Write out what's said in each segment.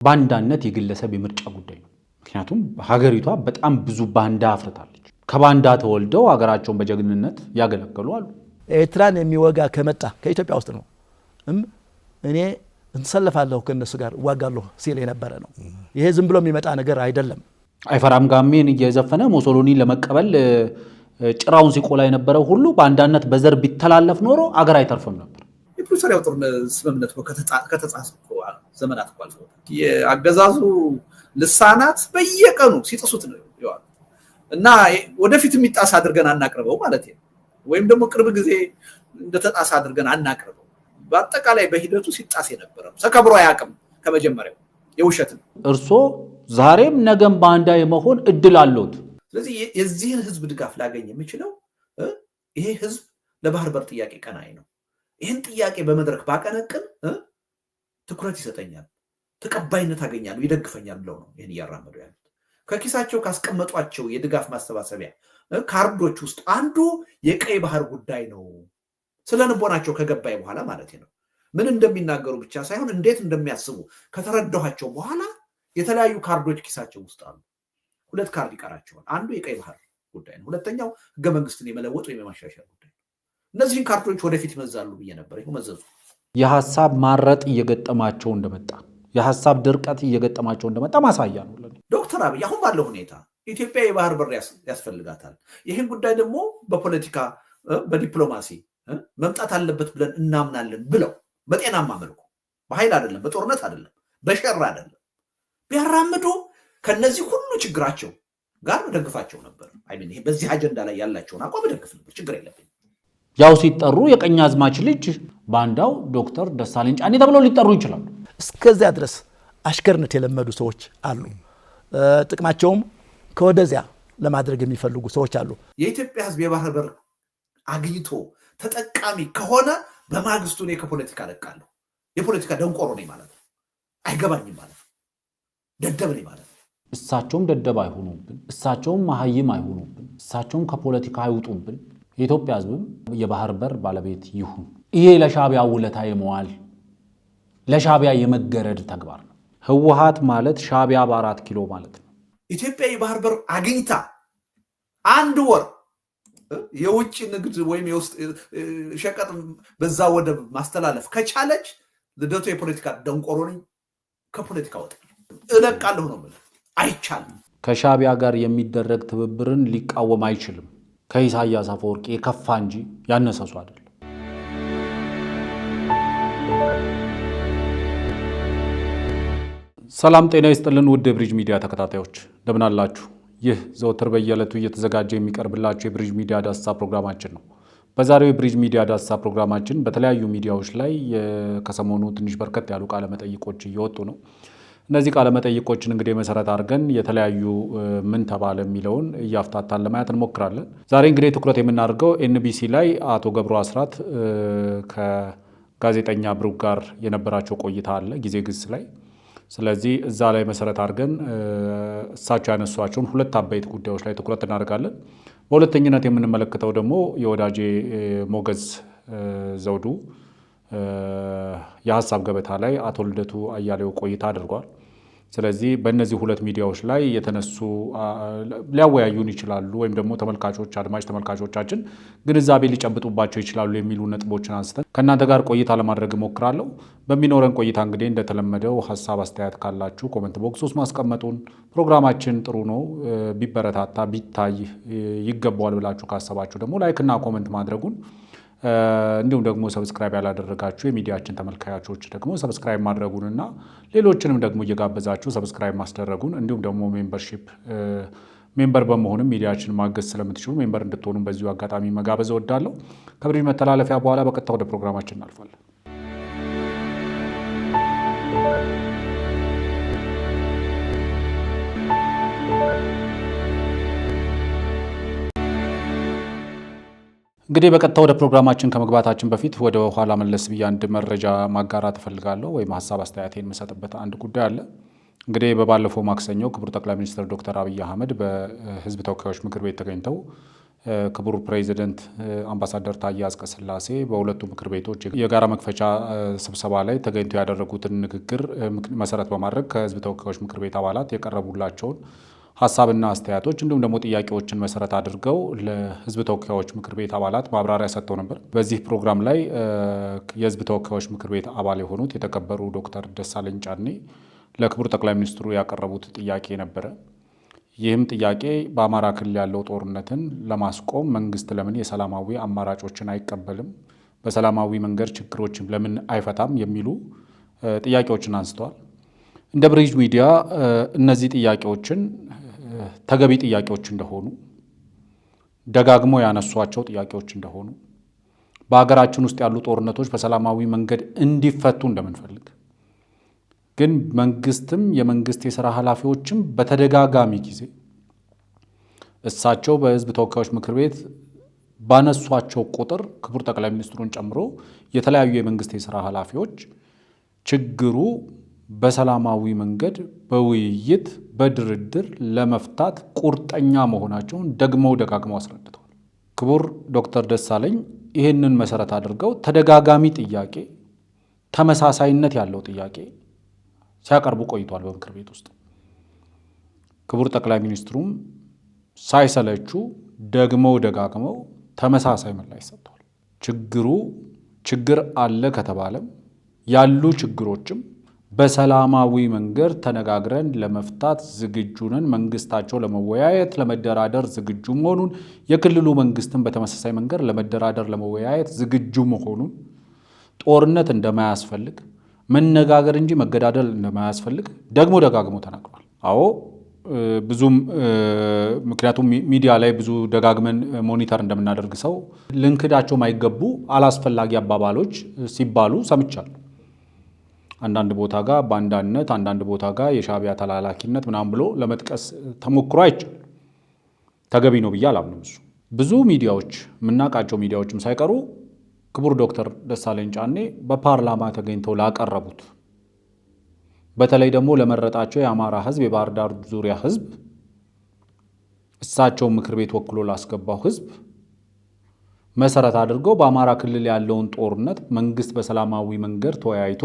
ባንዳነት የግለሰብ የምርጫ ጉዳይ ነው። ምክንያቱም ሀገሪቷ በጣም ብዙ ባንዳ አፍርታለች። ከባንዳ ተወልደው ሀገራቸውን በጀግንነት ያገለገሉ አሉ። ኤርትራን የሚወጋ ከመጣ ከኢትዮጵያ ውስጥ ነው እኔ እንሰለፋለሁ ከነሱ ጋር ዋጋለሁ ሲል የነበረ ነው። ይሄ ዝም ብሎ የሚመጣ ነገር አይደለም። አይፈራም ጋሜን እየዘፈነ ሞሶሎኒ ለመቀበል ጭራውን ሲቆላ የነበረው ሁሉ ባንዳነት በዘር ቢተላለፍ ኖሮ አገር አይተርፍም ነበር። የፕሪቶሪያው ጦርነት ስምምነት ከተጻፈ ዘመናት አልፎ የአገዛዙ ልሳናት በየቀኑ ሲጥሱት ነው ይዋል እና ወደፊት የሚጣስ አድርገን አናቅርበው ማለት ነው። ወይም ደግሞ ቅርብ ጊዜ እንደተጣሳ አድርገን አናቅርበው። በአጠቃላይ በሂደቱ ሲጣስ የነበረው ተከብሮ አያውቅም። ከመጀመሪያው የውሸት ነው። እርሶ ዛሬም ነገም ባንዳ የመሆን እድል አለዎት። ስለዚህ የዚህን ህዝብ ድጋፍ ላገኝ የሚችለው ይሄ ህዝብ ለባህር በር ጥያቄ ቀናይ ነው። ይህን ጥያቄ በመድረክ ባቀነቅን ትኩረት ይሰጠኛል፣ ተቀባይነት አገኛለሁ፣ ይደግፈኛል ብለው ነው ይህን እያራመዱ ያሉት። ከኪሳቸው ካስቀመጧቸው የድጋፍ ማሰባሰቢያ ካርዶች ውስጥ አንዱ የቀይ ባህር ጉዳይ ነው። ስለ ልቦናቸው ከገባይ በኋላ ማለት ነው። ምን እንደሚናገሩ ብቻ ሳይሆን እንዴት እንደሚያስቡ ከተረዳኋቸው በኋላ የተለያዩ ካርዶች ኪሳቸው ውስጥ አሉ። ሁለት ካርድ ይቀራቸዋል። አንዱ የቀይ ባህር ጉዳይ ነው። ሁለተኛው ህገ መንግስትን የመለወጥ ወይም የማሻሻል ጉዳይ ነው። እነዚህን ካርዶች ወደፊት ይመዛሉ ብዬ ነበር። ይሄው መዘዙ። የሐሳብ ማረጥ እየገጠማቸው እንደመጣ፣ የሐሳብ ድርቀት እየገጠማቸው እንደመጣ ማሳያ ነው። ዶክተር አብይ አሁን ባለው ሁኔታ ኢትዮጵያ የባህር በር ያስፈልጋታል። ይህን ጉዳይ ደግሞ በፖለቲካ በዲፕሎማሲ መምጣት አለበት ብለን እናምናለን ብለው በጤናማ መልኩ በኃይል አይደለም፣ በጦርነት አይደለም፣ በሸር አይደለም ቢያራምዱ ከነዚህ ሁሉ ችግራቸው ጋር ደግፋቸው ነበር። አይደል? ይሄ በዚህ አጀንዳ ላይ ያላቸውን አቋም ደግፍ ነበር። ችግር የለብኝ። ያው ሲጠሩ የቀኝ አዝማች ልጅ ባንዳው ዶክተር ደሳለኝ ጫኔ ተብለው ሊጠሩ ይችላሉ። እስከዚያ ድረስ አሽከርነት የለመዱ ሰዎች አሉ። ጥቅማቸውም ከወደዚያ ለማድረግ የሚፈልጉ ሰዎች አሉ። የኢትዮጵያ ህዝብ የባህር በር አግኝቶ ተጠቃሚ ከሆነ በማግስቱ እኔ ከፖለቲካ ለቃለሁ። የፖለቲካ ደንቆሮ ነኝ ማለት ነው። አይገባኝም ማለት ነው። ደደብ ነኝ ማለት ነው። እሳቸውም ደደብ አይሆኑብን፣ እሳቸውም መሀይም አይሆኑብን፣ እሳቸውም ከፖለቲካ አይውጡብን። የኢትዮጵያ ህዝብም የባህር በር ባለቤት ይሁን። ይሄ ለሻቢያ ውለታ የመዋል ለሻቢያ የመገረድ ተግባር ነው። ህወሓት ማለት ሻቢያ በ4 ኪሎ ማለት ነው። ኢትዮጵያ የባህር በር አግኝታ አንድ ወር የውጭ ንግድ ወይም የውስጥ ሸቀጥ በዛ ወደብ ማስተላለፍ ከቻለች ልደቱ የፖለቲካ ደንቆሮ ነኝ፣ ከፖለቲካ ወጣ እለቃለሁ ነው ማለት አይቻልም። ከሻቢያ ጋር የሚደረግ ትብብርን ሊቃወም አይችልም። ከኢሳያስ አፈወርቂ የከፋ እንጂ ያነሰሱ አይደለም። ሰላም ጤና ይስጥልን ውድ የብሪጅ ሚዲያ ተከታታዮች እንደምን አላችሁ? ይህ ዘወትር በየዕለቱ እየተዘጋጀ የሚቀርብላችሁ የብሪጅ ሚዲያ ዳሰሳ ፕሮግራማችን ነው። በዛሬው የብሪጅ ሚዲያ ዳሰሳ ፕሮግራማችን በተለያዩ ሚዲያዎች ላይ ከሰሞኑ ትንሽ በርከት ያሉ ቃለ መጠይቆች እየወጡ ነው። እነዚህ ቃለ መጠይቆችን እንግዲህ መሰረት አድርገን የተለያዩ ምን ተባለ የሚለውን እያፍታታን ለማየት እንሞክራለን። ዛሬ እንግዲህ ትኩረት የምናደርገው ኤንቢሲ ላይ አቶ ገብሩ አስራት ከጋዜጠኛ ብሩክ ጋር የነበራቸው ቆይታ አለ ጊዜ ግስ ላይ። ስለዚህ እዛ ላይ መሰረት አድርገን እሳቸው ያነሷቸውን ሁለት አበይት ጉዳዮች ላይ ትኩረት እናደርጋለን። በሁለተኝነት የምንመለከተው ደግሞ የወዳጄ ሞገዝ ዘውዱ የሀሳብ ገበታ ላይ አቶ ልደቱ አያሌው ቆይታ አድርጓል። ስለዚህ በእነዚህ ሁለት ሚዲያዎች ላይ የተነሱ ሊያወያዩን ይችላሉ ወይም ደግሞ ተመልካቾች አድማጭ ተመልካቾቻችን ግንዛቤ ሊጨብጡባቸው ይችላሉ የሚሉ ነጥቦችን አንስተን ከእናንተ ጋር ቆይታ ለማድረግ እሞክራለሁ። በሚኖረን ቆይታ እንግዲህ እንደተለመደው ሀሳብ አስተያየት ካላችሁ ኮመንት ቦክስ ውስጥ ማስቀመጡን፣ ፕሮግራማችን ጥሩ ነው ቢበረታታ ቢታይ ይገባዋል ብላችሁ ካሰባችሁ ደግሞ ላይክና ኮመንት ማድረጉን እንዲሁም ደግሞ ሰብስክራይብ ያላደረጋችሁ የሚዲያችን ተመልካቾች ደግሞ ሰብስክራይብ ማድረጉንና ሌሎችንም ደግሞ እየጋበዛችሁ ሰብስክራይብ ማስደረጉን እንዲሁም ደግሞ ሜምበር በመሆንም ሚዲያችን ማገዝ ስለምትችሉ ሜምበር እንድትሆኑ በዚሁ አጋጣሚ መጋበዝ እወዳለሁ። ከብሪጅ መተላለፊያ በኋላ በቀጥታ ወደ ፕሮግራማችን እናልፋለን። እንግዲህ በቀጥታ ወደ ፕሮግራማችን ከመግባታችን በፊት ወደ ኋላ መለስ ብዬ አንድ መረጃ ማጋራት እፈልጋለሁ ወይም ሀሳብ አስተያየቴን የምሰጥበት አንድ ጉዳይ አለ። እንግዲህ በባለፈው ማክሰኞ ክቡር ጠቅላይ ሚኒስትር ዶክተር አብይ አህመድ በህዝብ ተወካዮች ምክር ቤት ተገኝተው ክቡር ፕሬዚደንት አምባሳደር ታዬ አጽቀሥላሴ በሁለቱ ምክር ቤቶች የጋራ መክፈቻ ስብሰባ ላይ ተገኝተው ያደረጉትን ንግግር መሰረት በማድረግ ከህዝብ ተወካዮች ምክር ቤት አባላት የቀረቡላቸውን ሀሳብና አስተያየቶች እንዲሁም ደግሞ ጥያቄዎችን መሰረት አድርገው ለህዝብ ተወካዮች ምክር ቤት አባላት ማብራሪያ ሰጥተው ነበር። በዚህ ፕሮግራም ላይ የህዝብ ተወካዮች ምክር ቤት አባል የሆኑት የተከበሩ ዶክተር ደሳለኝ ጫኔ ለክቡር ጠቅላይ ሚኒስትሩ ያቀረቡት ጥያቄ ነበረ። ይህም ጥያቄ በአማራ ክልል ያለው ጦርነትን ለማስቆም መንግስት ለምን የሰላማዊ አማራጮችን አይቀበልም፣ በሰላማዊ መንገድ ችግሮችን ለምን አይፈታም የሚሉ ጥያቄዎችን አንስተዋል። እንደ ብሪጅ ሚዲያ እነዚህ ጥያቄዎችን ተገቢ ጥያቄዎች እንደሆኑ ደጋግሞ ያነሷቸው ጥያቄዎች እንደሆኑ በሀገራችን ውስጥ ያሉ ጦርነቶች በሰላማዊ መንገድ እንዲፈቱ እንደምንፈልግ ግን መንግስትም የመንግስት የሥራ ኃላፊዎችም በተደጋጋሚ ጊዜ እሳቸው በህዝብ ተወካዮች ምክር ቤት ባነሷቸው ቁጥር ክቡር ጠቅላይ ሚኒስትሩን ጨምሮ የተለያዩ የመንግስት የሥራ ኃላፊዎች ችግሩ በሰላማዊ መንገድ በውይይት በድርድር ለመፍታት ቁርጠኛ መሆናቸውን ደጋግመው አስረድተዋል። ክቡር ዶክተር ደሳለኝ ይህንን መሰረት አድርገው ተደጋጋሚ ጥያቄ፣ ተመሳሳይነት ያለው ጥያቄ ሲያቀርቡ ቆይቷል በምክር ቤት ውስጥ። ክቡር ጠቅላይ ሚኒስትሩም ሳይሰለቹ ደጋግመው ተመሳሳይ ምላሽ ሰጥተዋል። ችግር አለ ከተባለም ያሉ ችግሮችም በሰላማዊ መንገድ ተነጋግረን ለመፍታት ዝግጁ ነን፣ መንግስታቸው ለመወያየት ለመደራደር ዝግጁ መሆኑን፣ የክልሉ መንግስትም በተመሳሳይ መንገድ ለመደራደር ለመወያየት ዝግጁ መሆኑን፣ ጦርነት እንደማያስፈልግ መነጋገር እንጂ መገዳደል እንደማያስፈልግ ደጋግሞ ተናግሯል። አዎ ብዙም ምክንያቱም ሚዲያ ላይ ብዙ ደጋግመን ሞኒተር እንደምናደርግ ሰው ልንክዳቸው ማይገቡ አላስፈላጊ አባባሎች ሲባሉ ሰምቻለሁ። አንዳንድ ቦታ ጋር ባንዳነት፣ አንዳንድ ቦታ ጋር የሻዕቢያ ተላላኪነት ምናምን ብሎ ለመጥቀስ ተሞክሮ አይቻል። ተገቢ ነው ብዬ አላምንም። እሱ ብዙ ሚዲያዎች የምናውቃቸው ሚዲያዎችም ሳይቀሩ ክቡር ዶክተር ደሳለኝ ጫኔ በፓርላማ ተገኝተው ላቀረቡት በተለይ ደግሞ ለመረጣቸው የአማራ ህዝብ፣ የባህር ዳር ዙሪያ ህዝብ፣ እሳቸው ምክር ቤት ወክሎ ላስገባው ህዝብ መሰረት አድርገው በአማራ ክልል ያለውን ጦርነት መንግስት በሰላማዊ መንገድ ተወያይቶ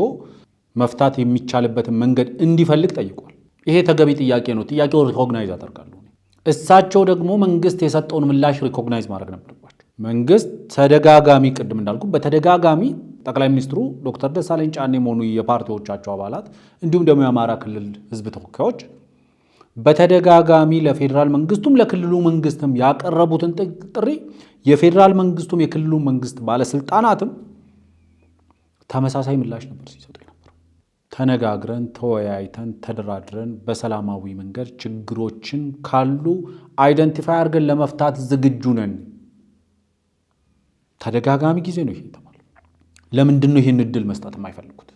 መፍታት የሚቻልበትን መንገድ እንዲፈልግ ጠይቋል። ይሄ ተገቢ ጥያቄ ነው። ጥያቄው ሪኮግናይዝ አደርጋለሁ። እሳቸው ደግሞ መንግስት የሰጠውን ምላሽ ሪኮግናይዝ ማድረግ ነበረባቸው። መንግስት ተደጋጋሚ ቅድም እንዳልኩ በተደጋጋሚ ጠቅላይ ሚኒስትሩ ዶክተር ደሳለኝ ጫኔ መሆኑ የፓርቲዎቻቸው አባላት እንዲሁም ደግሞ የአማራ ክልል ህዝብ ተወካዮች በተደጋጋሚ ለፌዴራል መንግስቱም ለክልሉ መንግስትም ያቀረቡትን ጥሪ የፌዴራል መንግስቱም የክልሉ መንግስት ባለስልጣናትም ተመሳሳይ ምላሽ ነበር ሲሰጡ የነበረው። ተነጋግረን ተወያይተን ተደራድረን በሰላማዊ መንገድ ችግሮችን ካሉ አይደንቲፋይ አድርገን ለመፍታት ዝግጁ ነን። ተደጋጋሚ ጊዜ ነው ይሄ የተባለው። ለምንድን ነው ይሄን እድል መስጠት የማይፈልጉት?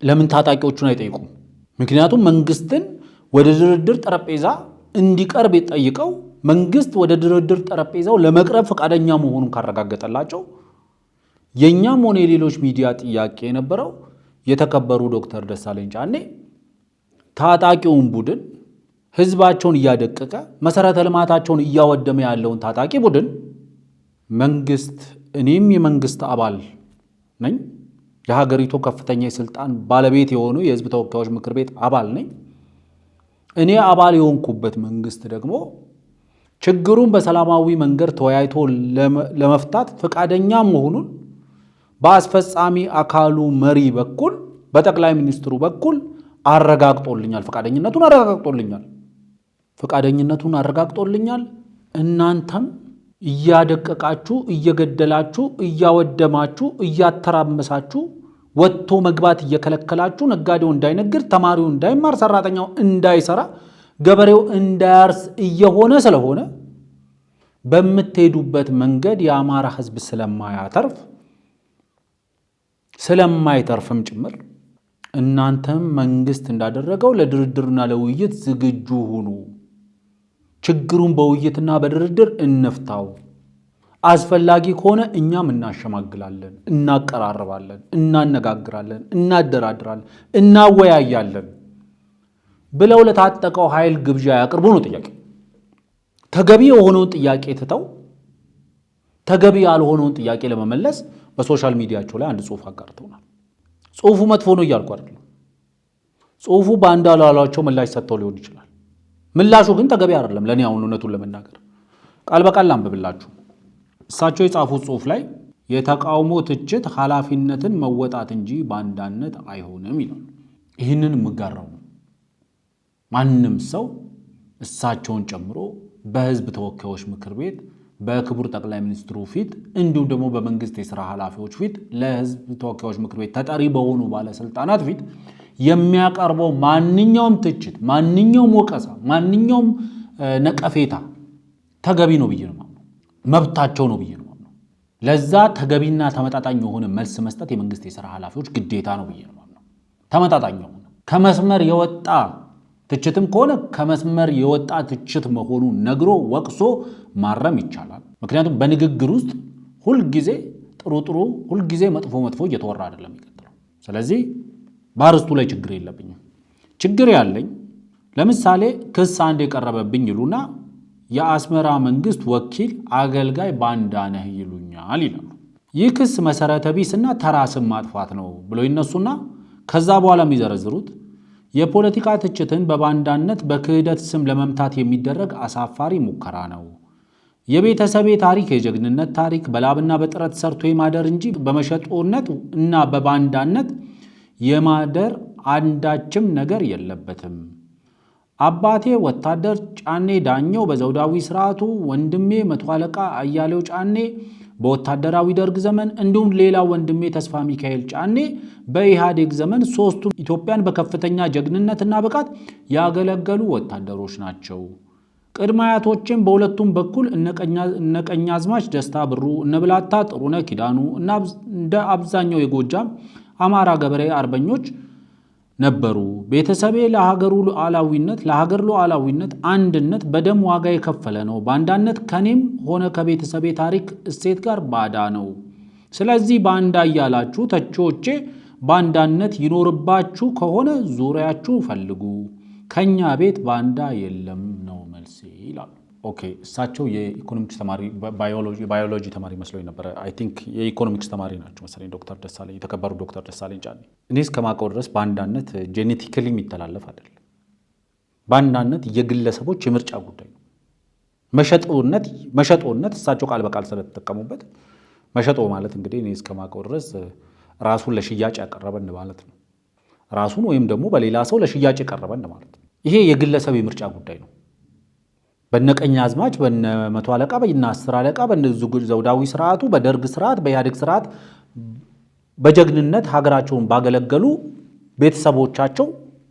ለምን ታጣቂዎቹን አይጠይቁም? ምክንያቱም መንግስትን ወደ ድርድር ጠረጴዛ እንዲቀርብ ጠይቀው መንግስት ወደ ድርድር ጠረጴዛው ለመቅረብ ፈቃደኛ መሆኑን ካረጋገጠላቸው የኛም ሆነ የሌሎች ሚዲያ ጥያቄ የነበረው የተከበሩ ዶክተር ደሳለኝ ጫኔ ታጣቂውን ቡድን ህዝባቸውን እያደቀቀ መሰረተ ልማታቸውን እያወደመ ያለውን ታጣቂ ቡድን መንግስት እኔም የመንግስት አባል ነኝ፣ የሀገሪቱ ከፍተኛ የስልጣን ባለቤት የሆኑ የህዝብ ተወካዮች ምክር ቤት አባል ነኝ። እኔ አባል የሆንኩበት መንግስት ደግሞ ችግሩን በሰላማዊ መንገድ ተወያይቶ ለመፍታት ፈቃደኛ መሆኑን በአስፈጻሚ አካሉ መሪ በኩል በጠቅላይ ሚኒስትሩ በኩል አረጋግጦልኛል። ፈቃደኝነቱን አረጋግጦልኛል። እናንተም እያደቀቃችሁ እየገደላችሁ እያወደማችሁ እያተራመሳችሁ ወጥቶ መግባት እየከለከላችሁ ነጋዴው እንዳይነግድ፣ ተማሪው እንዳይማር፣ ሰራተኛው እንዳይሰራ፣ ገበሬው እንዳያርስ እየሆነ ስለሆነ በምትሄዱበት መንገድ የአማራ ህዝብ ስለማይተርፍም ጭምር እናንተም መንግስት እንዳደረገው ለድርድርና ለውይይት ዝግጁ ሁኑ። ችግሩን በውይይትና በድርድር እንፍታው። አስፈላጊ ከሆነ እኛም እናሸማግላለን፣ እናቀራርባለን፣ እናነጋግራለን፣ እናደራድራለን፣ እናወያያለን ብለው ለታጠቀው ኃይል ግብዣ ያቅርቡ ነው ጥያቄ። ተገቢ የሆነውን ጥያቄ ትተው ተገቢ ያልሆነውን ጥያቄ ለመመለስ በሶሻል ሚዲያቸው ላይ አንድ ጽሁፍ አጋርተውናል። ጽሁፉ መጥፎ ነው እያልኩ አይደለም። ጽሁፉ ባንዳ ላሏቸው ምላሽ ሰጥተው ሊሆን ይችላል። ምላሹ ግን ተገቢ አይደለም። ለእኔ አሁን እውነቱን ለመናገር ቃል በቃል ላንብብላችሁ። እሳቸው የጻፉት ጽሁፍ ላይ የተቃውሞ ትችት ኃላፊነትን መወጣት እንጂ ባንዳነት አይሆንም ይላሉ። ይህንን የምጋራው ነው። ማንም ሰው እሳቸውን ጨምሮ በህዝብ ተወካዮች ምክር ቤት በክቡር ጠቅላይ ሚኒስትሩ ፊት እንዲሁም ደግሞ በመንግስት የሥራ ኃላፊዎች ፊት ለህዝብ ተወካዮች ምክር ቤት ተጠሪ በሆኑ ባለስልጣናት ፊት የሚያቀርበው ማንኛውም ትችት፣ ማንኛውም ወቀሳ፣ ማንኛውም ነቀፌታ ተገቢ ነው ብዬ ነው የማምነው። መብታቸው ነው ብዬ ነው የማምነው። ለዛ ተገቢና ተመጣጣኝ የሆነ መልስ መስጠት የመንግስት የሥራ ኃላፊዎች ግዴታ ነው ብዬ ነው የማምነው። ተመጣጣኝ የሆነ ከመስመር የወጣ ትችትም ከሆነ ከመስመር የወጣ ትችት መሆኑን ነግሮ ወቅሶ ማረም ይቻላል። ምክንያቱም በንግግር ውስጥ ሁልጊዜ ጥሩ ጥሩ፣ ሁልጊዜ መጥፎ መጥፎ እየተወራ አይደለም የሚቀጥለው። ስለዚህ በአርስቱ ላይ ችግር የለብኝም። ችግር ያለኝ ለምሳሌ ክስ አንድ የቀረበብኝ ይሉና የአስመራ መንግስት ወኪል አገልጋይ ባንዳ ነህ ይሉኛል ይላሉ። ይህ ክስ መሰረተ ቢስና ተራ ስም ማጥፋት ነው ብለው ይነሱና ከዛ በኋላ የሚዘረዝሩት የፖለቲካ ትችትን በባንዳነት በክህደት ስም ለመምታት የሚደረግ አሳፋሪ ሙከራ ነው። የቤተሰቤ ታሪክ የጀግንነት ታሪክ በላብና በጥረት ሰርቶ የማደር እንጂ በመሸጦነት እና በባንዳነት የማደር አንዳችም ነገር የለበትም። አባቴ ወታደር ጫኔ ዳኘው በዘውዳዊ ስርዓቱ፣ ወንድሜ መቶ አለቃ አያሌው ጫኔ በወታደራዊ ደርግ ዘመን እንዲሁም ሌላ ወንድሜ ተስፋ ሚካኤል ጫኔ በኢህአዴግ ዘመን ሶስቱም ኢትዮጵያን በከፍተኛ ጀግንነትና ብቃት ያገለገሉ ወታደሮች ናቸው። ቅድመ አያቶችም በሁለቱም በኩል እነቀኛዝማች ደስታ ብሩ፣ እነብላታ ጥሩነህ ኪዳኑ እና እንደ አብዛኛው የጎጃም አማራ ገበሬ አርበኞች ነበሩ። ቤተሰቤ ለሀገሩ ሉዓላዊነት ለሀገር ሉዓላዊነት አንድነት በደም ዋጋ የከፈለ ነው። ባንዳነት ከኔም ሆነ ከቤተሰቤ ታሪክ እሴት ጋር ባዳ ነው። ስለዚህ ባንዳ እያላችሁ ተቺዎቼ ባንዳነት ይኖርባችሁ ከሆነ ዙሪያችሁ ፈልጉ፣ ከኛ ቤት ባንዳ የለም ነው መልሴ ይላሉ። ኦኬ፣ እሳቸው የኢኮኖሚክስ ተማሪ ባዮሎጂ ተማሪ መስሎኝ ነበረ። አይ ቲንክ የኢኮኖሚክስ ተማሪ ናቸው መሰለኝ። ዶክተር ደሳለኝ የተከበሩ ዶክተር ደሳለኝ ጫኔ። እኔ እስከማውቀው ድረስ ባንዳነት ጄኔቲካሊ የሚተላለፍ አይደለም። ባንዳነት የግለሰቦች የምርጫ ጉዳይ ነው። መሸጦነት እሳቸው ቃል በቃል ስለተጠቀሙበት መሸጦ ማለት እንግዲህ እኔ እስከማውቀው ድረስ ራሱን ለሽያጭ ያቀረበ ማለት ነው። ራሱን ወይም ደግሞ በሌላ ሰው ለሽያጭ የቀረበ ማለት ነው። ይሄ የግለሰብ የምርጫ ጉዳይ ነው። በነቀኝ አዝማች በነ መቶ አለቃ በነ 10 አለቃ በዘውዳዊ ስርዓቱ በደርግ ስርዓት በኢህአዴግ ስርዓት በጀግንነት ሀገራቸውን ባገለገሉ ቤተሰቦቻቸው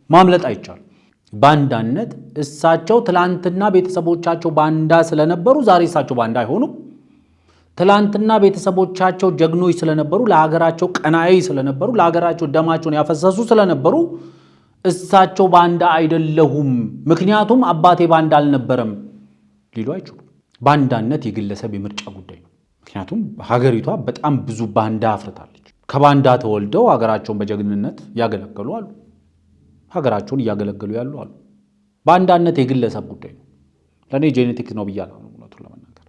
ማምለጥ አይቻልም። ባንዳነት እሳቸው ትላንትና ቤተሰቦቻቸው ባንዳ ስለነበሩ ዛሬ እሳቸው ባንዳ አይሆኑም። ትላንትና ቤተሰቦቻቸው ጀግኖች ስለነበሩ ለሀገራቸው ቀናኢ ስለነበሩ ለሀገራቸው ደማቸውን ያፈሰሱ ስለነበሩ እሳቸው ባንዳ አይደለሁም ምክንያቱም አባቴ ባንዳ አልነበረም ሊሉ አይችሉም። ባንዳነት የግለሰብ የምርጫ ጉዳይ ነው። ምክንያቱም ሀገሪቷ በጣም ብዙ ባንዳ አፍርታለች። ከባንዳ ተወልደው ሀገራቸውን በጀግንነት ያገለገሉ አሉ። ሀገራቸውን እያገለገሉ ያሉ አሉ። ባንዳነት የግለሰብ ጉዳይ ነው። ለእኔ ጄኔቲክስ ነው ብያለሁ እውነቱን ለመናገር፣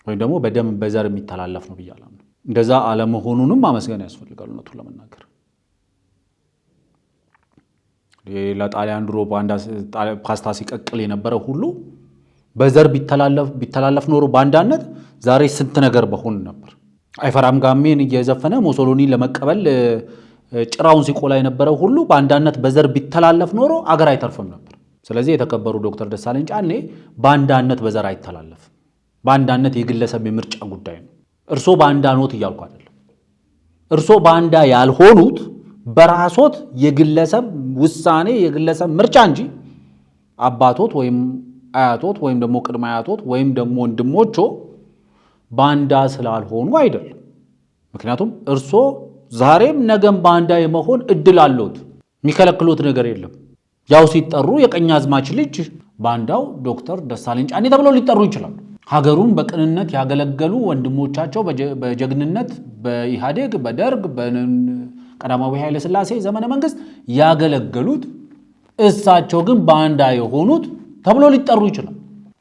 ወይም ደግሞ በደም በዘር የሚተላለፍ ነው ብያለሁ። እንደዛ አለመሆኑንም ማመስገን ያስፈልጋል እውነቱን ለመናገር። ለጣሊያን ድሮ ፓስታ ሲቀቅል የነበረ ሁሉ በዘር ቢተላለፍ ኖሮ ባንዳነት ዛሬ ስንት ነገር በሆን ነበር። አይፈራም ጋሜን እየዘፈነ ሞሶሎኒ ለመቀበል ጭራውን ሲቆላ የነበረ ሁሉ ባንዳነት በዘር ቢተላለፍ ኖሮ አገር አይተርፍም ነበር። ስለዚህ የተከበሩ ዶክተር ደሳለኝ ጫኔ ባንዳነት በዘር አይተላለፍም። ባንዳነት የግለሰብ የምርጫ ጉዳይ ነው። እርሶ ባንዳ ኖት እያልኩ አይደለም። እርሶ ባንዳ ያልሆኑት በራሶት የግለሰብ ውሳኔ የግለሰብ ምርጫ እንጂ አባቶት ወይም አያቶት ወይም ደግሞ ቅድመ አያቶት ወይም ደግሞ ወንድሞቾ ባንዳ ስላልሆኑ አይደለም። ምክንያቱም እርሶ ዛሬም ነገም ባንዳ የመሆን እድል አለዎት። የሚከለክሉት ነገር የለም። ያው ሲጠሩ የቀኛዝማች ልጅ ባንዳው ዶክተር ደሳለኝ ጫኔ ተብለው ሊጠሩ ይችላሉ። ሀገሩን በቅንነት ያገለገሉ ወንድሞቻቸው በጀግንነት በኢህአዴግ በደርግ ቀዳማዊ ኃይለ ሥላሴ ዘመነ መንግስት ያገለገሉት እሳቸው ግን ባንዳ የሆኑት ተብሎ ሊጠሩ ይችላል።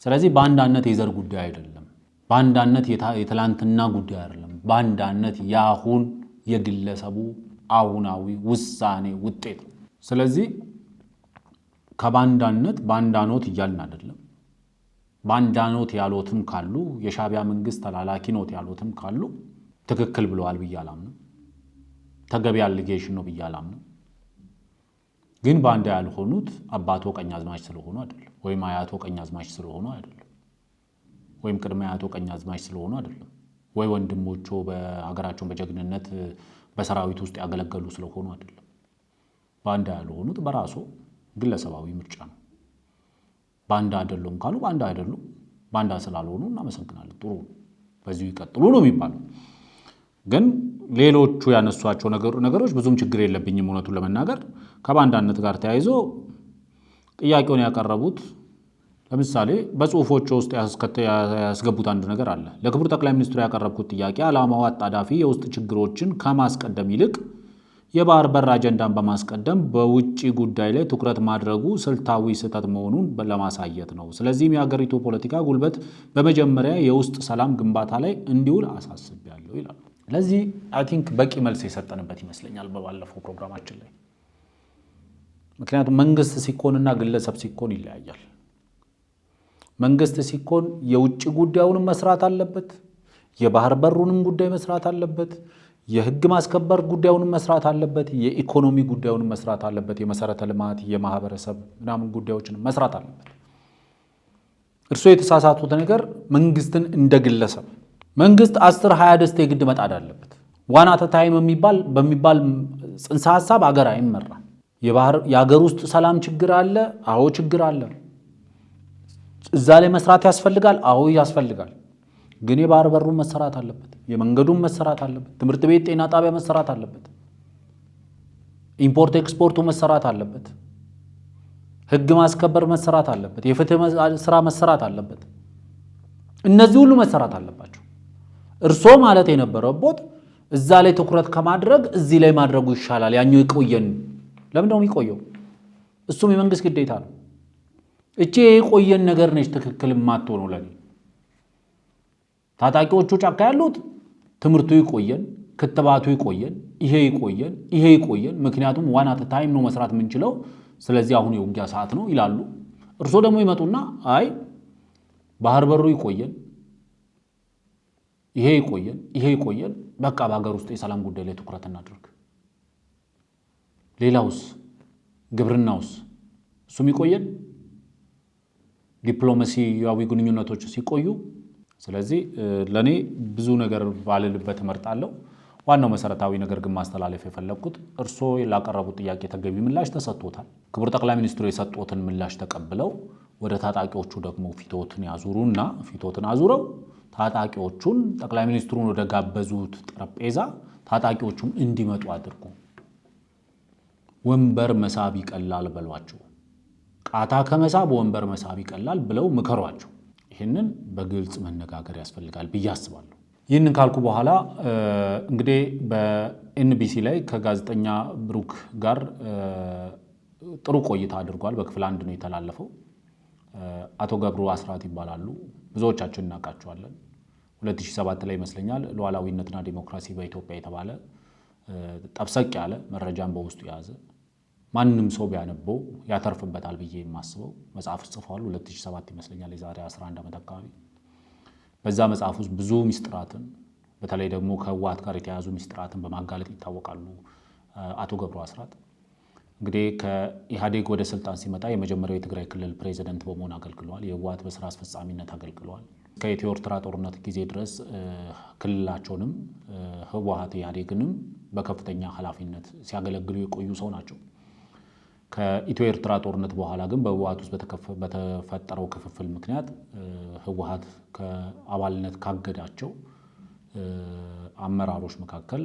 ስለዚህ ባንዳነት የዘር ጉዳይ አይደለም። ባንዳነት የትላንትና ጉዳይ አይደለም። ባንዳነት ያሁን የግለሰቡ አሁናዊ ውሳኔ ውጤት ነው። ስለዚህ ከባንዳነት ባንዳኖት እያልን አይደለም። ባንዳኖት ያሉትም ካሉ የሻዕቢያ መንግስት ተላላኪ ኖት ያሉትም ካሉ ትክክል ብለዋል ብዬ አላምንም። ተገቢ አሊጌሽን ነው ብዬ አላምንም። ግን ባንዳ ያልሆኑት አባቶ ቀኛዝማች ስለሆኑ አይደለም፣ ወይም አያቶ ቀኛዝማች ስለሆኑ አይደለም፣ ወይም ቅድመ አያቶ ቀኛዝማች ስለሆኑ አይደለም፣ ወይ ወንድሞቹ በአገራቸውን በጀግንነት በሰራዊት ውስጥ ያገለገሉ ስለሆኑ አይደለም። ባንዳ ያልሆኑት በራሱ ግለሰባዊ ምርጫ ነው። ባንዳ አይደሉም ካሉ ባንዳ አይደሉም። ባንዳ ስላልሆኑ እናመሰግናለን፣ ጥሩ በዚሁ ይቀጥሉ ነው የሚባለው። ግን ሌሎቹ ያነሷቸው ነገሮች ብዙም ችግር የለብኝም እውነቱን ለመናገር። ከባንዳነት ጋር ተያይዞ ጥያቄውን ያቀረቡት ለምሳሌ በጽሁፎቹ ውስጥ ያስገቡት አንድ ነገር አለ። ለክቡር ጠቅላይ ሚኒስትሩ ያቀረብኩት ጥያቄ ዓላማው አጣዳፊ የውስጥ ችግሮችን ከማስቀደም ይልቅ የባህር በር አጀንዳን በማስቀደም በውጭ ጉዳይ ላይ ትኩረት ማድረጉ ስልታዊ ስህተት መሆኑን ለማሳየት ነው። ስለዚህም የሀገሪቱ ፖለቲካ ጉልበት በመጀመሪያ የውስጥ ሰላም ግንባታ ላይ እንዲውል አሳስቤያለሁ ይላሉ። ለዚህ አይ ቲንክ በቂ መልስ የሰጠንበት ይመስለኛል በባለፈው ፕሮግራማችን ላይ። ምክንያቱም መንግስት ሲኮንና ግለሰብ ሲኮን ይለያያል። መንግስት ሲኮን የውጭ ጉዳዩንም መስራት አለበት፣ የባህር በሩንም ጉዳይ መስራት አለበት፣ የህግ ማስከበር ጉዳዩንም መስራት አለበት፣ የኢኮኖሚ ጉዳዩንም መስራት አለበት፣ የመሰረተ ልማት የማህበረሰብ ምናምን ጉዳዮችን መስራት አለበት። እርስዎ የተሳሳቱት ነገር መንግስትን እንደ ግለሰብ መንግስት 10-20 ደስታ የግድ መጣድ አለበት። ዋን አት ታይም በሚባል ጽንሰ ሐሳብ አገር አይመራም። የሀገር ውስጥ ሰላም ችግር አለ። አዎ ችግር አለ። እዛ ላይ መስራት ያስፈልጋል። አዎ ያስፈልጋል። ግን የባህር በሩ መሰራት አለበት፣ የመንገዱን መሰራት አለበት፣ ትምህርት ቤት፣ ጤና ጣቢያ መሰራት አለበት፣ ኢምፖርት ኤክስፖርቱ መሰራት አለበት፣ ህግ ማስከበር መሰራት አለበት፣ የፍትህ ስራ መሰራት አለበት። እነዚህ ሁሉ መሰራት አለባቸው። እርስዎ ማለት የነበረበት እዛ ላይ ትኩረት ከማድረግ እዚህ ላይ ማድረጉ ይሻላል። ያኛው ይቆየን። ለምን ነው የሚቆየው? እሱም የመንግስት ግዴታ ነው። እቺ የቆየን ነገር ነች ትክክል የማትሆነው ለኔ። ታጣቂዎቹ ጫካ ያሉት ትምህርቱ ይቆየን፣ ክትባቱ ይቆየን፣ ይሄ ይቆየን፣ ይሄ ይቆየን። ምክንያቱም ዋን አት ታይም ነው መስራት የምንችለው። ስለዚህ አሁን የውጊያ ሰዓት ነው ይላሉ። እርስዎ ደግሞ ይመጡና አይ ባህር በሩ ይቆየን፣ ይሄ ይቆየን፣ ይሄ ይቆየን፣ በቃ በሀገር ውስጥ የሰላም ጉዳይ ላይ ትኩረት እናድርግ። ሌላውስ? ግብርናውስ? እሱም ይቆየን፣ ዲፕሎማሲያዊ ግንኙነቶች ሲቆዩ። ስለዚህ ለኔ ብዙ ነገር ባልልበት እመርጣለሁ። ዋናው መሰረታዊ ነገር ግን ማስተላለፍ የፈለኩት እርስዎ ላቀረቡት ጥያቄ ተገቢ ምላሽ ተሰጥቶታል። ክቡር ጠቅላይ ሚኒስትሩ የሰጡትን ምላሽ ተቀብለው ወደ ታጣቂዎቹ ደግሞ ፊቶትን ያዙሩና ፊቶትን አዙረው ታጣቂዎቹን ጠቅላይ ሚኒስትሩን ወደ ጋበዙት ጠረጴዛ ታጣቂዎቹን እንዲመጡ አድርጉ። ወንበር መሳብ ይቀላል በሏቸው። ቃታ ከመሳብ ወንበር መሳብ ይቀላል ብለው ምከሯቸው። ይህንን በግልጽ መነጋገር ያስፈልጋል ብዬ አስባለሁ። ይህንን ካልኩ በኋላ እንግዲህ በኤንቢሲ ላይ ከጋዜጠኛ ብሩክ ጋር ጥሩ ቆይታ አድርጓል። በክፍል 1 ነው የተላለፈው። አቶ ገብሩ አስራት ይባላሉ። ብዙዎቻችን እናውቃቸዋለን። 2007 ላይ ይመስለኛል ሉዓላዊነትና ዲሞክራሲ በኢትዮጵያ የተባለ ጠብሰቅ ያለ መረጃን በውስጡ የያዘ ማንም ሰው ቢያነበው ያተርፍበታል ብዬ የማስበው መጽሐፍ ጽፈዋል። 2007 ይመስለኛል የዛሬ 11 ዓመት አካባቢ። በዛ መጽሐፍ ውስጥ ብዙ ሚስጥራትን በተለይ ደግሞ ከህወሓት ጋር የተያዙ ሚስጥራትን በማጋለጥ ይታወቃሉ አቶ ገብሩ አስራት። እንግዲህ ከኢህአዴግ ወደ ስልጣን ሲመጣ የመጀመሪያው የትግራይ ክልል ፕሬዚደንት በመሆን አገልግለዋል። የህወሓት በስራ አስፈጻሚነት አገልግለዋል። ከኢትዮ ኤርትራ ጦርነት ጊዜ ድረስ ክልላቸውንም ህወሓት ኢህአዴግንም በከፍተኛ ኃላፊነት ሲያገለግሉ የቆዩ ሰው ናቸው። ከኢትዮ ኤርትራ ጦርነት በኋላ ግን በህወሓት ውስጥ በተፈጠረው ክፍፍል ምክንያት ህወሓት ከአባልነት ካገዳቸው አመራሮች መካከል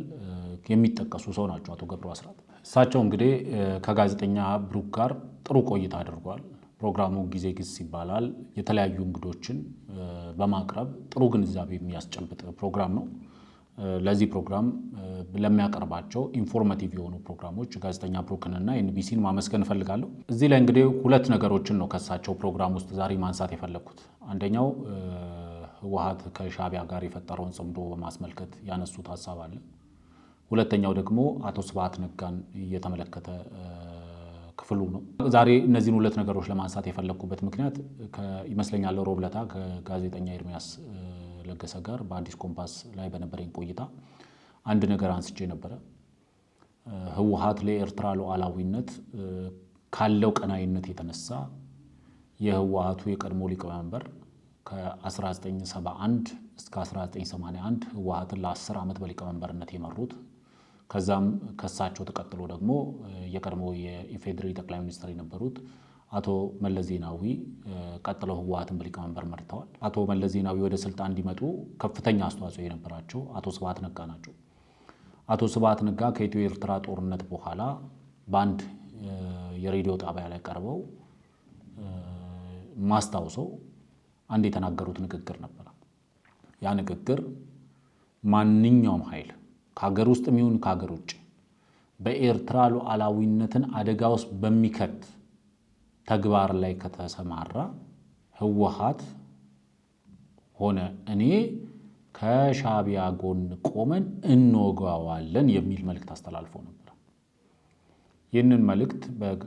የሚጠቀሱ ሰው ናቸው አቶ ገብሩ አስራት። እሳቸው እንግዲህ ከጋዜጠኛ ብሩክ ጋር ጥሩ ቆይታ አድርጓል። ፕሮግራሙ ጊዜ ግስ ይባላል። የተለያዩ እንግዶችን በማቅረብ ጥሩ ግንዛቤ የሚያስጨብጥ ፕሮግራም ነው። ለዚህ ፕሮግራም ለሚያቀርባቸው ኢንፎርማቲቭ የሆኑ ፕሮግራሞች ጋዜጠኛ ብሩክንና ኤንቢሲን ማመስገን እፈልጋለሁ። እዚህ ላይ እንግዲህ ሁለት ነገሮችን ነው ከሳቸው ፕሮግራም ውስጥ ዛሬ ማንሳት የፈለኩት። አንደኛው ህወሓት ከሻዕቢያ ጋር የፈጠረውን ጽምዶ በማስመልከት ያነሱት ሀሳብ አለ። ሁለተኛው ደግሞ አቶ ስብሐት ነጋን እየተመለከተ ክፍሉ ነው። ዛሬ እነዚህን ሁለት ነገሮች ለማንሳት የፈለኩበት ምክንያት ይመስለኛል ሮብ ዕለት ከጋዜጠኛ ኤርሚያስ ለገሰ ጋር በአዲስ ኮምፓስ ላይ በነበረኝ ቆይታ አንድ ነገር አንስቼ ነበረ። ህወሓት ለኤርትራ ሉዓላዊነት ካለው ቀናይነት የተነሳ የህወሓቱ የቀድሞ ሊቀመንበር ከ1971 እስከ 1981 ህወሓትን ለ10 ዓመት በሊቀመንበርነት የመሩት ከዛም ከሳቸው ተቀጥሎ ደግሞ የቀድሞ የኢፌዴሪ ጠቅላይ ሚኒስትር የነበሩት አቶ መለስ ዜናዊ ቀጥለው ህወሓትን በሊቀመንበር መርተዋል። አቶ መለስ ዜናዊ ወደ ስልጣን እንዲመጡ ከፍተኛ አስተዋጽኦ የነበራቸው አቶ ስብሐት ነጋ ናቸው። አቶ ስብሐት ነጋ ከኢትዮ ኤርትራ ጦርነት በኋላ በአንድ የሬዲዮ ጣቢያ ላይ ቀርበው ማስታውሰው አንድ የተናገሩት ንግግር ነበር። ያ ንግግር ማንኛውም ኃይል ከሀገር ውስጥ የሚሆን ከሀገር ውጭ በኤርትራ ሉዓላዊነትን አደጋ ውስጥ በሚከት ተግባር ላይ ከተሰማራ ህወሓት ሆነ እኔ ከሻዕቢያ ጎን ቆመን እንወጋዋለን የሚል መልእክት አስተላልፎ ነበር። ይህንን መልእክት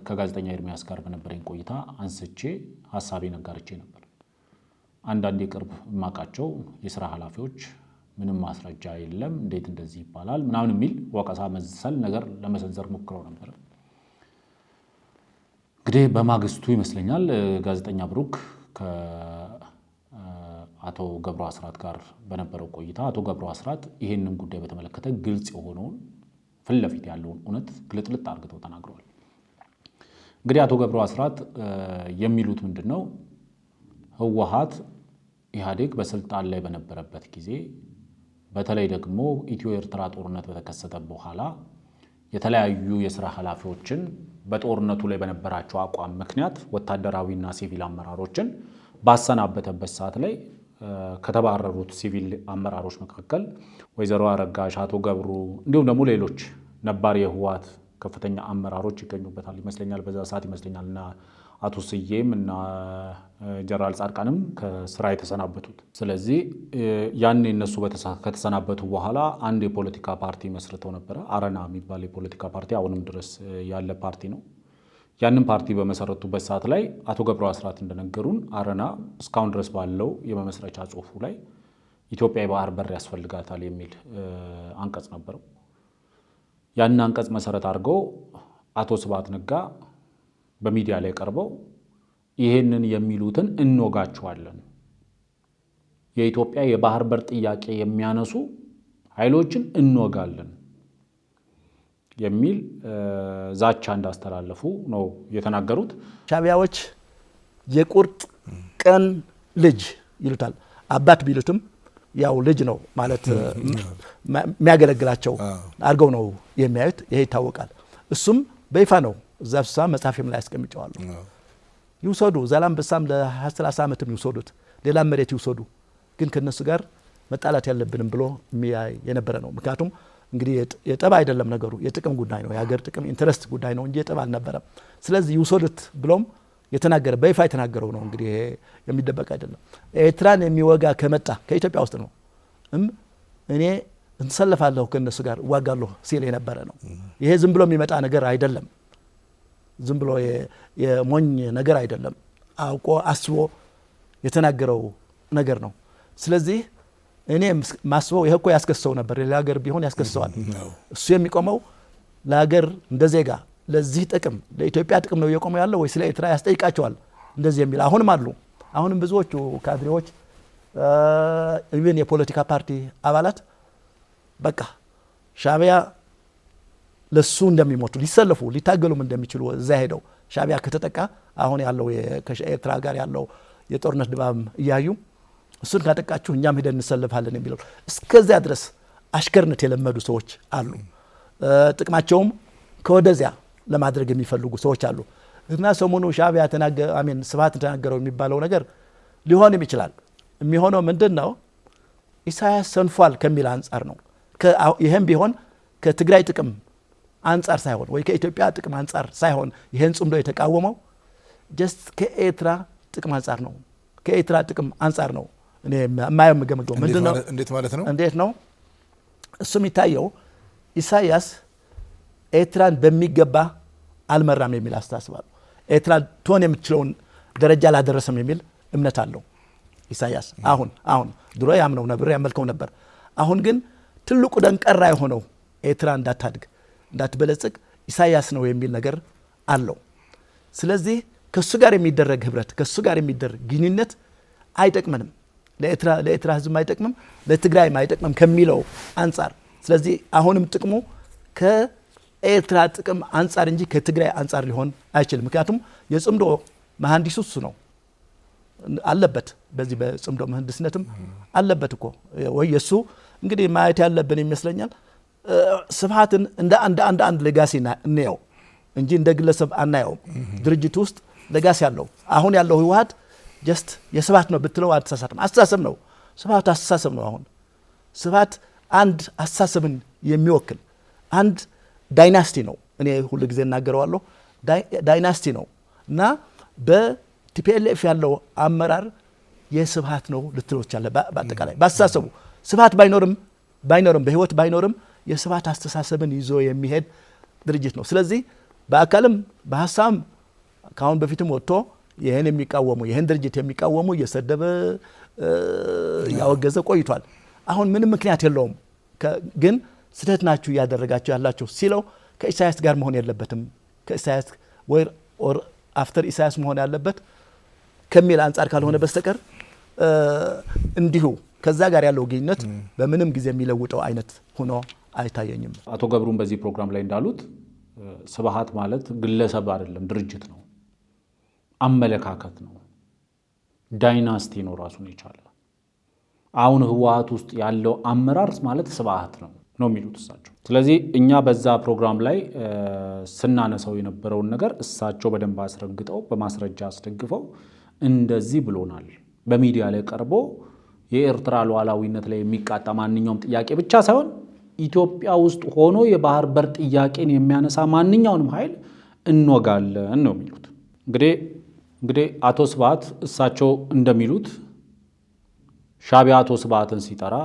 ከጋዜጠኛ ኤርሚያስ ጋር በነበረኝ ቆይታ አንስቼ ሀሳቤን አጋርቼ ነበር። አንዳንድ የቅርብ የማውቃቸው የስራ ኃላፊዎች ምንም ማስረጃ የለም እንዴት እንደዚህ ይባላል ምናምን የሚል ወቀሳ መሰል ነገር ለመሰንዘር ሞክረው ነበር። እንግዲህ በማግስቱ ይመስለኛል ጋዜጠኛ ብሩክ ከአቶ ገብሩ አስራት ጋር በነበረው ቆይታ አቶ ገብሩ አስራት ይህንን ጉዳይ በተመለከተ ግልጽ የሆነውን ፊት ለፊት ያለውን እውነት ግልጥልጥ አድርገው ተናግረዋል። እንግዲህ አቶ ገብሩ አስራት የሚሉት ምንድነው? ህወሓት ኢህአዴግ በስልጣን ላይ በነበረበት ጊዜ በተለይ ደግሞ ኢትዮ ኤርትራ ጦርነት በተከሰተ በኋላ የተለያዩ የሥራ ኃላፊዎችን በጦርነቱ ላይ በነበራቸው አቋም ምክንያት ወታደራዊና ሲቪል አመራሮችን ባሰናበተበት ሰዓት ላይ ከተባረሩት ሲቪል አመራሮች መካከል ወይዘሮ አረጋሽ፣ አቶ ገብሩ እንዲሁም ደግሞ ሌሎች ነባር የህወሓት ከፍተኛ አመራሮች ይገኙበታል ይመስለኛል። በዛ ሰዓት ይመስለኛል እና አቶ ስዬም እና ጀነራል ጻድቃንም ከስራ የተሰናበቱት። ስለዚህ ያኔ እነሱ ከተሰናበቱ በኋላ አንድ የፖለቲካ ፓርቲ መስርተው ነበረ። አረና የሚባል የፖለቲካ ፓርቲ አሁንም ድረስ ያለ ፓርቲ ነው። ያንን ፓርቲ በመሰረቱበት ሰዓት ላይ አቶ ገብሩ አስራት እንደነገሩን አረና እስካሁን ድረስ ባለው የመመስረቻ ጽሁፉ ላይ ኢትዮጵያ የባህር በር ያስፈልጋታል የሚል አንቀጽ ነበረው። ያንን አንቀጽ መሰረት አድርገው አቶ ስብሐት ነጋ በሚዲያ ላይ ቀርበው ይሄንን የሚሉትን እንወጋቸዋለን፣ የኢትዮጵያ የባህር በር ጥያቄ የሚያነሱ ኃይሎችን እንወጋለን የሚል ዛቻ እንዳስተላለፉ ነው የተናገሩት። ሻዕቢያዎች የቁርጥ ቀን ልጅ ይሉታል። አባት ቢሉትም ያው ልጅ ነው ማለት የሚያገለግላቸው አድርገው ነው የሚያዩት። ይሄ ይታወቃል። እሱም በይፋ ነው እዛ ፍሳ መጽሐፍም ላይ አስቀምጨዋለሁ። ይውሰዱ ዛላምበሳም ለ30 ዓመትም ይውሰዱት፣ ሌላም መሬት ይውሰዱ፣ ግን ከነሱ ጋር መጣላት ያለብንም ብሎ የነበረ ነው። ምክንያቱም እንግዲህ የጠብ አይደለም ነገሩ፣ የጥቅም ጉዳይ ነው፣ የሀገር ጥቅም ኢንተረስት ጉዳይ ነው እንጂ የጠብ አልነበረም። ስለዚህ ይውሰዱት ብሎም የተናገረ በይፋ የተናገረው ነው። እንግዲህ የሚደበቅ አይደለም። ኤርትራን የሚወጋ ከመጣ ከኢትዮጵያ ውስጥ ነው እኔ እንሰለፋለሁ ከነሱ ጋር እዋጋለሁ ሲል የነበረ ነው። ይሄ ዝም ብሎ የሚመጣ ነገር አይደለም፣ ዝም ብሎ የሞኝ ነገር አይደለም። አውቆ አስቦ የተናገረው ነገር ነው። ስለዚህ እኔ ማስበው ይሄ እኮ ያስከሰው ነበር፣ ሌላ ሀገር ቢሆን ያስከሰዋል። እሱ የሚቆመው ለሀገር እንደ ዜጋ ለዚህ ጥቅም ለኢትዮጵያ ጥቅም ነው እየቆመው ያለው ወይ ስለ ኤርትራ ያስጠይቃቸዋል እንደዚህ የሚል አሁንም አሉ። አሁንም ብዙዎቹ ካድሬዎች ኢቭን የፖለቲካ ፓርቲ አባላት በቃ ሻዕቢያ ለሱ እንደሚሞቱ ሊሰለፉ ሊታገሉም እንደሚችሉ እዛ ሄደው ሻዕቢያ ከተጠቃ አሁን ያለው ከኤርትራ ጋር ያለው የጦርነት ድባብ እያዩ እሱን ካጠቃችሁ እኛም ሄደን እንሰለፋለን የሚለው እስከዚያ ድረስ አሽከርነት የለመዱ ሰዎች አሉ። ጥቅማቸውም ከወደዚያ ለማድረግ የሚፈልጉ ሰዎች አሉ እና ሰሞኑ ሻዕቢያ ስብሐት ተናገረው የሚባለው ነገር ሊሆንም ይችላል። የሚሆነው ምንድነው? ኢሳያስ ሰንፏል ከሚል አንጻር ነው። ይሄም ቢሆን ከትግራይ ጥቅም አንጻር ሳይሆን ወይ ከኢትዮጵያ ጥቅም አንጻር ሳይሆን ይሄን ጽምዶ የተቃወመው ጀስት ከኤርትራ ጥቅም አንጻር ነው። ከኤርትራ ጥቅም አንጻር ነው እኔ የማየው የምገምገው ምንድነው? እንዴት ማለት ነው? እንዴት ነው እሱ የሚታየው? ኢሳያስ ኤርትራን በሚገባ አልመራም የሚል አስተሳሰባለሁ። ኤርትራን ትሆን የምትችለውን ደረጃ አላደረሰም የሚል እምነት አለው ኢሳያስ። አሁን ድሮ ያምነው ነበር ያመልከው ነበር። አሁን ግን ትልቁ ደንቀራ የሆነው ኤርትራ እንዳታድግ እንዳትበለጽግ ኢሳያስ ነው የሚል ነገር አለው። ስለዚህ ከሱ ጋር የሚደረግ ህብረት ከሱ ጋር የሚደረግ ግንኙነት አይጠቅመንም፣ ለኤርትራ ህዝብ አይጠቅምም፣ ለትግራይም አይጠቅምም ከሚለው አንጻር። ስለዚህ አሁንም ጥቅሙ ከኤርትራ ጥቅም አንጻር እንጂ ከትግራይ አንጻር ሊሆን አይችልም። ምክንያቱም የጽምዶ መሐንዲሱ እሱ ነው አለበት፣ በዚህ በጽምዶ መሐንዲስነትም አለበት እኮ ወይ የሱ እንግዲህ ማየት ያለብን ይመስለኛል። ስብሃትን እንደ አንድ ሌጋሲ እንየው እንጂ እንደ ግለሰብ አናየውም። ድርጅት ውስጥ ሌጋሲ ያለው አሁን ያለው ህወሓት ጀስት የስብሃት ነው ብትለው አስተሳሰብ ነው። ስብሃት አስተሳሰብ ነው። አሁን ስብሃት አንድ አስተሳሰብን የሚወክል አንድ ዳይናስቲ ነው። እኔ ሁሉ ጊዜ እናገረዋለሁ ዳይናስቲ ነው እና በቲፒኤልኤፍ ያለው አመራር የስብሃት ነው ልትሎች አለ። በአጠቃላይ በአስተሳሰቡ ስብሃት ባይኖርም በህይወት ባይኖርም የስብሃት አስተሳሰብን ይዞ የሚሄድ ድርጅት ነው። ስለዚህ በአካልም በሀሳብም ካሁን በፊትም ወጥቶ ይህን የሚቃወሙ ይህን ድርጅት የሚቃወሙ እየሰደበ ያወገዘ ቆይቷል። አሁን ምንም ምክንያት የለውም። ግን ስህተት ናችሁ እያደረጋችሁ ያላችሁ ሲለው ከኢሳያስ ጋር መሆን የለበትም ከኢሳያስ ወይ ኦር አፍተር ኢሳያስ መሆን ያለበት ከሚል አንጻር ካልሆነ በስተቀር እንዲሁ ከዛ ጋር ያለው ግንኙነት በምንም ጊዜ የሚለውጠው አይነት ሆኖ አይታየኝም። አቶ ገብሩም በዚህ ፕሮግራም ላይ እንዳሉት ስብሃት ማለት ግለሰብ አይደለም፣ ድርጅት ነው፣ አመለካከት ነው፣ ዳይናስቲ ነው ራሱን የቻለ። አሁን ህወሓት ውስጥ ያለው አመራር ማለት ስብሃት ነው የሚሉት እሳቸው። ስለዚህ እኛ በዛ ፕሮግራም ላይ ስናነሳው የነበረውን ነገር እሳቸው በደንብ አስረግጠው በማስረጃ አስደግፈው እንደዚህ ብሎናል። በሚዲያ ላይ ቀርቦ የኤርትራ ሉዓላዊነት ላይ የሚቃጣ ማንኛውም ጥያቄ ብቻ ሳይሆን ኢትዮጵያ ውስጥ ሆኖ የባህር በር ጥያቄን የሚያነሳ ማንኛውንም ኃይል እንወጋለን ነው የሚሉት። እንግዲህ አቶ ስብሃት እሳቸው እንደሚሉት ሻዕቢያ አቶ ስብሃትን ሲጠራ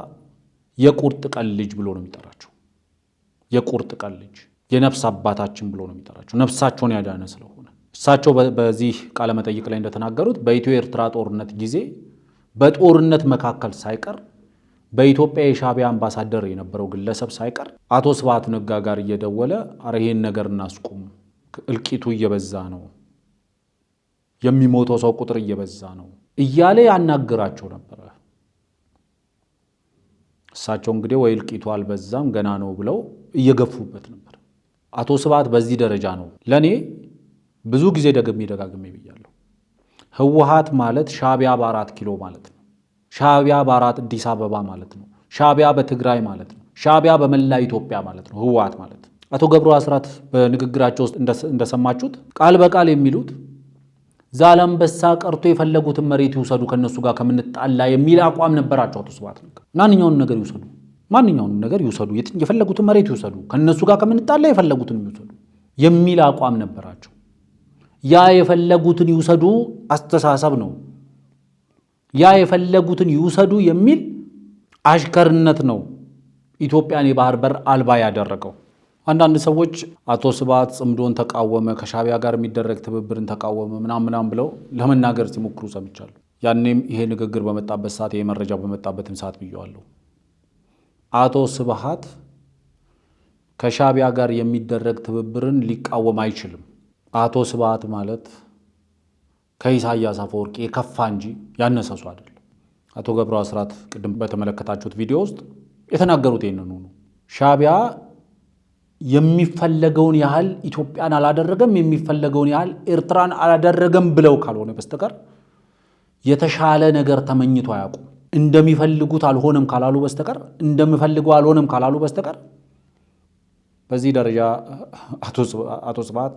የቁርጥ ቀን ልጅ ብሎ ነው የሚጠራቸው። የቁርጥ ቀን ልጅ፣ የነፍስ አባታችን ብሎ ነው የሚጠራቸው፣ ነፍሳቸውን ያዳነ ስለሆነ። እሳቸው በዚህ ቃለ መጠይቅ ላይ እንደተናገሩት በኢትዮ ኤርትራ ጦርነት ጊዜ በጦርነት መካከል ሳይቀር በኢትዮጵያ የሻዕቢያ አምባሳደር የነበረው ግለሰብ ሳይቀር አቶ ስብሃት ነጋ ጋር እየደወለ አረ ይሄን ነገር እናስቁም፣ እልቂቱ እየበዛ ነው፣ የሚሞተው ሰው ቁጥር እየበዛ ነው እያለ ያናግራቸው ነበረ። እሳቸው እንግዲህ ወይ እልቂቱ አልበዛም ገና ነው ብለው እየገፉበት ነበር። አቶ ስብሃት በዚህ ደረጃ ነው። ለኔ ብዙ ጊዜ ደጋግሜ ብያለሁ። ህወሓት ማለት ሻዕቢያ በ4 ኪሎ ማለት ነው። ሻዕቢያ በአዲስ አበባ ማለት ነው። ሻዕቢያ በትግራይ ማለት ነው። ሻዕቢያ በመላ ኢትዮጵያ ማለት ነው ህወሓት ማለት። አቶ ገብሩ አስራት በንግግራቸው ውስጥ እንደሰማችሁት ቃል በቃል የሚሉት ዛላምበሳ ቀርቶ የፈለጉትን መሬት ይውሰዱ ከነሱ ጋር ከምንጣላ የሚል አቋም ነበራቸው። አቶ ስብሃት ማንኛውንም ነገር ይውሰዱ፣ የፈለጉትን መሬት ይውሰዱ፣ ከነሱ ጋር ከምንጣላ የፈለጉትን ይውሰዱ የሚል አቋም ነበራቸው። ያ የፈለጉትን ይውሰዱ አስተሳሰብ ነው። ያ የፈለጉትን ይውሰዱ የሚል አሽከርነት ነው ኢትዮጵያን የባህር በር አልባ ያደረገው። አንዳንድ ሰዎች አቶ ስብሃት ጽምዶን ተቃወመ፣ ከሻዕቢያ ጋር የሚደረግ ትብብርን ተቃወመ ምናምን ብለው ለመናገር ሲሞክሩ ሰምቻለሁ። ያኔም ይሄ ንግግር በመጣበት ሰዓት፣ ይሄ መረጃ በመጣበትም ሰዓት ብየዋለሁ። አቶ ስብሃት ከሻዕቢያ ጋር የሚደረግ ትብብርን ሊቃወም አይችልም። አቶ ስብሃት ማለት ከኢሳያስ አፈወርቂ የከፋ እንጂ ያነሰሱ አይደለም። አቶ ገብሩ አስራት ቅድም በተመለከታችሁት ቪዲዮ ውስጥ የተናገሩት ይህንኑ ነው። ሻዕቢያ የሚፈለገውን ያህል ኢትዮጵያን አላደረገም፣ የሚፈለገውን ያህል ኤርትራን አላደረገም ብለው ካልሆነ በስተቀር የተሻለ ነገር ተመኝቶ አያውቁም። እንደሚፈልጉት አልሆነም ካላሉ በስተቀር እንደሚፈልገው አልሆነም ካላሉ በስተቀር በዚህ ደረጃ አቶ ስብሃት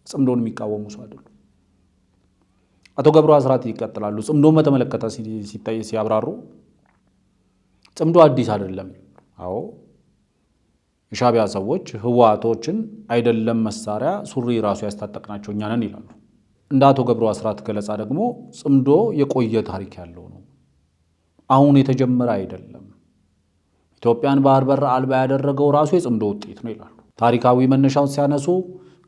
ጽምዶን የሚቃወሙ ሰው አይደሉም። አቶ ገብሩ አስራት ይቀጥላሉ። ጽምዶን በተመለከተ ሲያብራሩ ጽምዶ አዲስ አይደለም። አዎ የሻዕቢያ ሰዎች ህወሓቶችን አይደለም መሳሪያ ሱሪ ራሱ ያስታጠቅናቸው እኛ ነን ይላሉ። እንደ አቶ ገብሩ አስራት ገለጻ ደግሞ ጽምዶ የቆየ ታሪክ ያለው ነው። አሁን የተጀመረ አይደለም። ኢትዮጵያን ባህር በር አልባ ያደረገው ራሱ የጽምዶ ውጤት ነው ይላሉ። ታሪካዊ መነሻውን ሲያነሱ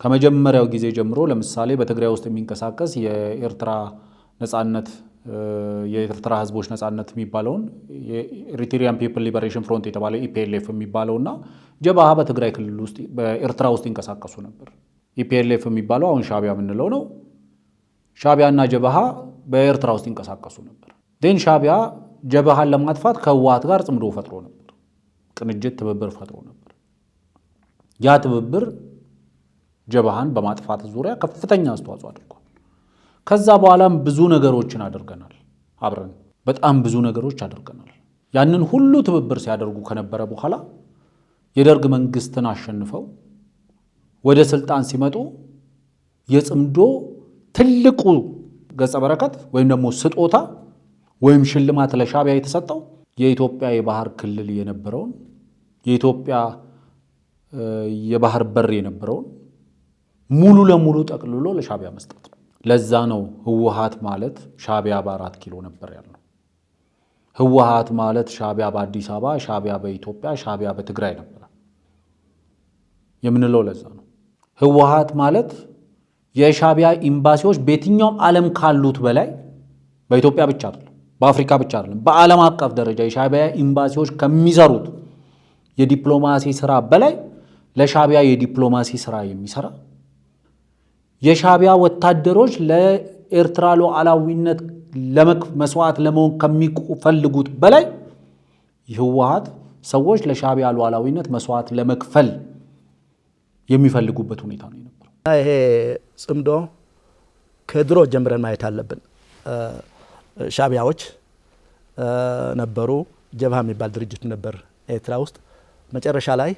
ከመጀመሪያው ጊዜ ጀምሮ ለምሳሌ በትግራይ ውስጥ የሚንቀሳቀስ የኤርትራ ነጻነት የኤርትራ ህዝቦች ነጻነት የሚባለውን የኤሪትሪያን ፒፕል ሊበሬሽን ፍሮንት የተባለው ኢፒኤልኤፍ የሚባለውና ጀብሃ በትግራይ ክልል ውስጥ በኤርትራ ውስጥ ይንቀሳቀሱ ነበር። ኢፒኤልኤፍ የሚባለው አሁን ሻቢያ የምንለው ነው። ሻቢያና ጀብሃ በኤርትራ ውስጥ ይንቀሳቀሱ ነበር። ዴን ሻቢያ ጀብሃን ለማጥፋት ከህወሓት ጋር ጽምዶ ፈጥሮ ነበር። ቅንጅት ትብብር ፈጥሮ ነበር። ያ ትብብር ጀብሃን በማጥፋት ዙሪያ ከፍተኛ አስተዋጽኦ አድርጓል። ከዛ በኋላም ብዙ ነገሮችን አድርገናል። አብረን በጣም ብዙ ነገሮች አድርገናል። ያንን ሁሉ ትብብር ሲያደርጉ ከነበረ በኋላ የደርግ መንግስትን አሸንፈው ወደ ስልጣን ሲመጡ የጽምዶ ትልቁ ገጸ በረከት ወይም ደግሞ ስጦታ ወይም ሽልማት ለሻቢያ የተሰጠው የኢትዮጵያ የባህር ክልል የነበረውን የኢትዮጵያ የባህር በር የነበረውን ሙሉ ለሙሉ ጠቅልሎ ለሻቢያ መስጠት ነው። ለዛ ነው ህወሓት ማለት ሻቢያ በ4 ኪሎ ነበር ያለው። ህወሓት ማለት ሻቢያ በአዲስ አበባ፣ ሻቢያ በኢትዮጵያ፣ ሻቢያ በትግራይ ነበር የምንለው። ለዛ ነው ህወሓት ማለት የሻቢያ ኤምባሲዎች በየትኛውም ዓለም ካሉት በላይ በኢትዮጵያ ብቻ አይደለም፣ በአፍሪካ ብቻ አይደለም፣ በዓለም አቀፍ ደረጃ የሻቢያ ኤምባሲዎች ከሚሰሩት የዲፕሎማሲ ስራ በላይ ለሻቢያ የዲፕሎማሲ ስራ የሚሰራ የሻቢያ ወታደሮች ለኤርትራ ሉዓላዊነት መስዋዕት ለመሆን ከሚፈልጉት በላይ የህወሓት ሰዎች ለሻቢያ ሉዓላዊነት መስዋዕት ለመክፈል የሚፈልጉበት ሁኔታ ነው የነበረው። ይሄ ጽምዶ ከድሮ ጀምረን ማየት አለብን። ሻቢያዎች ነበሩ፣ ጀብሃ የሚባል ድርጅት ነበር ኤርትራ ውስጥ። መጨረሻ ላይ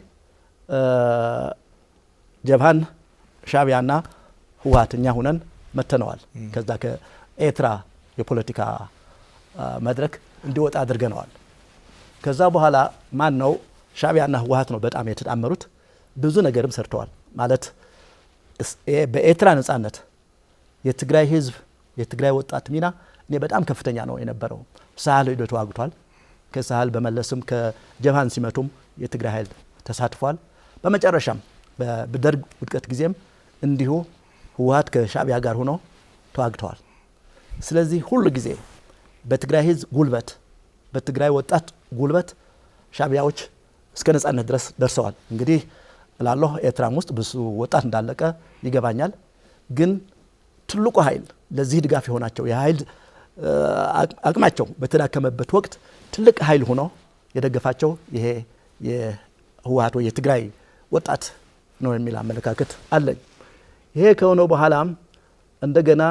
ጀብሃን ሻቢያና ህወሓት እኛ ሁነን መተነዋል። ከዛ ከኤርትራ የፖለቲካ መድረክ እንዲወጣ አድርገነዋል። ከዛ በኋላ ማን ነው ሻቢያና ህወሓት ነው በጣም የተጣመሩት። ብዙ ነገርም ሰርተዋል። ማለት በኤርትራ ነጻነት የትግራይ ህዝብ የትግራይ ወጣት ሚና እኔ በጣም ከፍተኛ ነው የነበረው። ሳህል ሄዶ ተዋግቷል። ከሳህል በመለስም ከጀብሃን ሲመቱም የትግራይ ኃይል ተሳትፏል። በመጨረሻም በደርግ ውድቀት ጊዜም እንዲሁ ህወሓት ከሻቢያ ጋር ሆኖ ተዋግተዋል። ስለዚህ ሁሉ ጊዜ በትግራይ ህዝብ ጉልበት በትግራይ ወጣት ጉልበት ሻቢያዎች እስከ ነጻነት ድረስ ደርሰዋል። እንግዲህ እላለሁ ኤርትራም ውስጥ ብዙ ወጣት እንዳለቀ ይገባኛል። ግን ትልቁ ኃይል ለዚህ ድጋፍ የሆናቸው የኃይል አቅማቸው በተዳከመበት ወቅት ትልቅ ኃይል ሆኖ የደገፋቸው ይሄ የህወሓት ወይ የትግራይ ወጣት ነው የሚል አመለካከት አለኝ። ይሄ ከሆነ በኋላም እንደገና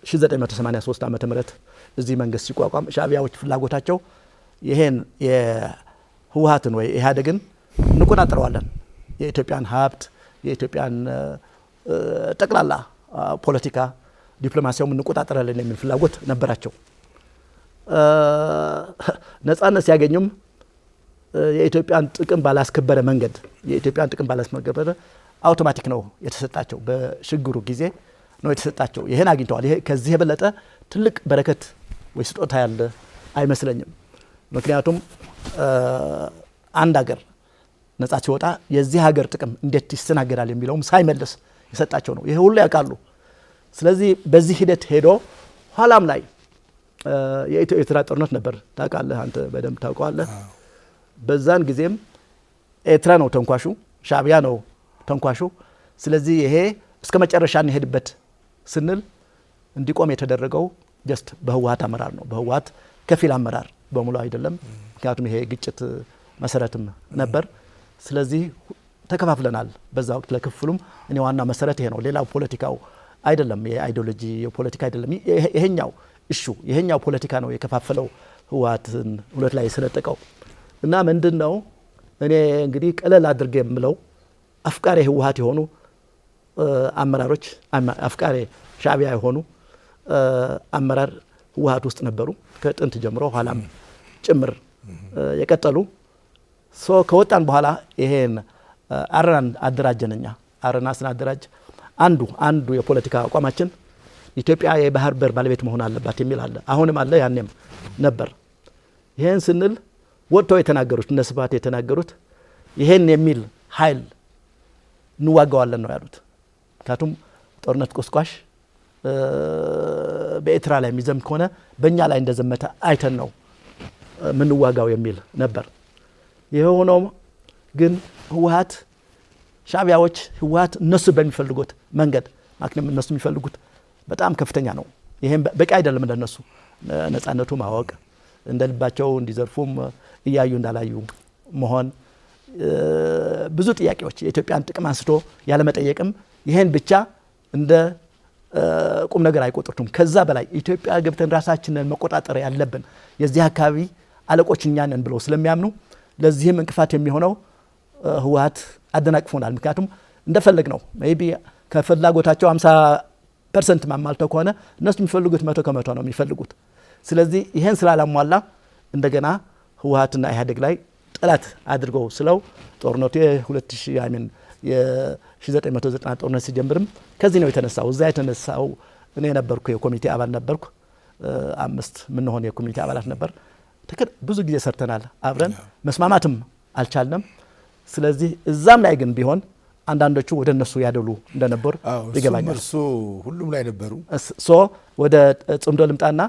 1983 ዓመተ ምህረት እዚህ መንግስት ሲቋቋም ሻቢያዎች ፍላጎታቸው ይሄን የህወሓትን ወይ ኢህአዴግን እንቆጣጠረዋለን፣ የኢትዮጵያን ሀብት የኢትዮጵያን ጠቅላላ ፖለቲካ ዲፕሎማሲያውን እንቆጣጠራለን የሚል ፍላጎት ነበራቸው። ነጻነት ሲያገኙም የኢትዮጵያን ጥቅም ባላስከበረ መንገድ የኢትዮጵያን ጥቅም ባላስከበረ አውቶማቲክ ነው የተሰጣቸው። በሽግሩ ጊዜ ነው የተሰጣቸው። ይሄን አግኝተዋል። ይሄ ከዚህ የበለጠ ትልቅ በረከት ወይ ስጦታ ያለ አይመስለኝም። ምክንያቱም አንድ ሀገር ነጻ ሲወጣ የዚህ ሀገር ጥቅም እንዴት ይስተናገዳል የሚለውም ሳይመልስ የሰጣቸው ነው። ይሄ ሁሉ ያውቃሉ። ስለዚህ በዚህ ሂደት ሄዶ ኋላም ላይ የኢትዮ ኤርትራ ጦርነት ነበር። ታውቃለህ፣ አንተ በደንብ ታውቀዋለህ። በዛን ጊዜም ኤርትራ ነው ተንኳሹ፣ ሻቢያ ነው ተንኳሹ። ስለዚህ ይሄ እስከ መጨረሻ እንሄድበት ስንል እንዲቆም የተደረገው ጀስት በህወሓት አመራር ነው። በህወሓት ከፊል አመራር በሙሉ አይደለም። ምክንያቱም ይሄ ግጭት መሰረትም ነበር። ስለዚህ ተከፋፍለናል። በዛ ወቅት ለክፍሉም እኔ ዋና መሰረት ይሄ ነው። ሌላው ፖለቲካው አይደለም፣ የአይዲዮሎጂ የፖለቲካ አይደለም። ይሄኛው ይሄኛው ፖለቲካ ነው የከፋፈለው ህወሓትን ሁለት ላይ የሰነጠቀው እና ምንድነው እኔ እንግዲህ ቀለል አድርጌ የምለው አፍቃሪ ህወሓት የሆኑ አመራሮች አፍቃሪ ሻቢያ የሆኑ አመራር ህወሓት ውስጥ ነበሩ ከጥንት ጀምሮ ኋላም ጭምር የቀጠሉ ከወጣን በኋላ ይሄን አረናን አደራጀንኛ። አረና ስናደራጅ አንዱ የፖለቲካ አቋማችን ኢትዮጵያ የባህር በር ባለቤት መሆን አለባት የሚል አለ። አሁንም አለ፣ ያኔም ነበር። ይሄን ስንል ወጥተው የተናገሩት እነ ስብሐት የተናገሩት ይሄን የሚል ኃይል እንዋጋዋለን ነው ያሉት። ምክንያቱም ጦርነት ቆስቋሽ በኤርትራ ላይ የሚዘምት ከሆነ በእኛ ላይ እንደዘመተ አይተን ነው ምንዋጋው የሚል ነበር። የሆነው ግን ህወሓት ሻዕቢያዎች ህወሓት እነሱ በሚፈልጉት መንገድ ማክነም እነሱ የሚፈልጉት በጣም ከፍተኛ ነው። ይሄም በቂ አይደለም እንደነሱ ነፃነቱ ማወቅ እንደልባቸው እንዲዘርፉም እያዩ እንዳላዩ መሆን ብዙ ጥያቄዎች የኢትዮጵያን ጥቅም አንስቶ ያለመጠየቅም ይሄን ብቻ እንደ ቁም ነገር አይቆጥሩትም። ከዛ በላይ ኢትዮጵያ ገብተን ራሳችንን መቆጣጠር ያለብን የዚህ አካባቢ አለቆች እኛ ነን ብለው ስለሚያምኑ ለዚህም እንቅፋት የሚሆነው ህወሓት አደናቅፎናል። ምክንያቱም እንደፈለግ ነው ሜይቢ ከፍላጎታቸው 50% ማማልተው ከሆነ እነሱ የሚፈልጉት 100% ነው የሚፈልጉት። ስለዚህ ይሄን ስላላሟላ እንደገና ህወሓትና ኢህአዴግ ላይ ጠላት አድርገው ስለው ጦርነቱ የ1990 ጦርነት ሲጀምርም ከዚህ ነው የተነሳው። እዛ የተነሳው እኔ ነበርኩ፣ የኮሚቴ አባል ነበርኩ። 5 ምንሆን የኮሚቴ አባላት ነበር። ብዙ ጊዜ ሰርተናል አብረን፣ መስማማትም አልቻልንም። ስለዚህ እዛም ላይ ግን ቢሆን አንዳንዶቹ ወደ እነሱ ያደሉ እንደነበር ይገባኛል። እሱ ሁሉም ላይ ነበሩ። ሶ ወደ ጽምዶ ልምጣና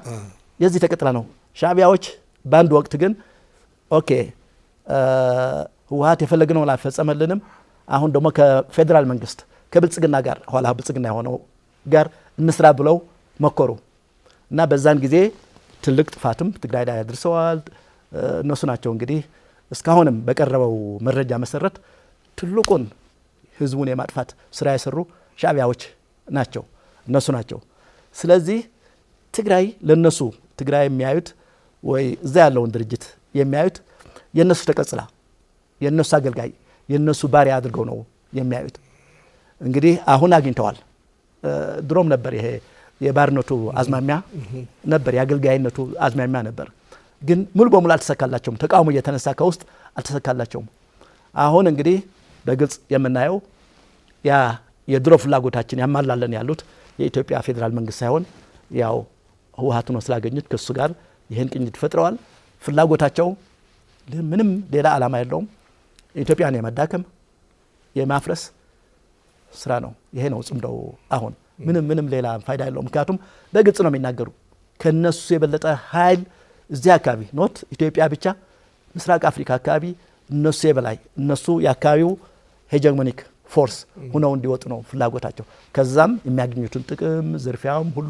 የዚህ ተቀጥላ ነው ሻዕቢያዎች በአንድ ወቅት ግን ኦኬ ህወሓት የፈለግነው አልፈጸመልንም፣ አሁን ደግሞ ከፌዴራል መንግስት ከብልጽግና ጋር ኋላ ብልጽግና የሆነው ጋር እንስራ ብለው መከሩ እና በዛን ጊዜ ትልቅ ጥፋትም ትግራይ ላይ አድርሰዋል። እነሱ ናቸው እንግዲህ እስካሁንም በቀረበው መረጃ መሰረት ትልቁን ህዝቡን የማጥፋት ስራ የሰሩ ሻዕቢያዎች ናቸው፣ እነሱ ናቸው። ስለዚህ ትግራይ ለነሱ ትግራይ የሚያዩት ወይ እዛ ያለውን ድርጅት የሚያዩት የነሱ ተቀጽላ የነሱ አገልጋይ የነሱ ባሪያ አድርገው ነው የሚያዩት። እንግዲህ አሁን አግኝተዋል። ድሮም ነበር ይሄ የባርነቱ አዝማሚያ ነበር፣ የአገልጋይነቱ አዝማሚያ ነበር። ግን ሙሉ በሙሉ አልተሰካላቸውም። ተቃውሞ እየተነሳ ከውስጥ አልተሰካላቸውም። አሁን እንግዲህ በግልጽ የምናየው ያ የድሮ ፍላጎታችን ያማላለን ያሉት የኢትዮጵያ ፌዴራል መንግስት ሳይሆን ያው ህወሓት ነው ስላገኙት ከሱ ጋር ይህን ቅኝት ፈጥረዋል። ፍላጎታቸው ምንም ሌላ ዓላማ የለውም። ኢትዮጵያን የማዳከም የማፍረስ ስራ ነው። ይሄ ነው ጽምደው። አሁን ምንም ሌላ ፋይዳ የለውም። ምክንያቱም በግልጽ ነው የሚናገሩ ከነሱ የበለጠ ኃይል እዚህ አካባቢ ኖት ኢትዮጵያ ብቻ ምስራቅ አፍሪካ አካባቢ እነሱ የበላይ እነሱ የአካባቢው ሄጀሞኒክ ፎርስ ሆነው እንዲወጡ ነው ፍላጎታቸው። ከዛም የሚያገኙትን ጥቅም ዝርፊያም ሁሉ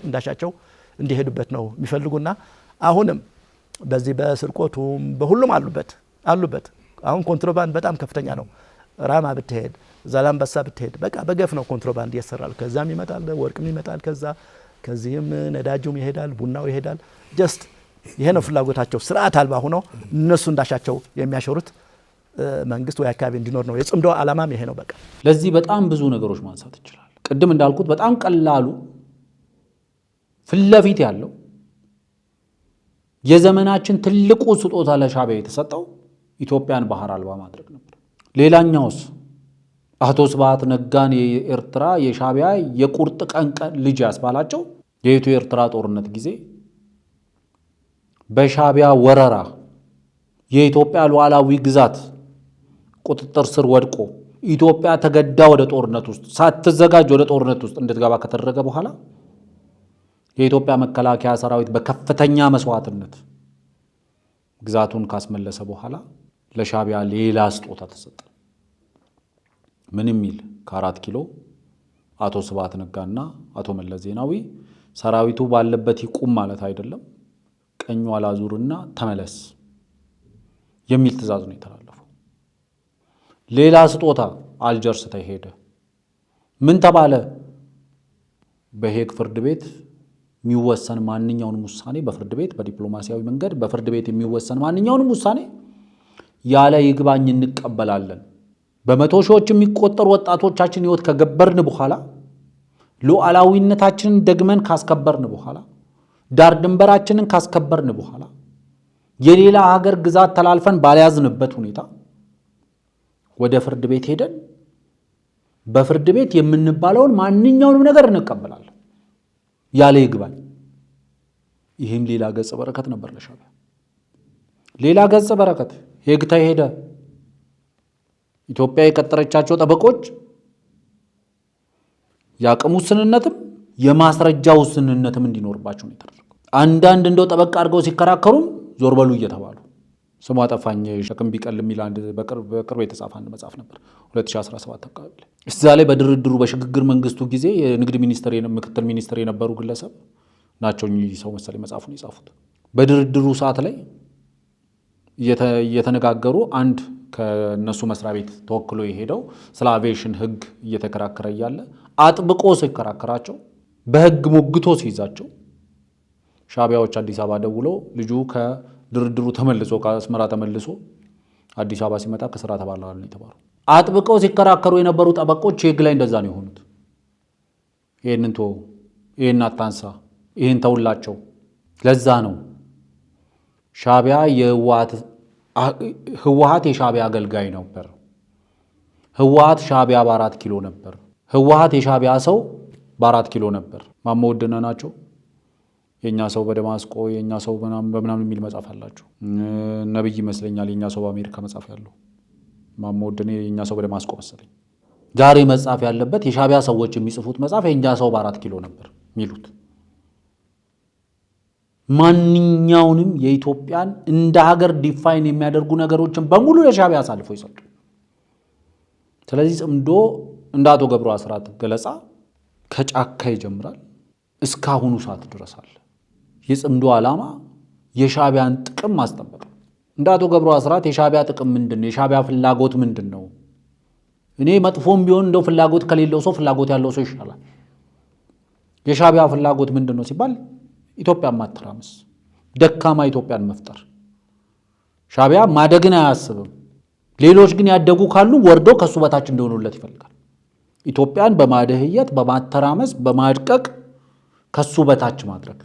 እንዳሻቸው እንዲሄዱበት ነው የሚፈልጉና አሁንም በዚህ በስርቆቱም በሁሉም አሉበት። አሁን ኮንትሮባንድ በጣም ከፍተኛ ነው። ራማ ብትሄድ ዛላምበሳ ብትሄድ በቃ በገፍ ነው ኮንትሮባንድ ይሰራል። ከዛም ይመጣል፣ ወርቅም ይመጣል፣ ከዚህም ነዳጁም ይሄዳል፣ ቡናው ይሄዳል። ጀስት ይሄ ነው ፍላጎታቸው። ስርዓት አልባ ሆነው እነሱ እንዳሻቸው የሚያሸሩት መንግስት ወይ አካባቢ እንዲኖር ነው። የጽምዶ ዓላማም ይሄ ነው። በቃ ለዚህ በጣም ብዙ ነገሮች ማንሳት ይችላል። ቅድም እንዳልኩት በጣም ቀላሉ ፊትለፊት ያለው የዘመናችን ትልቁ ስጦታ ለሻዕቢያ የተሰጠው ኢትዮጵያን ባህር አልባ ማድረግ ነበር። ሌላኛውስ አቶ ስብሐት ነጋን የኤርትራ የሻዕቢያ የቁርጥ ቀን ልጅ ያስባላቸው የኢትዮ ኤርትራ ጦርነት ጊዜ በሻዕቢያ ወረራ የኢትዮጵያ ሉዓላዊ ግዛት ቁጥጥር ስር ወድቆ ኢትዮጵያ ተገዳ ወደ ጦርነት ውስጥ ሳትዘጋጅ ወደ ጦርነት ውስጥ እንድትገባ ከተደረገ በኋላ የኢትዮጵያ መከላከያ ሰራዊት በከፍተኛ መስዋዕትነት ግዛቱን ካስመለሰ በኋላ ለሻዕቢያ ሌላ ስጦታ ተሰጠ። ምን የሚል ከ4 ኪሎ አቶ ስብሐት ነጋና አቶ መለስ ዜናዊ ሰራዊቱ ባለበት ይቁም ማለት አይደለም፣ ቀኙ አላዙርና ተመለስ የሚል ትእዛዝ ነው የተላለፈው። ሌላ ስጦታ አልጀርስ ተሄደ። ምን ተባለ? በሄግ ፍርድ ቤት የሚወሰን ማንኛውንም ውሳኔ በፍርድ ቤት በዲፕሎማሲያዊ መንገድ በፍርድ ቤት የሚወሰን ማንኛውንም ውሳኔ ያለ ይግባኝ እንቀበላለን። በመቶ ሺዎች የሚቆጠሩ ወጣቶቻችን ህይወት ከገበርን በኋላ ሉዓላዊነታችንን ደግመን ካስከበርን በኋላ ዳር ድንበራችንን ካስከበርን በኋላ የሌላ ሀገር ግዛት ተላልፈን ባልያዝንበት ሁኔታ ወደ ፍርድ ቤት ሄደን በፍርድ ቤት የምንባለውን ማንኛውንም ነገር እንቀበላለን። ያለ ይግባኝ። ይህም ሌላ ገጸ በረከት ነበር ለሻዕቢያ። ሌላ ገጸ በረከት ሄግ ተሄደ። ኢትዮጵያ የቀጠረቻቸው ጠበቆች የአቅም ውስንነትም የማስረጃ ውስንነትም እንዲኖርባቸው ነው የተደረገው። አንዳንድ እንደው ጠበቅ አድርገው ሲከራከሩም ዞር በሉ እየተባሉ ስሙ አጠፋኝ ሸክም ቢቀል የሚል አንድ በቅርብ የተጻፈ አንድ መጽሐፍ ነበር 2017 አካባቢ ላይ። እዛ ላይ በድርድሩ በሽግግር መንግስቱ ጊዜ የንግድ ሚኒስትር ምክትል ሚኒስትር የነበሩ ግለሰብ ናቸው እኚህ ሰው መሰለኝ መጽሐፉን የጻፉት። በድርድሩ ሰዓት ላይ እየተነጋገሩ አንድ ከነሱ መስሪያ ቤት ተወክሎ የሄደው ስለ አቪዬሽን ህግ እየተከራከረ እያለ አጥብቆ ሲከራከራቸው በህግ ሞግቶ ሲይዛቸው ሻዕቢያዎች አዲስ አበባ ደውለው ልጁ ከድርድሩ ተመልሶ ከአስመራ ተመልሶ አዲስ አበባ ሲመጣ ከስራ ተባረዋል ነው የተባሉ። አጥብቀው ሲከራከሩ የነበሩ ጠበቆች ህግ ላይ እንደዛ ነው የሆኑት። ይህንን ተው፣ ይህን አታንሳ፣ ይህን ተውላቸው። ለዛ ነው ሻዕቢያ ህወሓት የሻዕቢያ አገልጋይ ነበር። ህወሓት ሻዕቢያ በ4 ኪሎ ነበር። ህወሓት የሻዕቢያ ሰው በ4 ኪሎ ነበር። ማሞ ወድነህ ናቸው የኛ ሰው በደማስቆ የኛ ሰው በምናምን የሚል መጽሐፍ አላቸው። ነብይ ይመስለኛል የኛ ሰው በአሜሪካ መጽሐፍ ያለው ማሞ ወድነህ የኛ ሰው በደማስቆ መሰለኝ። ዛሬ መጽሐፍ ያለበት የሻዕቢያ ሰዎች የሚጽፉት መጽሐፍ የኛ ሰው በ4 ኪሎ ነበር የሚሉት። ማንኛውንም የኢትዮጵያን እንደ ሀገር ዲፋይን የሚያደርጉ ነገሮችን በሙሉ ለሻዕቢያ አሳልፈው ይሰጡ። ስለዚህ ጽምዶ እንደ አቶ ገብሩ አስራት ገለጻ ከጫካ ይጀምራል እስካሁኑ ሰዓት ድረስ አለ። የጽምዶ ዓላማ የሻዕቢያን ጥቅም ማስጠበቅ። እንደ አቶ ገብሩ አስራት የሻዕቢያ ጥቅም ምንድን ነው? የሻዕቢያ ፍላጎት ምንድን ነው? እኔ መጥፎም ቢሆን እንደው ፍላጎት ከሌለው ሰው ፍላጎት ያለው ሰው ይሻላል። የሻዕቢያ ፍላጎት ምንድን ነው ሲባል ኢትዮጵያን ማተራመስ፣ ደካማ ኢትዮጵያን መፍጠር። ሻዕቢያ ማደግን አያስብም። ሌሎች ግን ያደጉ ካሉ ወርዶ ከሱ በታች እንደሆኑለት ይፈልጋል። ኢትዮጵያን በማደህየት በማተራመስ በማድቀቅ ከሱ በታች ማድረግ፣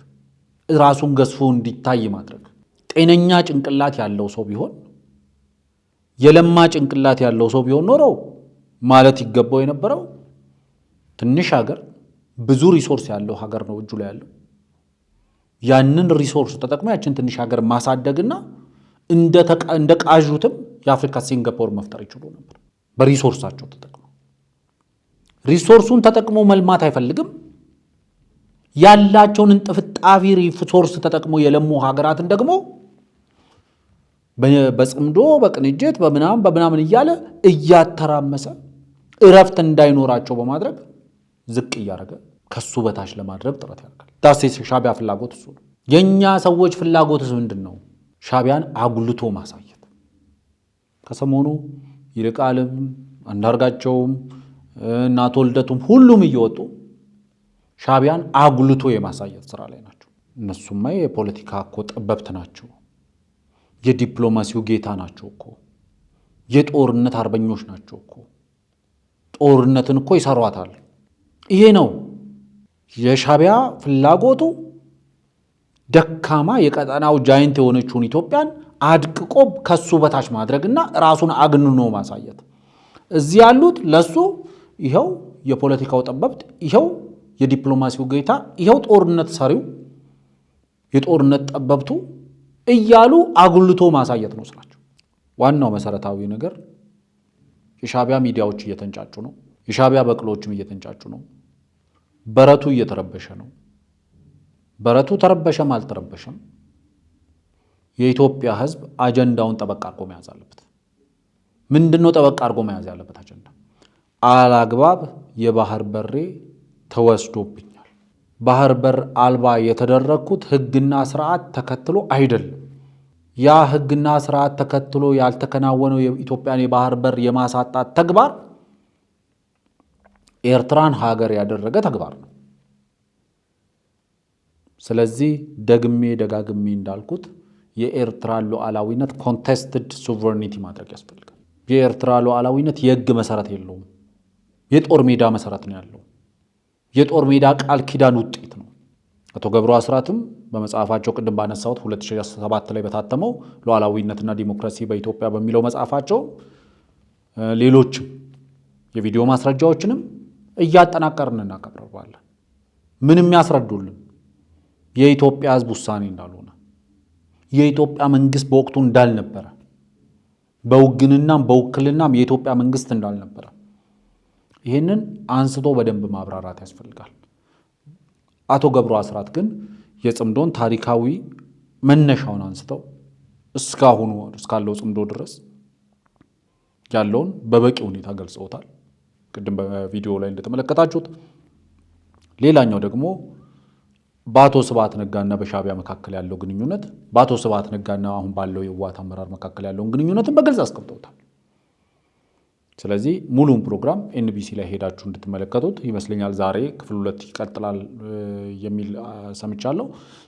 ራሱን ገዝፎ እንዲታይ ማድረግ። ጤነኛ ጭንቅላት ያለው ሰው ቢሆን የለማ ጭንቅላት ያለው ሰው ቢሆን ኖሮ ማለት ይገባው የነበረው ትንሽ ሀገር ብዙ ሪሶርስ ያለው ሀገር ነው እጁ ላይ ያለው። ያንን ሪሶርስ ተጠቅሞ ያችን ትንሽ ሀገር ማሳደግና እንደ ቃዡትም የአፍሪካ ሲንጋፖር መፍጠር ይችሉ ነበር። በሪሶርሳቸው ተጠቅሞ ሪሶርሱን ተጠቅሞ መልማት አይፈልግም። ያላቸውን እንጥፍጣፊ ሪሶርስ ተጠቅሞ የለሙ ሀገራትን ደግሞ በጽምዶ በቅንጅት በምናምን እያለ እያተራመሰ እረፍት እንዳይኖራቸው በማድረግ ዝቅ እያደረገ ከሱ በታች ለማድረግ ጥረት ያደርጋል። ዳሴ ሻዕቢያ ፍላጎት እሱ ነው። የኛ ሰዎች ፍላጎትስ ምንድን ነው? ሻዕቢያን አጉልቶ ማሳየት። ከሰሞኑ ይልቃልም አንዳርጋቸውም እና አቶ ልደቱም ሁሉም እየወጡ ሻዕቢያን አጉልቶ የማሳየት ስራ ላይ ናቸው። እነሱማ የፖለቲካ እኮ ጠበብት ናቸው። የዲፕሎማሲው ጌታ ናቸው እኮ። የጦርነት አርበኞች ናቸው እኮ። ጦርነትን እኮ ይሰሯታል። ይሄ ነው የሻዕቢያ ፍላጎቱ። ደካማ የቀጠናው ጃይንት የሆነችውን ኢትዮጵያን አድቅቆ ከሱ በታች ማድረግና ራሱን አግንኖ ማሳየት። እዚህ ያሉት ለሱ ይኸው የፖለቲካው ጠበብት፣ ይኸው የዲፕሎማሲው ጌታ፣ ይኸው ጦርነት ሰሪው፣ የጦርነት ጠበብቱ እያሉ አጉልቶ ማሳየት ነው ስራቸው። ዋናው መሰረታዊ ነገር የሻዕቢያ ሚዲያዎች እየተንጫጩ ነው። የሻዕቢያ በቅሎችም እየተንጫጩ ነው። በረቱ እየተረበሸ ነው። በረቱ ተረበሸም አልተረበሸም የኢትዮጵያ ሕዝብ አጀንዳውን ጠበቅ አድርጎ መያዝ አለበት። ምንድነው ጠበቅ አድርጎ መያዝ ያለበት አጀንዳ? አላግባብ የባህር በሬ ተወስዶብኛል። ባህር በር አልባ የተደረግኩት ሕግና ስርዓት ተከትሎ አይደለም። ያ ሕግና ስርዓት ተከትሎ ያልተከናወነው የኢትዮጵያን የባህር በር የማሳጣት ተግባር ኤርትራን ሀገር ያደረገ ተግባር ነው። ስለዚህ ደግሜ ደጋግሜ እንዳልኩት የኤርትራን ሉዓላዊነት ኮንቴስትድ ሶቨሬኒቲ ማድረግ ያስፈልጋል። የኤርትራ ሉዓላዊነት የሕግ መሰረት የለውም። የጦር ሜዳ መሰረት ነው ያለው። የጦር ሜዳ ቃል ኪዳን ውጤት ነው። አቶ ገብሩ አስራትም በመጽሐፋቸው ቅድም ባነሳሁት 2007 ላይ በታተመው ሉዓላዊነትና ዲሞክራሲ በኢትዮጵያ በሚለው መጽሐፋቸው ሌሎችም የቪዲዮ ማስረጃዎችንም እያጠናቀርን እናቀርባለን። ምንም ያስረዱልን የኢትዮጵያ ሕዝብ ውሳኔ እንዳልሆነ የኢትዮጵያ መንግስት በወቅቱ እንዳልነበረ በውግንናም በውክልናም የኢትዮጵያ መንግስት እንዳልነበረ ይህንን አንስቶ በደንብ ማብራራት ያስፈልጋል። አቶ ገብሩ አስራት ግን የጽምዶን ታሪካዊ መነሻውን አንስተው እስካሁኑ እስካለው ጽምዶ ድረስ ያለውን በበቂ ሁኔታ ገልጸውታል። ቅድም በቪዲዮ ላይ እንደተመለከታችሁት። ሌላኛው ደግሞ በአቶ ስብሐት ነጋና በሻዕቢያ መካከል ያለው ግንኙነት በአቶ ስብሐት ነጋና አሁን ባለው የህወሓት አመራር መካከል ያለውን ግንኙነትን በግልጽ አስቀምጠውታል። ስለዚህ ሙሉውን ፕሮግራም ኤንቢሲ ላይ ሄዳችሁ እንድትመለከቱት ይመስለኛል። ዛሬ ክፍል 2 ይቀጥላል የሚል ሰምቻለሁ።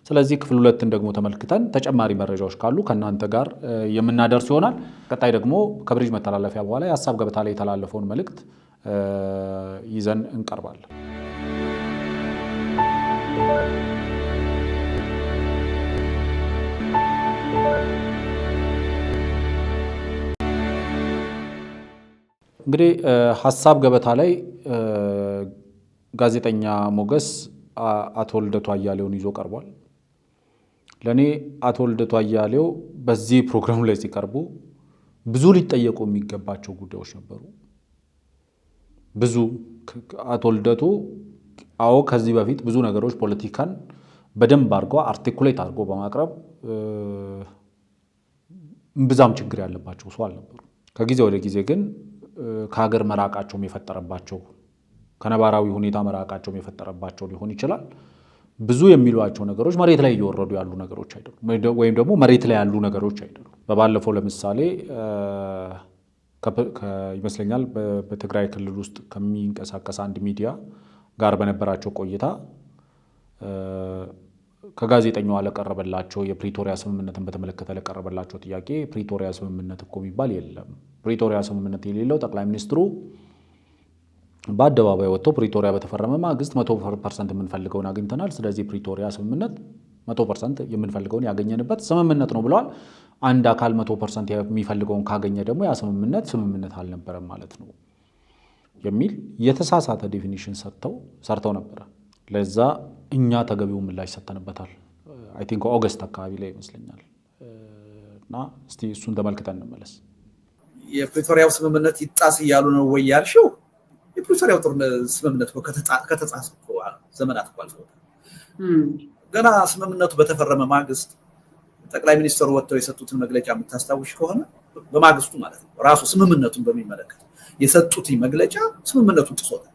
ስለዚህ ክፍል 2ን ደግሞ ተመልክተን ተጨማሪ መረጃዎች ካሉ ከእናንተ ጋር የምናደርስ ይሆናል። ቀጣይ ደግሞ ከብሪጅ መተላለፊያ በኋላ የሀሳብ ገበታ ላይ የተላለፈውን መልእክት ይዘን እንቀርባለን። እንግዲህ ሀሳብ ገበታ ላይ ጋዜጠኛ ሞገስ አቶ ልደቱ አያሌውን ይዞ ቀርቧል። ለእኔ አቶ ልደቱ አያሌው በዚህ ፕሮግራም ላይ ሲቀርቡ ብዙ ሊጠየቁ የሚገባቸው ጉዳዮች ነበሩ። ብዙ አቶ ልደቱ አዎ ከዚህ በፊት ብዙ ነገሮች ፖለቲካን በደንብ አድርጎ አርቲኩሌት አድርጎ በማቅረብ ብዛም ችግር ያለባቸው ሰው አልነበሩ። ከጊዜ ወደ ጊዜ ግን ከሀገር መራቃቸውም የፈጠረባቸው ከነባራዊ ሁኔታ መራቃቸውም የፈጠረባቸው ሊሆን ይችላል። ብዙ የሚሏቸው ነገሮች መሬት ላይ እየወረዱ ያሉ ነገሮች አይደሉም፣ ወይም ደግሞ መሬት ላይ ያሉ ነገሮች አይደሉም። በባለፈው ለምሳሌ ይመስለኛል በትግራይ ክልል ውስጥ ከሚንቀሳቀስ አንድ ሚዲያ ጋር በነበራቸው ቆይታ ከጋዜጠኛዋ ለቀረበላቸው የፕሪቶሪያ ስምምነትን በተመለከተ ለቀረበላቸው ጥያቄ ፕሪቶሪያ ስምምነት እኮ የሚባል የለም፣ ፕሪቶሪያ ስምምነት የሌለው ጠቅላይ ሚኒስትሩ በአደባባይ ወጥቶ ፕሪቶሪያ በተፈረመ ማግስት 100% የምንፈልገውን አግኝተናል፣ ስለዚህ ፕሪቶሪያ ስምምነት 100% የምንፈልገውን ያገኘንበት ስምምነት ነው ብለዋል። አንድ አካል 100% የሚፈልገውን ካገኘ ደግሞ ያ ስምምነት አልነበረም ማለት ነው የሚል የተሳሳተ ዴፊኒሽን ሰርተው ነበረ። ለዛ እኛ ተገቢው ምላሽ ሰጥተንበታል። አይ ቲንክ ኦገስት አካባቢ ላይ ይመስለኛል። እና እስቲ እሱን ተመልክተን እንመለስ። የፕሪቶሪያው ስምምነት ይጣስ እያሉ ነው ወይ ያልሽው? የፕሪቶሪያው ስምምነት ከተጣሰ ዘመናት እኮ አልፈውታል። ገና ስምምነቱ በተፈረመ ማግስት ጠቅላይ ሚኒስትሩ ወጥተው የሰጡትን መግለጫ የምታስታውሽ ከሆነ በማግስቱ ማለት ነው ራሱ ስምምነቱን በሚመለከት የሰጡት መግለጫ ስምምነቱን ጥሶታል።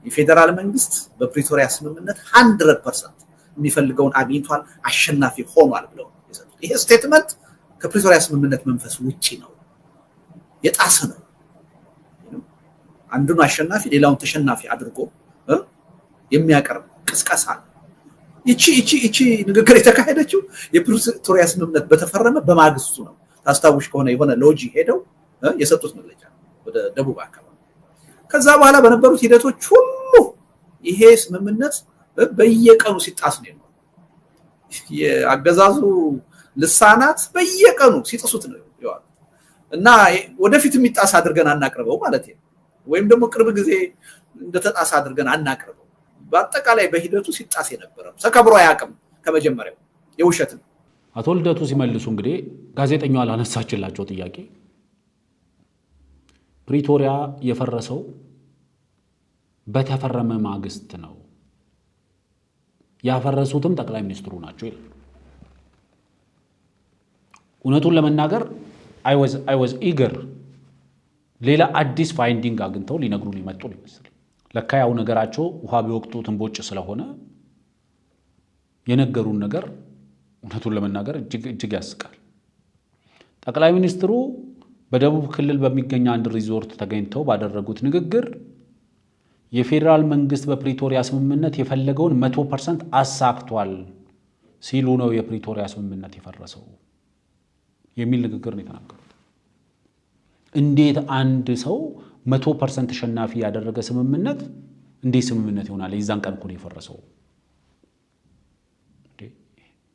የፌዴራል መንግስት በፕሪቶሪያ ስምምነት 100% የሚፈልገውን አግኝቷል፣ አሸናፊ ሆኗል ብለው የሰጡት ይሄ ስቴትመንት ከፕሪቶሪያ ስምምነት መንፈስ ውጪ ነው፣ የጣሰ ነው። አንዱን አሸናፊ ሌላውን ተሸናፊ አድርጎ የሚያቀርብ ቅስቀሳ ነው። ይቺ ንግግር የተካሄደችው የፕሪቶሪያ ስምምነት በተፈረመ በማግስቱ ነው። ታስታውሽ ከሆነ የሆነ ሎጂ ሄደው የሰጡት መግለጫ ወደ ደቡብ አካባቢ። ከዛ በኋላ በነበሩት ሂደቶች ሁሉ ይሄ ስምምነት በየቀኑ ሲጣስ ነው የኖረው። የአገዛዙ ልሳናት በየቀኑ ሲጥሱት ነው የዋሉት እና ወደፊት የሚጣስ አድርገን አናቅርበው ማለት ነው፣ ወይም ደግሞ ቅርብ ጊዜ እንደተጣስ አድርገን አናቅርበው። በአጠቃላይ በሂደቱ ሲጣስ የነበረ ተከብሮ አያውቅም። ከመጀመሪያው የውሸት ነው። አቶ ልደቱ ሲመልሱ እንግዲህ ጋዜጠኛዋ ላነሳችላቸው ጥያቄ ፕሪቶሪያ የፈረሰው በተፈረመ ማግስት ነው፣ ያፈረሱትም ጠቅላይ ሚኒስትሩ ናቸው ይላል። እውነቱን ለመናገር አይ ዋዝ ኢገር ሌላ አዲስ ፋይንዲንግ አግኝተው ሊነግሩ ሊመጡ ይመስል ለካ ያው ነገራቸው ውሃ ቢወቅጡት እንቦጭ ስለሆነ የነገሩን ነገር እውነቱን ለመናገር እጅግ ያስቃል። ጠቅላይ ሚኒስትሩ በደቡብ ክልል በሚገኝ አንድ ሪዞርት ተገኝተው ባደረጉት ንግግር የፌዴራል መንግስት በፕሪቶሪያ ስምምነት የፈለገውን 100% አሳክቷል ሲሉ ነው የፕሪቶሪያ ስምምነት የፈረሰው የሚል ንግግር ነው የተናገሩት። እንዴት አንድ ሰው 100% ተሸናፊ ያደረገ ስምምነት እንዴት ስምምነት ይሆናል? የዛን ቀን እኮ ነው የፈረሰው።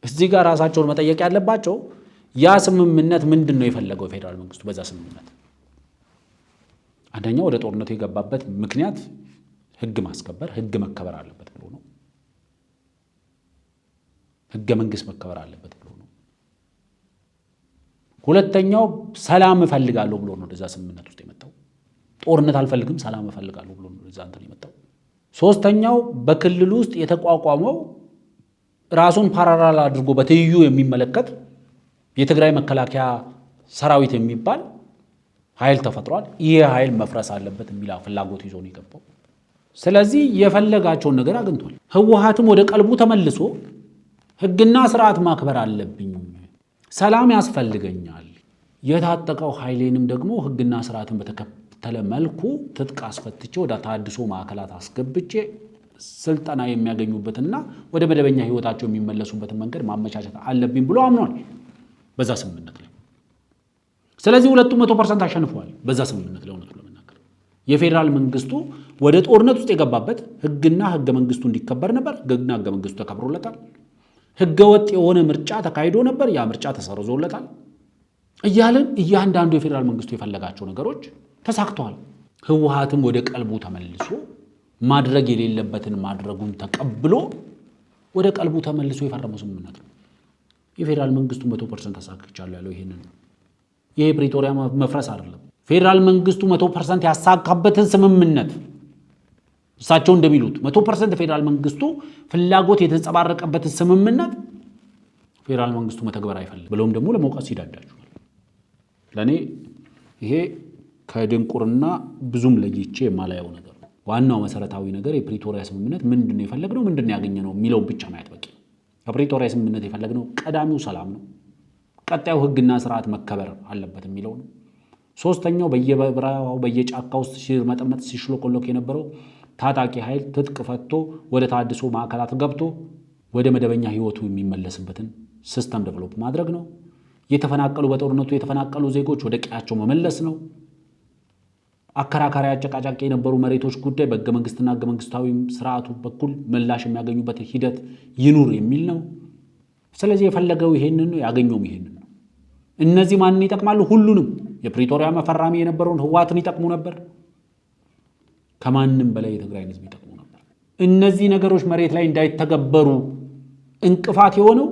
እዚህ ጋር ራሳቸውን መጠየቅ ያለባቸው ያ ስምምነት ምንድን ነው የፈለገው የፌዴራል መንግስቱ በዛ ስምምነት? አንደኛው ወደ ጦርነቱ የገባበት ምክንያት ህግ ማስከበር፣ ህግ መከበር አለበት ብሎ ነው። ህገ መንግስት መከበር አለበት ብሎ ነው። ሁለተኛው ሰላም እፈልጋለሁ ብሎ ነው ወደዛ ስምምነት ውስጥ የመጣው። ጦርነት አልፈልግም ሰላም እፈልጋለሁ ብሎ ነው ወደዛ እንትን የመጣው። ሶስተኛው በክልል ውስጥ የተቋቋመው ራሱን ፓራላል አድርጎ በትይዩ የሚመለከት የትግራይ መከላከያ ሰራዊት የሚባል ኃይል ተፈጥሯል። ይሄ ኃይል መፍረስ አለበት የሚል ፍላጎት ይዞ ነው የገባው። ስለዚህ የፈለጋቸውን ነገር አግኝቷል። ህወሓትም ወደ ቀልቡ ተመልሶ ህግና ስርዓት ማክበር አለብኝ፣ ሰላም ያስፈልገኛል፣ የታጠቀው ኃይሌንም ደግሞ ህግና ስርዓትን በተከተለ መልኩ ትጥቅ አስፈትቼ ወደ ተሃድሶ ማዕከላት አስገብቼ ስልጠና የሚያገኙበትና ወደ መደበኛ ህይወታቸው የሚመለሱበትን መንገድ ማመቻቸት አለብኝ ብሎ አምኗል በዛ ስምምነት ላይ። ስለዚህ ሁለቱ 100% አሸንፈዋል በዛ ስምምነት ላይ። እውነቱን ለመናገር የፌዴራል መንግስቱ ወደ ጦርነት ውስጥ የገባበት ህግና ህገ መንግስቱ እንዲከበር ነበር። ህግና ህገ መንግስቱ ተከብሮለታል። ህገ ወጥ የሆነ ምርጫ ተካሂዶ ነበር። ያ ምርጫ ተሰርዞለታል። እያልን እያንዳንዱ የፌዴራል መንግስቱ የፈለጋቸው ነገሮች ተሳክተዋል። ህወሓትም ወደ ቀልቡ ተመልሶ ማድረግ የሌለበትን ማድረጉን ተቀብሎ ወደ ቀልቡ ተመልሶ የፈረመው ስምምነት ነው። የፌዴራል መንግስቱ 100% ተሳክቻለሁ ያለው ይሄንን ነው። ይሄ ፕሪቶሪያ መፍረስ አይደለም። ፌዴራል መንግስቱ 100% ያሳካበትን ስምምነት እሳቸው እንደሚሉት 100% ፌዴራል መንግስቱ ፍላጎት የተንጸባረቀበትን ስምምነት ፌዴራል መንግስቱ መተግበር አይፈልግም ብለውም ደግሞ ለመውቀስ ይዳዳቸዋል። ለእኔ ይሄ ከድንቁርና ብዙም ለይቼ የማላየው ነገር ነው። ዋናው መሰረታዊ ነገር የፕሪቶሪያ ስምምነት ምንድነው የፈለግነው ምንድነው ያገኘነው የሚለውን ብቻ ማየት በቂ ነው። ከፕሪቶሪያ ስምምነት የፈለግነው ቀዳሚው ሰላም ነው። ቀጣዩ ህግና ስርዓት መከበር አለበት የሚለው ነው። ሶስተኛው በየበረሃው በየጫካ ውስጥ ሲርመጠመጥ ሲሽሎኮሎክ የነበረው ታጣቂ ኃይል ትጥቅ ፈቶ ወደ ተሃድሶ ማዕከላት ገብቶ ወደ መደበኛ ህይወቱ የሚመለስበትን ሲስተም ዴቨሎፕ ማድረግ ነው። የተፈናቀሉ በጦርነቱ የተፈናቀሉ ዜጎች ወደ ቀያቸው መመለስ ነው። አከራካሪ አጨቃጫቂ የነበሩ መሬቶች ጉዳይ በህገ መንግስትና ህገ መንግስታዊ ስርዓቱ በኩል ምላሽ የሚያገኙበት ሂደት ይኑር የሚል ነው። ስለዚህ የፈለገው ይሄንን ነው፣ ያገኘውም ይሄንን ነው። እነዚህ ማንን ይጠቅማሉ? ሁሉንም። የፕሪቶሪያ መፈራሚ የነበረውን ህወሓትን ይጠቅሙ ነበር። ከማንም በላይ የትግራይን ህዝብ ይጠቅሙ ነበር። እነዚህ ነገሮች መሬት ላይ እንዳይተገበሩ እንቅፋት የሆነው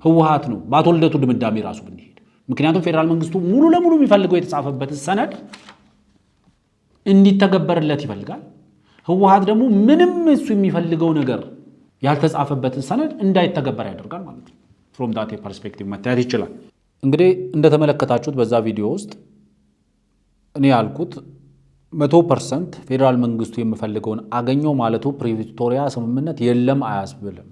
ህወሓት ነው። በአቶ ልደቱ ድምዳሜ ራሱ ብንሄድ፣ ምክንያቱም ፌዴራል መንግስቱ ሙሉ ለሙሉ የሚፈልገው የተጻፈበት ሰነድ እንዲተገበርለት ይፈልጋል። ህወሓት ደግሞ ምንም እሱ የሚፈልገው ነገር ያልተጻፈበትን ሰነድ እንዳይተገበር ያደርጋል ማለት ነው። ፍሮም ዳት ፐርስፔክቲቭ መታየት ይችላል። እንግዲህ እንደተመለከታችሁት በዛ ቪዲዮ ውስጥ እኔ ያልኩት 100% ፌዴራል መንግስቱ የሚፈልገውን አገኘው ማለቱ ፕሪቶሪያ ስምምነት የለም አያስብልም።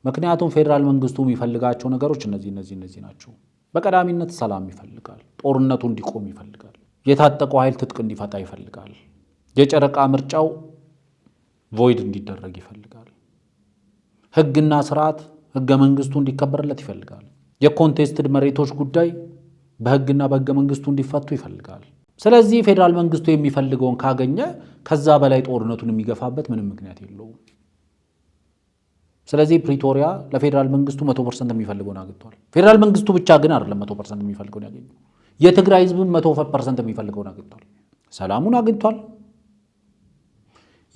ምክንያቱም ፌዴራል መንግስቱ የሚፈልጋቸው ነገሮች እነዚህ ናቸው። በቀዳሚነት ሰላም ይፈልጋል። ጦርነቱ እንዲቆም ይፈልጋል። የታጠቀው ኃይል ትጥቅ እንዲፈታ ይፈልጋል። የጨረቃ ምርጫው ቮይድ እንዲደረግ ይፈልጋል። ህግና ስርዓት ህገ መንግስቱ እንዲከበርለት ይፈልጋል። የኮንቴስትድ መሬቶች ጉዳይ በህግና በህገ መንግስቱ እንዲፈቱ ይፈልጋል። ስለዚህ ፌዴራል መንግስቱ የሚፈልገውን ካገኘ ከዛ በላይ ጦርነቱን የሚገፋበት ምንም ምክንያት የለውም። ስለዚህ ፕሪቶሪያ ለፌዴራል መንግስቱ 100% የሚፈልገውን አግኝቷል። ፌዴራል መንግስቱ ብቻ ግን አይደለም 100% የሚፈልገውን ያገኘው። የትግራይ ህዝብም 100% የሚፈልገውን አግኝቷል። ሰላሙን አግኝቷል።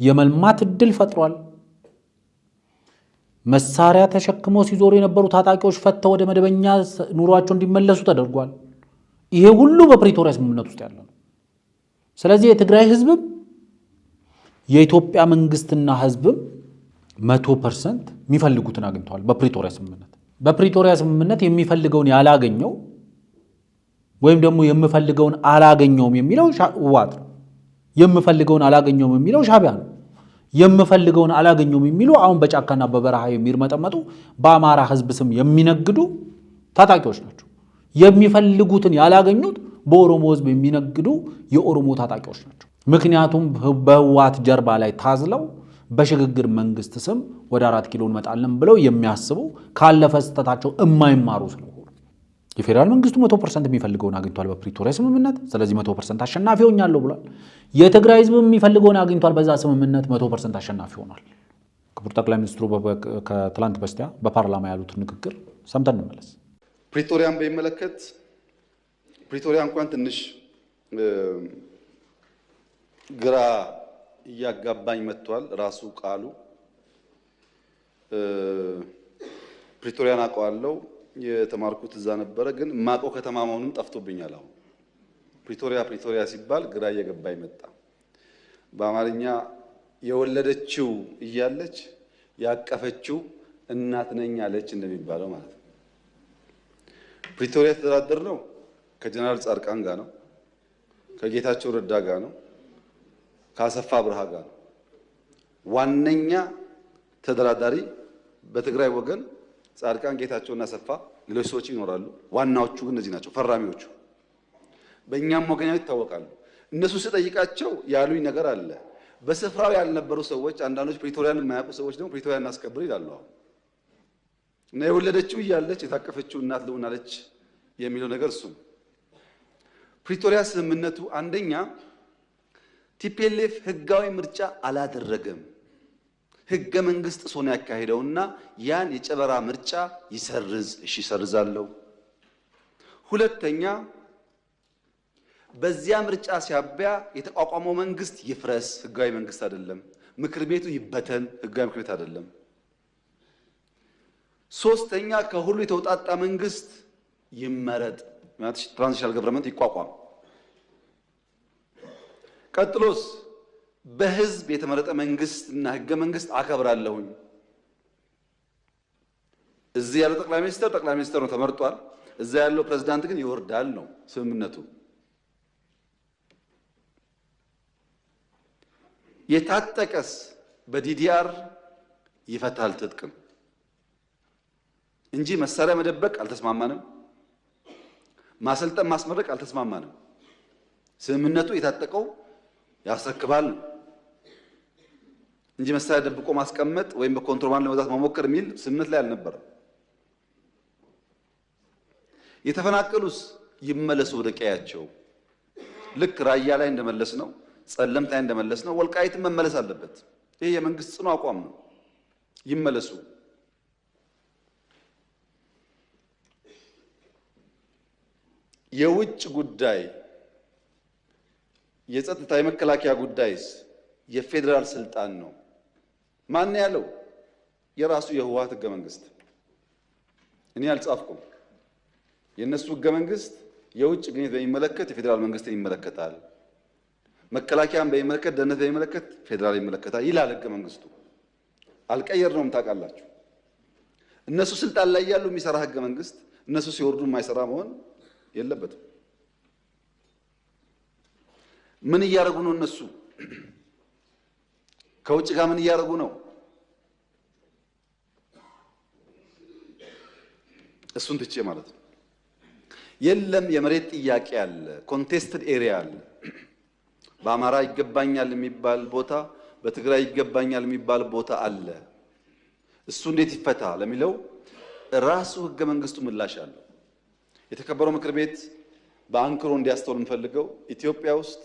የመልማት እድል ፈጥሯል። መሳሪያ ተሸክመው ሲዞሩ የነበሩ ታጣቂዎች ፈተው ወደ መደበኛ ኑሯቸው እንዲመለሱ ተደርጓል። ይሄ ሁሉ በፕሪቶሪያ ስምምነት ውስጥ ያለ ነው። ስለዚህ የትግራይ ህዝብም የኢትዮጵያ መንግስትና ህዝብም 100% የሚፈልጉትን አግኝተዋል በፕሪቶሪያ ስምምነት። በፕሪቶሪያ ስምምነት የሚፈልገውን ያላገኘው ወይም ደግሞ የምፈልገውን አላገኘውም የሚለው ህወሓት ነው። የምፈልገውን አላገኘውም የሚለው ሻዕቢያ ነው። የምፈልገውን አላገኘውም የሚሉ አሁን በጫካና በበረሃ የሚርመጠመጡ በአማራ ህዝብ ስም የሚነግዱ ታጣቂዎች ናቸው። የሚፈልጉትን ያላገኙት በኦሮሞ ህዝብ የሚነግዱ የኦሮሞ ታጣቂዎች ናቸው። ምክንያቱም በህወሓት ጀርባ ላይ ታዝለው በሽግግር መንግስት ስም ወደ 4 ኪሎ እንመጣለን ብለው የሚያስቡ ካለፈ ስህተታቸው የማይማሩ ስለሆኑ የፌዴራል መንግስቱ 100% የሚፈልገውን አግኝቷል በፕሪቶሪያ ስምምነት። ስለዚህ 100% አሸናፊ ሆኛለሁ ብሏል። የትግራይ ህዝብ የሚፈልገውን አግኝቷል በዛ ስምምነት 100% አሸናፊ ሆኗል። ክቡር ጠቅላይ ሚኒስትሩ ከትላንት በስቲያ በፓርላማ ያሉት ንግግር ሰምተን እንመለስ። ፕሪቶሪያን በሚመለከት ፕሪቶሪያ እንኳን ትንሽ ግራ እያጋባኝ መጥቷል። ራሱ ቃሉ ፕሪቶሪያን አውቀዋለሁ። የተማርኩት እዛ ነበረ፣ ግን ማውቀው ከተማ መሆኑን ጠፍቶብኛል። አሁን ፕሪቶሪያ ሲባል ግራ እየገባኝ መጣ። በአማርኛ የወለደችው እያለች ያቀፈችው እናት ነኝ አለች እንደሚባለው ማለት ነው። ፕሪቶሪያ የተደራደር ነው ከጀነራል ጻድቃን ጋር ነው፣ ከጌታቸው ረዳ ጋር ነው፣ ከአሰፋ ብርሃ ጋር ነው። ዋነኛ ተደራዳሪ በትግራይ ወገን ጻድቃን፣ ጌታቸውና አሰፋ፣ ሌሎች ሰዎች ይኖራሉ። ዋናዎቹ ግን እነዚህ ናቸው ፈራሚዎቹ። በእኛም ወገን ይታወቃሉ። እነሱ ስጠይቃቸው ያሉኝ ነገር አለ። በስፍራው ያልነበሩ ሰዎች፣ አንዳንዶች ፕሪቶሪያን የማያውቁ ሰዎች ደግሞ ፕሪቶሪያን እናስከብር ይላሉ። አሁን እና የወለደችው እያለች የታቀፈችው እናት ልሆናለች የሚለው ነገር እሱ ነው። ፕሪቶሪያ ስምምነቱ አንደኛ ቲፒኤልኤፍ ህጋዊ ምርጫ አላደረገም። ህገ መንግስት ጥሶ ነው ያካሄደውና ያን የጨበራ ምርጫ ይሰርዝ። እሺ ይሰርዛለሁ። ሁለተኛ በዚያ ምርጫ ሲያበያ የተቋቋመው መንግስት ይፍረስ፣ ህጋዊ መንግስት አይደለም። ምክር ቤቱ ይበተን፣ ህጋዊ ምክር ቤት አይደለም። ሶስተኛ ከሁሉ የተውጣጣ መንግስት ይመረጥ፣ ማለት ትራንዚሽናል ገቨርንመንት ይቋቋም። ቀጥሎስ በህዝብ የተመረጠ መንግስት እና ህገ መንግስት አከብራለሁኝ። እዚህ ያለው ጠቅላይ ሚኒስትር ነው ተመርጧል። እዛ ያለው ፕሬዝዳንት ግን ይወርዳል ነው ስምምነቱ። የታጠቀስ በዲዲአር ይፈታል ትጥቅም እንጂ መሳሪያ መደበቅ አልተስማማንም። ማሰልጠን ማስመረቅ አልተስማማንም። ስምምነቱ የታጠቀው ያስረክባል እንጂ መሳሪያ ደብቆ ማስቀመጥ ወይም በኮንትሮባንድ ለመግዛት መሞከር የሚል ስምምነት ላይ አልነበረም። የተፈናቀሉስ ይመለሱ ወደ ቀያቸው። ልክ ራያ ላይ እንደመለስ ነው፣ ጸለምት ላይ እንደመለስ ነው፣ ወልቃይትም መመለስ አለበት። ይሄ የመንግስት ጽኑ አቋም ነው። ይመለሱ። የውጭ ጉዳይ፣ የጸጥታ፣ የመከላከያ ጉዳይስ የፌዴራል ስልጣን ነው። ማን ያለው? የራሱ የህወሓት ህገ መንግስት። እኔ አልጻፍኩም። የነሱ ህገ መንግስት የውጭ ግንኙነት በሚመለከት የፌዴራል መንግስትን ይመለከታል፣ መከላከያን በሚመለከት፣ ደህንነት በሚመለከት ፌዴራል ይመለከታል ይላል ህገ መንግስቱ። አልቀየርነውም፣ ታውቃላችሁ። እነሱ ስልጣን ላይ ያሉ የሚሰራ ህገ መንግስት እነሱ ሲወርዱ የማይሰራ መሆን የለበትም። ምን እያደረጉ ነው እነሱ? ከውጭ ጋር ምን እያደረጉ ነው? እሱን ትቼ ማለት ነው። የለም የመሬት ጥያቄ አለ፣ ኮንቴስትድ ኤሪያ አለ። በአማራ ይገባኛል የሚባል ቦታ፣ በትግራይ ይገባኛል የሚባል ቦታ አለ። እሱ እንዴት ይፈታ ለሚለው ራሱ ህገ መንግስቱ ምላሽ አለው። የተከበረው ምክር ቤት በአንክሮ እንዲያስተውል እንፈልገው ኢትዮጵያ ውስጥ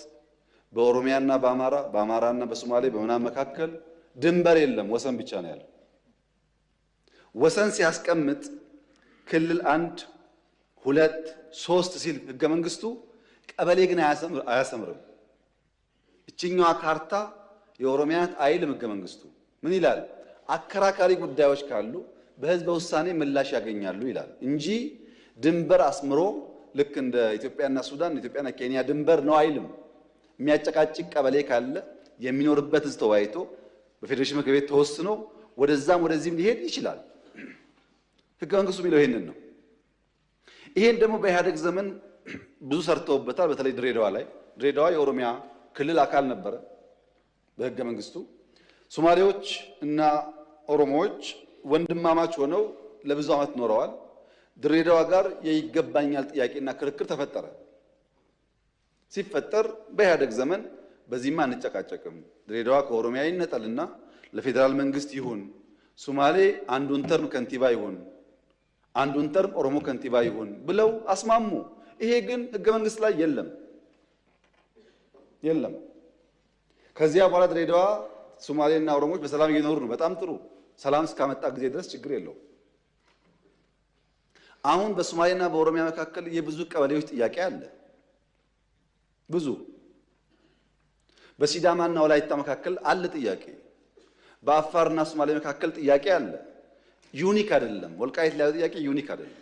በኦሮሚያና በአማራ፣ በአማራና በሶማሌ በምናምን መካከል ድንበር የለም፣ ወሰን ብቻ ነው ያለው። ወሰን ሲያስቀምጥ ክልል 1 2 3 ሲል ህገ መንግስቱ ቀበሌ ግን አያሰምርም። እችኛዋ ካርታ የኦሮሚያ አይልም ህገ መንግስቱ። ምን ይላል? አከራካሪ ጉዳዮች ካሉ በህዝበ ውሳኔ ምላሽ ያገኛሉ ይላል እንጂ ድንበር አስምሮ ልክ እንደ ኢትዮጵያና ሱዳን፣ ኢትዮጵያና ኬንያ ድንበር ነው አይልም። የሚያጨቃጭቅ ቀበሌ ካለ የሚኖርበት ህዝብ ተወያይቶ በፌዴሬሽን ምክር ቤት ተወስኖ ወደዛም ወደዚህም ሊሄድ ይችላል። ህገ መንግስቱ የሚለው ይሄንን ነው። ይሄን ደግሞ በኢህአደግ ዘመን ብዙ ሰርተውበታል። በተለይ ድሬዳዋ ላይ። ድሬዳዋ የኦሮሚያ ክልል አካል ነበረ በህገ መንግስቱ። ሶማሌዎች እና ኦሮሞዎች ወንድማማች ሆነው ለብዙ ዓመት ኖረዋል። ድሬዳዋ ጋር የይገባኛል ጥያቄና ክርክር ተፈጠረ። ሲፈጠር በኢህአደግ ዘመን በዚህማ አንጨቃጨቅም፣ ድሬዳዋ ከኦሮሚያ ይነጠልና ለፌዴራል መንግስት ይሁን፣ ሶማሌ አንዱን ተርም ከንቲባ ይሁን፣ አንዱን ተርም ኦሮሞ ከንቲባ ይሁን ብለው አስማሙ። ይሄ ግን ህገ መንግስት ላይ የለም። ከዚያ በኋላ ድሬዳዋ ሶማሌና ኦሮሞዎች በሰላም እየኖሩ ነው። በጣም ጥሩ። ሰላም እስካመጣ ጊዜ ድረስ ችግር የለውም። አሁን በሶማሌና በኦሮሚያ መካከል የብዙ ቀበሌዎች ጥያቄ አለ። ብዙ በሲዳማና ወላይታ መካከል አለ ጥያቄ። በአፋርና ሶማሌ መካከል ጥያቄ አለ። ዩኒክ አይደለም። ወልቃይት ላይ ጥያቄ ዩኒክ አይደለም።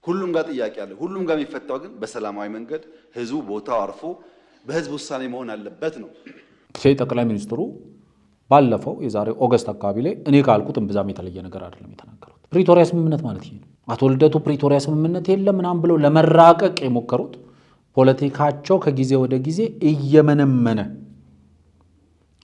ሁሉም ጋር ጥያቄ አለ። ሁሉም ጋር የሚፈታው ግን በሰላማዊ መንገድ ህዝቡ ቦታው አርፎ በህዝብ ውሳኔ መሆን አለበት ነው። ጠቅላይ ሚኒስትሩ ባለፈው የዛሬ ኦገስት አካባቢ ላይ እኔ ካልኩት እምብዛም የተለየ ነገር አይደለም የተናገሩት። ፕሪቶሪያ ስምምነት ማለት ይሄ ነው። አቶ ልደቱ ፕሪቶሪያ ስምምነት የለም ምናምን ብለው ለመራቀቅ የሞከሩት ፖለቲካቸው ከጊዜ ወደ ጊዜ እየመነመነ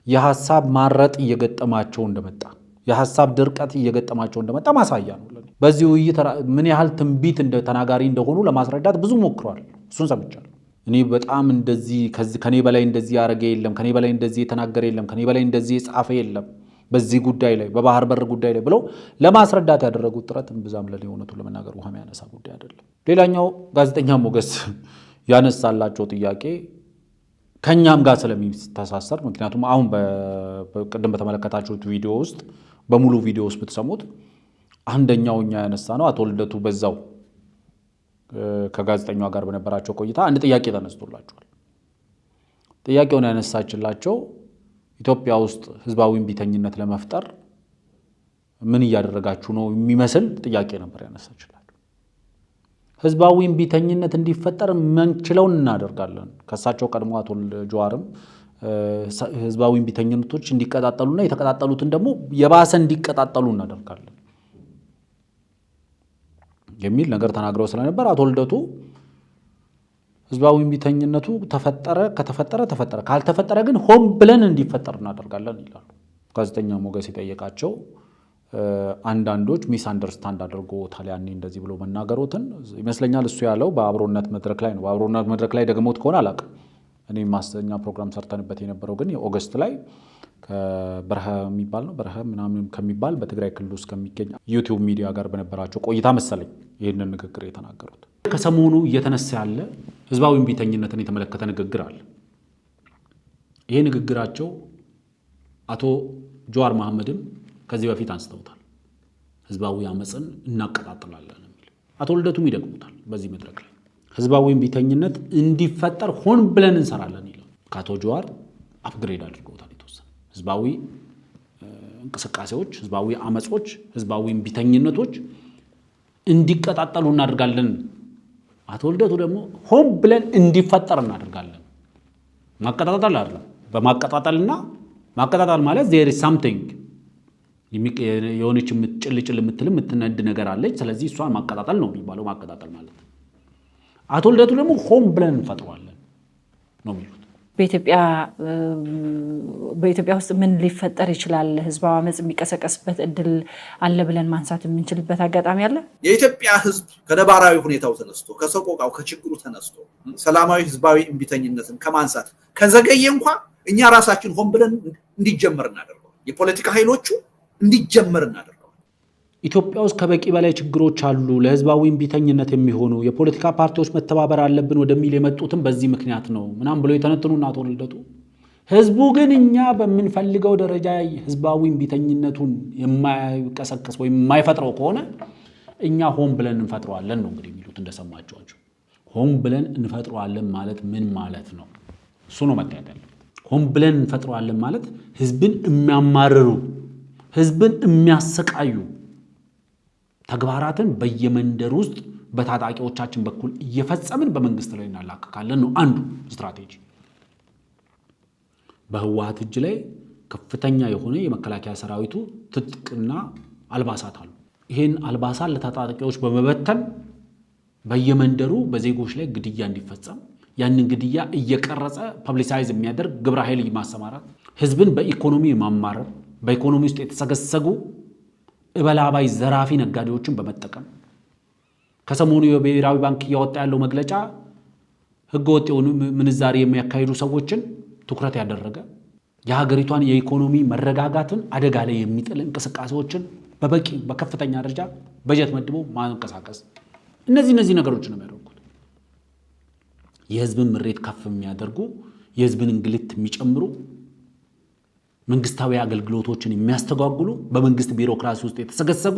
የሐሳብ ማረጥ እየገጠማቸው እንደመጣ የሐሳብ ድርቀት እየገጠማቸው እንደመጣ ማሳያ ነው። በዚህ ውይይት ምን ያህል ትንቢት ተናጋሪ እንደሆኑ ለማስረዳት ብዙ ሞክሯል። እሱን ሰምቻለሁ። እኔ በጣም እንደዚህ ከኔ በላይ እንደዚህ ያደረገ የለም፣ ከኔ በላይ እንደዚህ የተናገረ የለም፣ ከኔ በላይ እንደዚህ የጻፈ የለም በዚህ ጉዳይ ላይ በባህር በር ጉዳይ ላይ ብለው ለማስረዳት ያደረጉት ጥረት እምብዛም ለኔ እውነቱን ለመናገር ውሃ የሚያነሳ ጉዳይ አይደለም። ሌላኛው ጋዜጠኛ ሞገስ ያነሳላቸው ጥያቄ ከኛም ጋር ስለሚተሳሰር ምክንያቱም አሁን በቅድም በተመለከታችሁት ቪዲዮ ውስጥ በሙሉ ቪዲዮ ውስጥ ብትሰሙት አንደኛው እኛ ያነሳ ነው አቶ ልደቱ በዛው ከጋዜጠኛዋ ጋር በነበራቸው ቆይታ አንድ ጥያቄ ተነስቶላቸዋል። ጥያቄውን ያነሳችላቸው ኢትዮጵያ ውስጥ ህዝባዊ እምቢተኝነት ለመፍጠር ምን እያደረጋችሁ ነው የሚመስል ጥያቄ ነበር ያነሳችላቸው። ህዝባዊ እምቢተኝነት እንዲፈጠር ምንችለውን እናደርጋለን። ከሳቸው ቀድሞ አቶ ጀዋርም ህዝባዊ እምቢተኝነቶች እንዲቀጣጠሉና የተቀጣጠሉትን ደግሞ የባሰ እንዲቀጣጠሉ እናደርጋለን የሚል ነገር ተናግረው ስለነበር አቶ ልደቱ ህዝባዊ እምቢተኝነቱ ከተፈጠረ ካልተፈጠረ ግን ሆን ብለን እንዲፈጠር እናደርጋለን ይላሉ። ጋዜጠኛ ሞገስ የጠየቃቸው አንዳንዶች ሚስ አንደርስታንድ አድርጎታል ያኔ እንደዚህ ብሎ መናገሩትን ይመስለኛል። እሱ ያለው በአብሮነት መድረክ ላይ ነው። በአብሮነት መድረክ ላይ ደግሞት ከሆነ አላውቅም። እኔ ማስተኛ ፕሮግራም ሰርተንበት የነበረው ግን የኦገስት ላይ ከበረሃ የሚባል ነው በረሃ ምናምን ከሚባል በትግራይ ክልል ውስጥ ከሚገኝ ዩቲዩብ ሚዲያ ጋር በነበራቸው ቆይታ መሰለኝ ይህንን ንግግር የተናገሩት። ከሰሞኑ እየተነሳ ያለ ህዝባዊ እምቢተኝነትን የተመለከተ ንግግር አለ። ይሄ ንግግራቸው አቶ ጀዋር መሐመድም ከዚህ በፊት አንስተውታል። ህዝባዊ አመፅን እናቀጣጥላለን የሚል አቶ ልደቱም ይደግሙታል። በዚህ መድረክ ላይ ህዝባዊ እምቢተኝነት እንዲፈጠር ሆን ብለን እንሰራለን ይላል። ከአቶ ጀዋር አፕግሬድ አድርገውታል። የተወሰነ ህዝባዊ እንቅስቃሴዎች፣ ህዝባዊ አመጾች፣ ህዝባዊ እምቢተኝነቶች እንዲቀጣጠሉ እናደርጋለን። አቶ ልደቱ ደግሞ ሆን ብለን እንዲፈጠር እናደርጋለን። ማቀጣጣል አይደለም። በማቀጣጣልና ማቀጣጣል ማለት there is something የሆነች ጭልጭል የምትል የምትነድ ነገር አለች። ስለዚህ እሷን ማቀጣጣል ነው የሚባለው ማቀጣጣል ማለት። አቶ ልደቱ ደግሞ ሆን ብለን እንፈጥረዋለን ነው የሚሉት። በኢትዮጵያ ውስጥ ምን ሊፈጠር ይችላል? ህዝባዊ አመፅ የሚቀሰቀስበት እድል አለ ብለን ማንሳት የምንችልበት አጋጣሚ አለ? የኢትዮጵያ ህዝብ ከነባራዊ ሁኔታው ተነስቶ ከሰቆቃው ከችግሩ ተነስቶ ሰላማዊ ህዝባዊ እምቢተኝነትን ከማንሳት ከዘገየ እንኳ እኛ ራሳችን ሆን ብለን እንዲጀመር እናደርገዋል። የፖለቲካ ኃይሎቹ እንዲጀመር እናደርገዋል። ኢትዮጵያ ውስጥ ከበቂ በላይ ችግሮች አሉ፣ ለህዝባዊ እምቢተኝነት የሚሆኑ የፖለቲካ ፓርቲዎች መተባበር አለብን ወደሚል የመጡትም በዚህ ምክንያት ነው ምናምን ብሎ የተነትኑና አቶ ልደቱ ህዝቡ ግን እኛ በምንፈልገው ደረጃ ህዝባዊ እምቢተኝነቱን የማይቀሰቅስ ወይም የማይፈጥረው ከሆነ እኛ ሆን ብለን እንፈጥረዋለን ነው እንግዲህ የሚሉት እንደሰማችኋቸው። ሆን ብለን እንፈጥረዋለን ማለት ምን ማለት ነው? እሱ ነው መታየት ያለበት። ሆን ብለን እንፈጥረዋለን ማለት ህዝብን የሚያማርሩ ህዝብን የሚያሰቃዩ ተግባራትን በየመንደር ውስጥ በታጣቂዎቻችን በኩል እየፈጸምን በመንግስት ላይ እናላቀቃለን ነው አንዱ ስትራቴጂ። በህወሓት እጅ ላይ ከፍተኛ የሆነ የመከላከያ ሰራዊቱ ትጥቅና አልባሳት አሉ። ይህን አልባሳት ለታጣቂዎች በመበተን በየመንደሩ በዜጎች ላይ ግድያ እንዲፈጸም ያንን ግድያ እየቀረጸ ፐብሊሳይዝ የሚያደርግ ግብረ ኃይል ማሰማራት፣ ህዝብን በኢኮኖሚ ማማረር፣ በኢኮኖሚ ውስጥ የተሰገሰጉ እበላባይ ዘራፊ ነጋዴዎችን በመጠቀም ከሰሞኑ የብሔራዊ ባንክ እያወጣ ያለው መግለጫ ህገወጥ የሆኑ ምንዛሪ የሚያካሂዱ ሰዎችን ትኩረት ያደረገ የሀገሪቷን የኢኮኖሚ መረጋጋትን አደጋ ላይ የሚጥል እንቅስቃሴዎችን በበቂ በከፍተኛ ደረጃ በጀት መድቦ ማንቀሳቀስ፣ እነዚህ ነገሮች ነው የሚያደርጉት። የህዝብን ምሬት ከፍ የሚያደርጉ የህዝብን እንግልት የሚጨምሩ መንግስታዊ አገልግሎቶችን የሚያስተጓጉሉ በመንግስት ቢሮክራሲ ውስጥ የተሰገሰጉ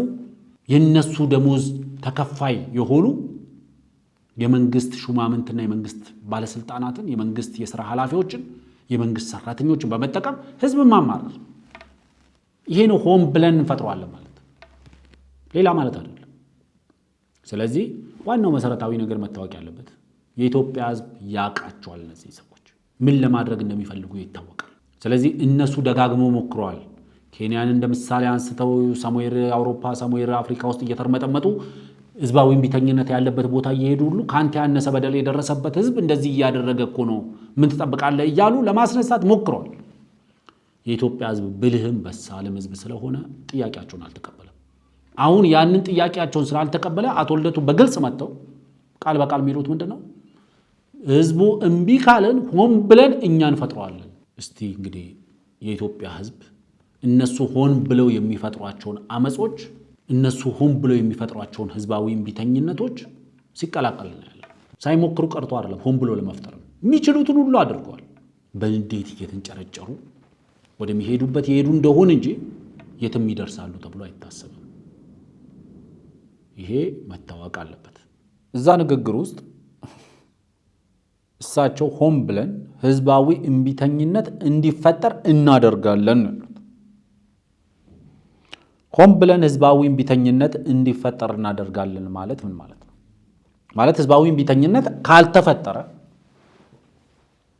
የነሱ ደሞዝ ተከፋይ የሆኑ የመንግስት ሹማምንትና የመንግስት ባለስልጣናትን የመንግስት የሥራ ኃላፊዎችን የመንግስት ሰራተኞችን በመጠቀም ህዝብን ማማረር፣ ይሄ ነው ሆን ብለን እንፈጥረዋለን ማለት ሌላ ማለት አይደለም። ስለዚህ ዋናው መሰረታዊ ነገር መታወቅ ያለበት የኢትዮጵያ ሕዝብ ያውቃቸዋል። እነዚህ ሰዎች ምን ለማድረግ እንደሚፈልጉ ይታወቃል። ስለዚህ እነሱ ደጋግሞ ሞክረዋል። ኬንያን እንደ ምሳሌ አንስተው ሰሙዌር አውሮፓ ሰሙዌር አፍሪካ ውስጥ እየተርመጠመጡ ህዝባዊ እምቢተኝነት ያለበት ቦታ እየሄዱ ሁሉ ካንተ ያነሰ በደል የደረሰበት ህዝብ እንደዚህ እያደረገ እኮ ነው ምን ትጠብቃለህ እያሉ ለማስነሳት ሞክረዋል። የኢትዮጵያ ህዝብ ብልህም በሳልም ህዝብ ስለሆነ ጥያቄያቸውን አልተቀበለም። አሁን ያንን ጥያቄያቸውን ስላልተቀበለ አቶ ልደቱ በግልጽ መጥተው ቃል በቃል የሚሉት ምንድነው? ህዝቡ እምቢ ካለን ሆን ብለን እኛ እንፈጥረዋለን። እስቲ እንግዲህ የኢትዮጵያ ህዝብ እነሱ ሆን ብለው የሚፈጥሯቸውን አመጾች እነሱ ሆን ብለው የሚፈጥሯቸውን ህዝባዊ እምቢተኝነቶች ሲቀላቀል እናያለን። ሳይሞክሩ ቀርቶ አይደለም፣ ሆን ብሎ ለመፍጠር የሚችሉትን ሁሉ አድርገዋል። በንዴት እየተንጨረጨሩ ወደሚሄዱበት ይሄዱ እንደሆነ እንጂ የትም ይደርሳሉ ተብሎ አይታሰብም። ይሄ መታወቅ አለበት። እዛ ንግግር ውስጥ እሳቸው ሆን ብለን ህዝባዊ እምቢተኝነት እንዲፈጠር እናደርጋለን ነው ያሉት። ሆን ብለን ህዝባዊ እምቢተኝነት እንዲፈጠር እናደርጋለን ማለት ምን ማለት ነው? ማለት ህዝባዊ እምቢተኝነት ካልተፈጠረ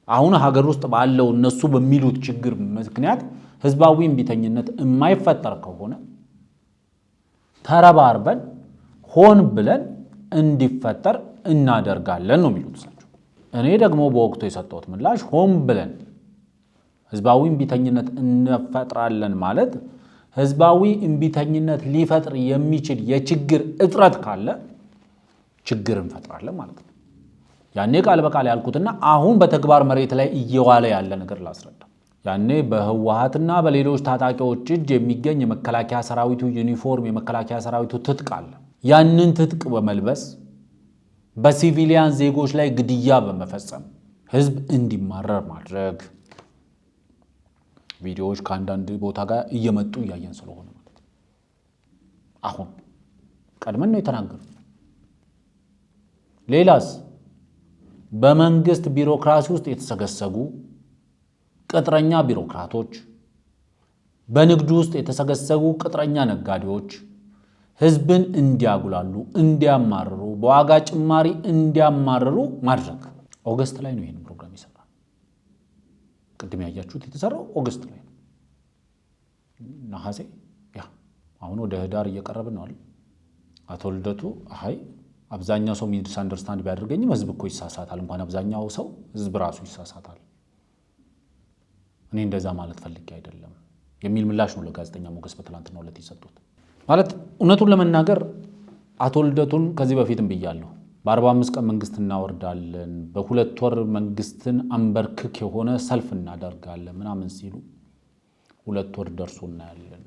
አሁን ሀገር ውስጥ ባለው እነሱ በሚሉት ችግር ምክንያት ህዝባዊ እምቢተኝነት የማይፈጠር ከሆነ ተረባርበን ሆን ብለን እንዲፈጠር እናደርጋለን ነው የሚሉት እሳቸው። እኔ ደግሞ በወቅቱ የሰጠሁት ምላሽ ሆን ብለን ህዝባዊ እምቢተኝነት እንፈጥራለን ማለት ህዝባዊ እምቢተኝነት ሊፈጥር የሚችል የችግር እጥረት ካለ ችግር እንፈጥራለን ማለት ነው። ያኔ ቃል በቃል ያልኩትና አሁን በተግባር መሬት ላይ እየዋለ ያለ ነገር ላስረዳ። ያኔ በህወሓትና በሌሎች ታጣቂዎች እጅ የሚገኝ የመከላከያ ሰራዊቱ ዩኒፎርም፣ የመከላከያ ሰራዊቱ ትጥቅ አለ። ያንን ትጥቅ በመልበስ በሲቪሊያን ዜጎች ላይ ግድያ በመፈጸም ህዝብ እንዲማረር ማድረግ ቪዲዮዎች ከአንዳንድ ቦታ ጋር እየመጡ እያየን ስለሆነ ማለት ነው። አሁን ቀድመን ነው የተናገሩት። ሌላስ በመንግስት ቢሮክራሲ ውስጥ የተሰገሰጉ ቅጥረኛ ቢሮክራቶች፣ በንግዱ ውስጥ የተሰገሰጉ ቅጥረኛ ነጋዴዎች ህዝብን እንዲያጉላሉ፣ እንዲያማርሩ፣ በዋጋ ጭማሪ እንዲያማርሩ ማድረግ። ኦገስት ላይ ነው ይሄን ፕሮግራም ይሰራል። ቅድም ያያችሁት የተሰራው ኦገስት ላይ ነው። ነሐሴ አሁን ወደ ህዳር እየቀረብን ነው አይደል? አቶ ልደቱ አይ አብዛኛው ሰው ሚስ አንደርስታንድ ቢያደርገኝም ህዝብ እኮ ይሳሳታል፣ እንኳን አብዛኛው ሰው ህዝብ ራሱ ይሳሳታል፣ እኔ እንደዛ ማለት ፈልጌ አይደለም የሚል ምላሽ ነው ለጋዜጠኛ ሞገስ በትላንትናው ዕለት የሰጡት። ማለት እውነቱን ለመናገር አቶ ልደቱን ከዚህ በፊትም ብያለሁ፣ በ45 ቀን መንግስት እናወርዳለን፣ በሁለት ወር መንግስትን አንበርክክ የሆነ ሰልፍ እናደርጋለን ምናምን ሲሉ ሁለት ወር ደርሶ እናያለን።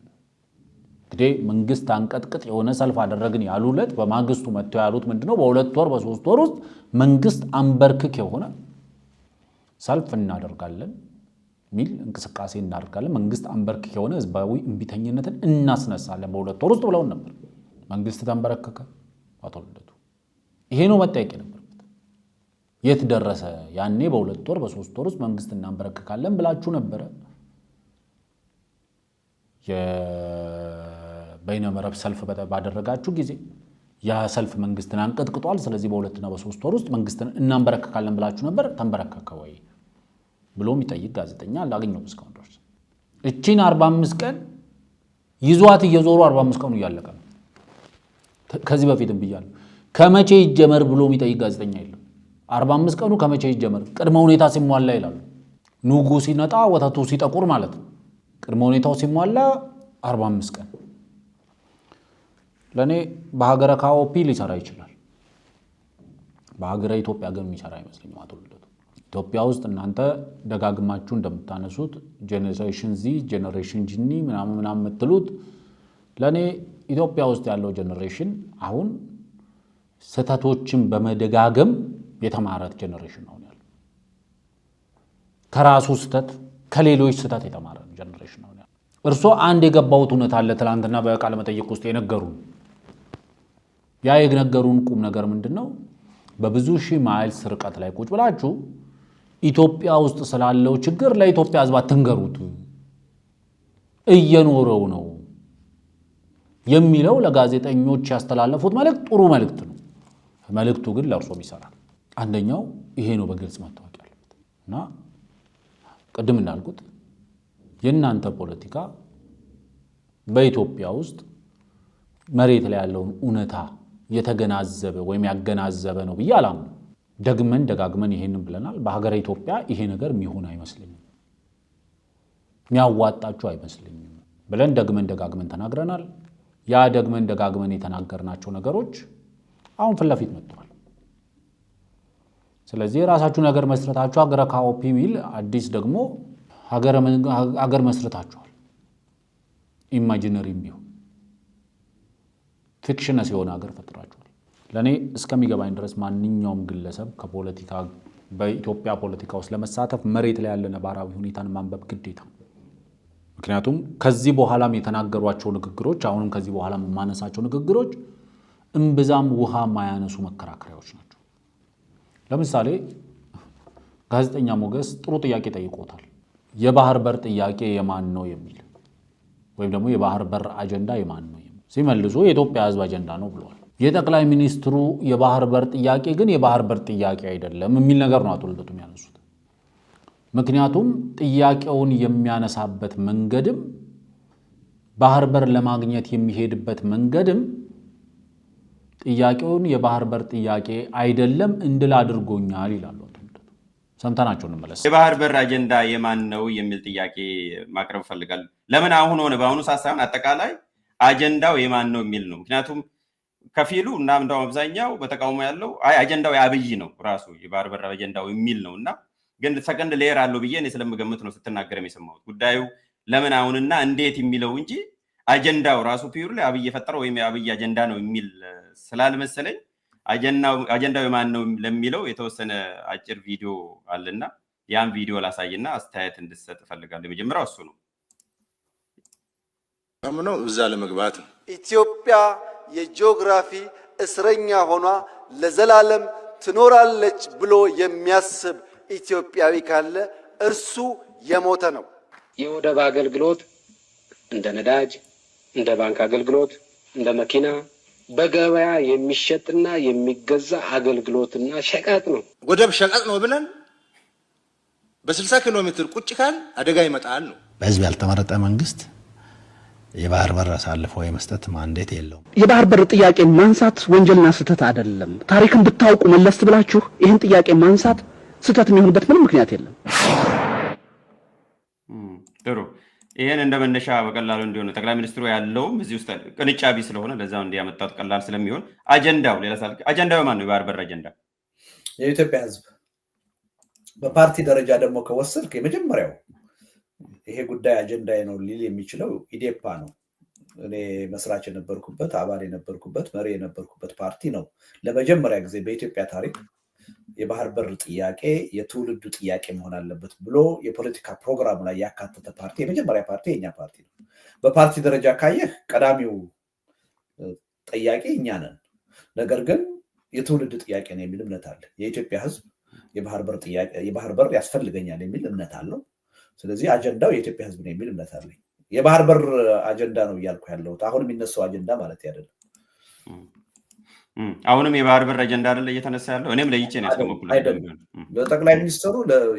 እንግዲህ መንግስት አንቀጥቅጥ የሆነ ሰልፍ አደረግን ያሉለት በማግስቱ መጥተው ያሉት ምንድነው? በሁለት ወር በሶስት ወር ውስጥ መንግስት አንበርክክ የሆነ ሰልፍ እናደርጋለን ሚል እንቅስቃሴ እናደርጋለን፣ መንግስት አንበርክክ የሆነ ህዝባዊ እምቢተኝነትን እናስነሳለን በሁለት ወር ውስጥ ብለውን ነበር። መንግስት ተንበረከከ። አቶ ልደቱ ይሄ ነው መጠየቅ የነበረበት። የት ደረሰ? ያኔ በሁለት ወር በሶስት ወር ውስጥ መንግስት እናንበረክካለን ብላችሁ ነበረ። የበይነመረብ ሰልፍ ባደረጋችሁ ጊዜ ያ ሰልፍ መንግስትን አንቀጥቅጧል። ስለዚህ በሁለትና በሶስት ወር ውስጥ መንግስትን እናንበረክካለን ብላችሁ ነበር። ተንበረከከ ወይ ብሎ የሚጠይቅ ጋዜጠኛ አላገኘሁም እስካሁን ድረስ። እቺን 45 ቀን ይዟት እየዞሩ 45 ቀኑ እያለቀ ነው። ከዚህ በፊትም ብያለሁ፣ ከመቼ ይጀመር ብሎ የሚጠይቅ ጋዜጠኛ የለም። 45 ቀኑ ከመቼ ይጀመር? ቅድመ ሁኔታ ሲሟላ ይላሉ። ኑጉ ሲነጣ ወተቱ ሲጠቁር ማለት ነው። ቅድመ ሁኔታው ሲሟላ 45 ቀን። ለእኔ በሀገረ ካኦፒ ሊሰራ ይችላል፣ በሀገረ ኢትዮጵያ ግን የሚሰራ አይመስለኝም። አቶ ልደቱ ኢትዮጵያ ውስጥ እናንተ ደጋግማችሁ እንደምታነሱት ጄኔሬሽን ዚ ጄኔሬሽን ጂኒ ምናምን የምትሉት ለእኔ ኢትዮጵያ ውስጥ ያለው ጄኔሬሽን አሁን ስህተቶችን በመደጋገም የተማረ ጄኔሬሽን ነው ያለው። ከራሱ ስህተት ከሌሎች ስህተት የተማረ ጄኔሬሽን ነው ያለው። እርሶ አንድ የገባውት እውነት አለ። ትናንትና በቃለ መጠይቅ ውስጥ የነገሩን ያ የነገሩን ቁም ነገር ምንድነው? በብዙ ሺህ ማይልስ ርቀት ላይ ቁጭ ብላችሁ ኢትዮጵያ ውስጥ ስላለው ችግር ለኢትዮጵያ ሕዝብ አትንገሩት። እየኖረው ነው የሚለው ለጋዜጠኞች ያስተላለፉት መልእክት ጥሩ መልእክት ነው። መልእክቱ ግን ለእርሶም ይሰራል። አንደኛው ይሄ ነው በግልጽ መታወቅ ያለበት እና ቅድም እንዳልኩት የእናንተ ፖለቲካ በኢትዮጵያ ውስጥ መሬት ላይ ያለውን እውነታ የተገናዘበ ወይም ያገናዘበ ነው ብዬ አላምንም። ደግመን ደጋግመን ይሄንን ብለናል። በሀገረ ኢትዮጵያ ይሄ ነገር የሚሆን አይመስልኝም፣ የሚያዋጣችሁ አይመስልኝም ብለን ደግመን ደጋግመን ተናግረናል። ያ ደግመን ደጋግመን የተናገርናቸው ነገሮች አሁን ፊት ለፊት መጥተዋል። ስለዚህ የራሳችሁ ነገር መስረታችሁ ሀገረ ካኦፒ ሚል አዲስ ደግሞ ሀገር መስረታችኋል። ኢማጂነሪም ቢሆን ፊክሽነስ የሆነ ሀገር ፈጥራችኋል። ለእኔ እስከሚገባኝ ድረስ ማንኛውም ግለሰብ ከፖለቲካ በኢትዮጵያ ፖለቲካ ውስጥ ለመሳተፍ መሬት ላይ ያለ ነባራዊ ሁኔታን ማንበብ ግዴታ። ምክንያቱም ከዚህ በኋላም የተናገሯቸው ንግግሮች አሁንም ከዚህ በኋላም የማነሳቸው ንግግሮች እምብዛም ውሃ ማያነሱ መከራከሪያዎች ናቸው። ለምሳሌ ጋዜጠኛ ሞገስ ጥሩ ጥያቄ ጠይቆታል። የባህር በር ጥያቄ የማን ነው የሚል ወይም ደግሞ የባህር በር አጀንዳ የማን ነው የሚል ሲመልሱ የኢትዮጵያ ሕዝብ አጀንዳ ነው ብለዋል። የጠቅላይ ሚኒስትሩ የባህር በር ጥያቄ ግን የባህር በር ጥያቄ አይደለም የሚል ነገር ነው አቶ ልደቱ የሚያነሱት። ምክንያቱም ጥያቄውን የሚያነሳበት መንገድም ባህር በር ለማግኘት የሚሄድበት መንገድም ጥያቄውን የባህር በር ጥያቄ አይደለም እንድል አድርጎኛል ይላሉ። ሰምተናቸው እንመለስ። የባህር በር አጀንዳ የማን ነው የሚል ጥያቄ ማቅረብ ፈልጋለሁ። ለምን አሁን ሆነ በአሁኑ ሰዓት ሳይሆን አጠቃላይ አጀንዳው የማን ነው የሚል ነው። ምክንያቱም ከፊሉ እና እንደው አብዛኛው በተቃውሞ ያለው አጀንዳው የአብይ ነው ራሱ የባህር በር አጀንዳው የሚል ነው እና ግን ሰከንድ ሌየር አለው ብዬ እኔ ስለምገምት ነው ስትናገርም የሰማሁት። ጉዳዩ ለምን አሁንና እንዴት የሚለው እንጂ አጀንዳው ራሱ ፒውር ላይ አብይ የፈጠረው ወይም የአብይ አጀንዳ ነው የሚል ስላልመሰለኝ አጀንዳው የማን ነው ለሚለው የተወሰነ አጭር ቪዲዮ አለና ያን ቪዲዮ ላሳይና አስተያየት እንድሰጥ እፈልጋለሁ። የመጀመሪያው እሱ ነው። አምነው እዛ ለመግባት ነው። ኢትዮጵያ የጂኦግራፊ እስረኛ ሆኗ ለዘላለም ትኖራለች ብሎ የሚያስብ ኢትዮጵያዊ ካለ እርሱ የሞተ ነው። የወደብ አገልግሎት እንደ ነዳጅ፣ እንደ ባንክ አገልግሎት፣ እንደ መኪና በገበያ የሚሸጥና የሚገዛ አገልግሎትና ሸቀጥ ነው። ወደብ ሸቀጥ ነው ብለን በ60 ኪሎ ሜትር ቁጭ ካል አደጋ ይመጣል ነው። በህዝብ ያልተመረጠ መንግስት የባህር በር አሳልፎ የመስጠት ማንዴት የለውም። የባህር በር ጥያቄ ማንሳት ወንጀልና ስህተት አይደለም። ታሪክን ብታውቁ መለስ ብላችሁ ይህን ጥያቄ ማንሳት ስህተት የሚሆንበት ምንም ምክንያት የለም። ጥሩ። ይሄን እንደ መነሻ በቀላሉ እንዲሆነ ጠቅላይ ሚኒስትሩ ያለውም እዚህ ውስጥ ቅንጫቢ ስለሆነ ለዛው እንዲያመጣው ቀላል ስለሚሆን አጀንዳው ሌላ ሳልክ አጀንዳው ማን ነው? የባህር በር አጀንዳ የኢትዮጵያ ህዝብ። በፓርቲ ደረጃ ደግሞ ከወሰድክ የመጀመሪያው ይሄ ጉዳይ አጀንዳዬ ነው ሊል የሚችለው ኢዴፓ ነው። እኔ መስራች የነበርኩበት አባል የነበርኩበት መሪ የነበርኩበት ፓርቲ ነው። ለመጀመሪያ ጊዜ በኢትዮጵያ ታሪክ የባህር በር ጥያቄ የትውልዱ ጥያቄ መሆን አለበት ብሎ የፖለቲካ ፕሮግራም ላይ ያካተተ ፓርቲ የመጀመሪያ ፓርቲ የኛ ፓርቲ ነው። በፓርቲ ደረጃ ካየህ ቀዳሚው ጥያቄ እኛ ነን። ነገር ግን የትውልድ ጥያቄ ነው የሚል እምነት አለ። የኢትዮጵያ ህዝብ የባህር በር ያስፈልገኛል የሚል እምነት አለው። ስለዚህ አጀንዳው የኢትዮጵያ ህዝብ ነው የሚል እምነት አለኝ። የባህር በር አጀንዳ ነው እያልኩ ያለሁት አሁን የሚነሳው አጀንዳ ማለት አይደለም። አሁንም የባህር በር አጀንዳ አይደለ እየተነሳ ያለው። እኔም ለይቼ ነው ያስቀመጥኩት። በጠቅላይ ሚኒስትሩ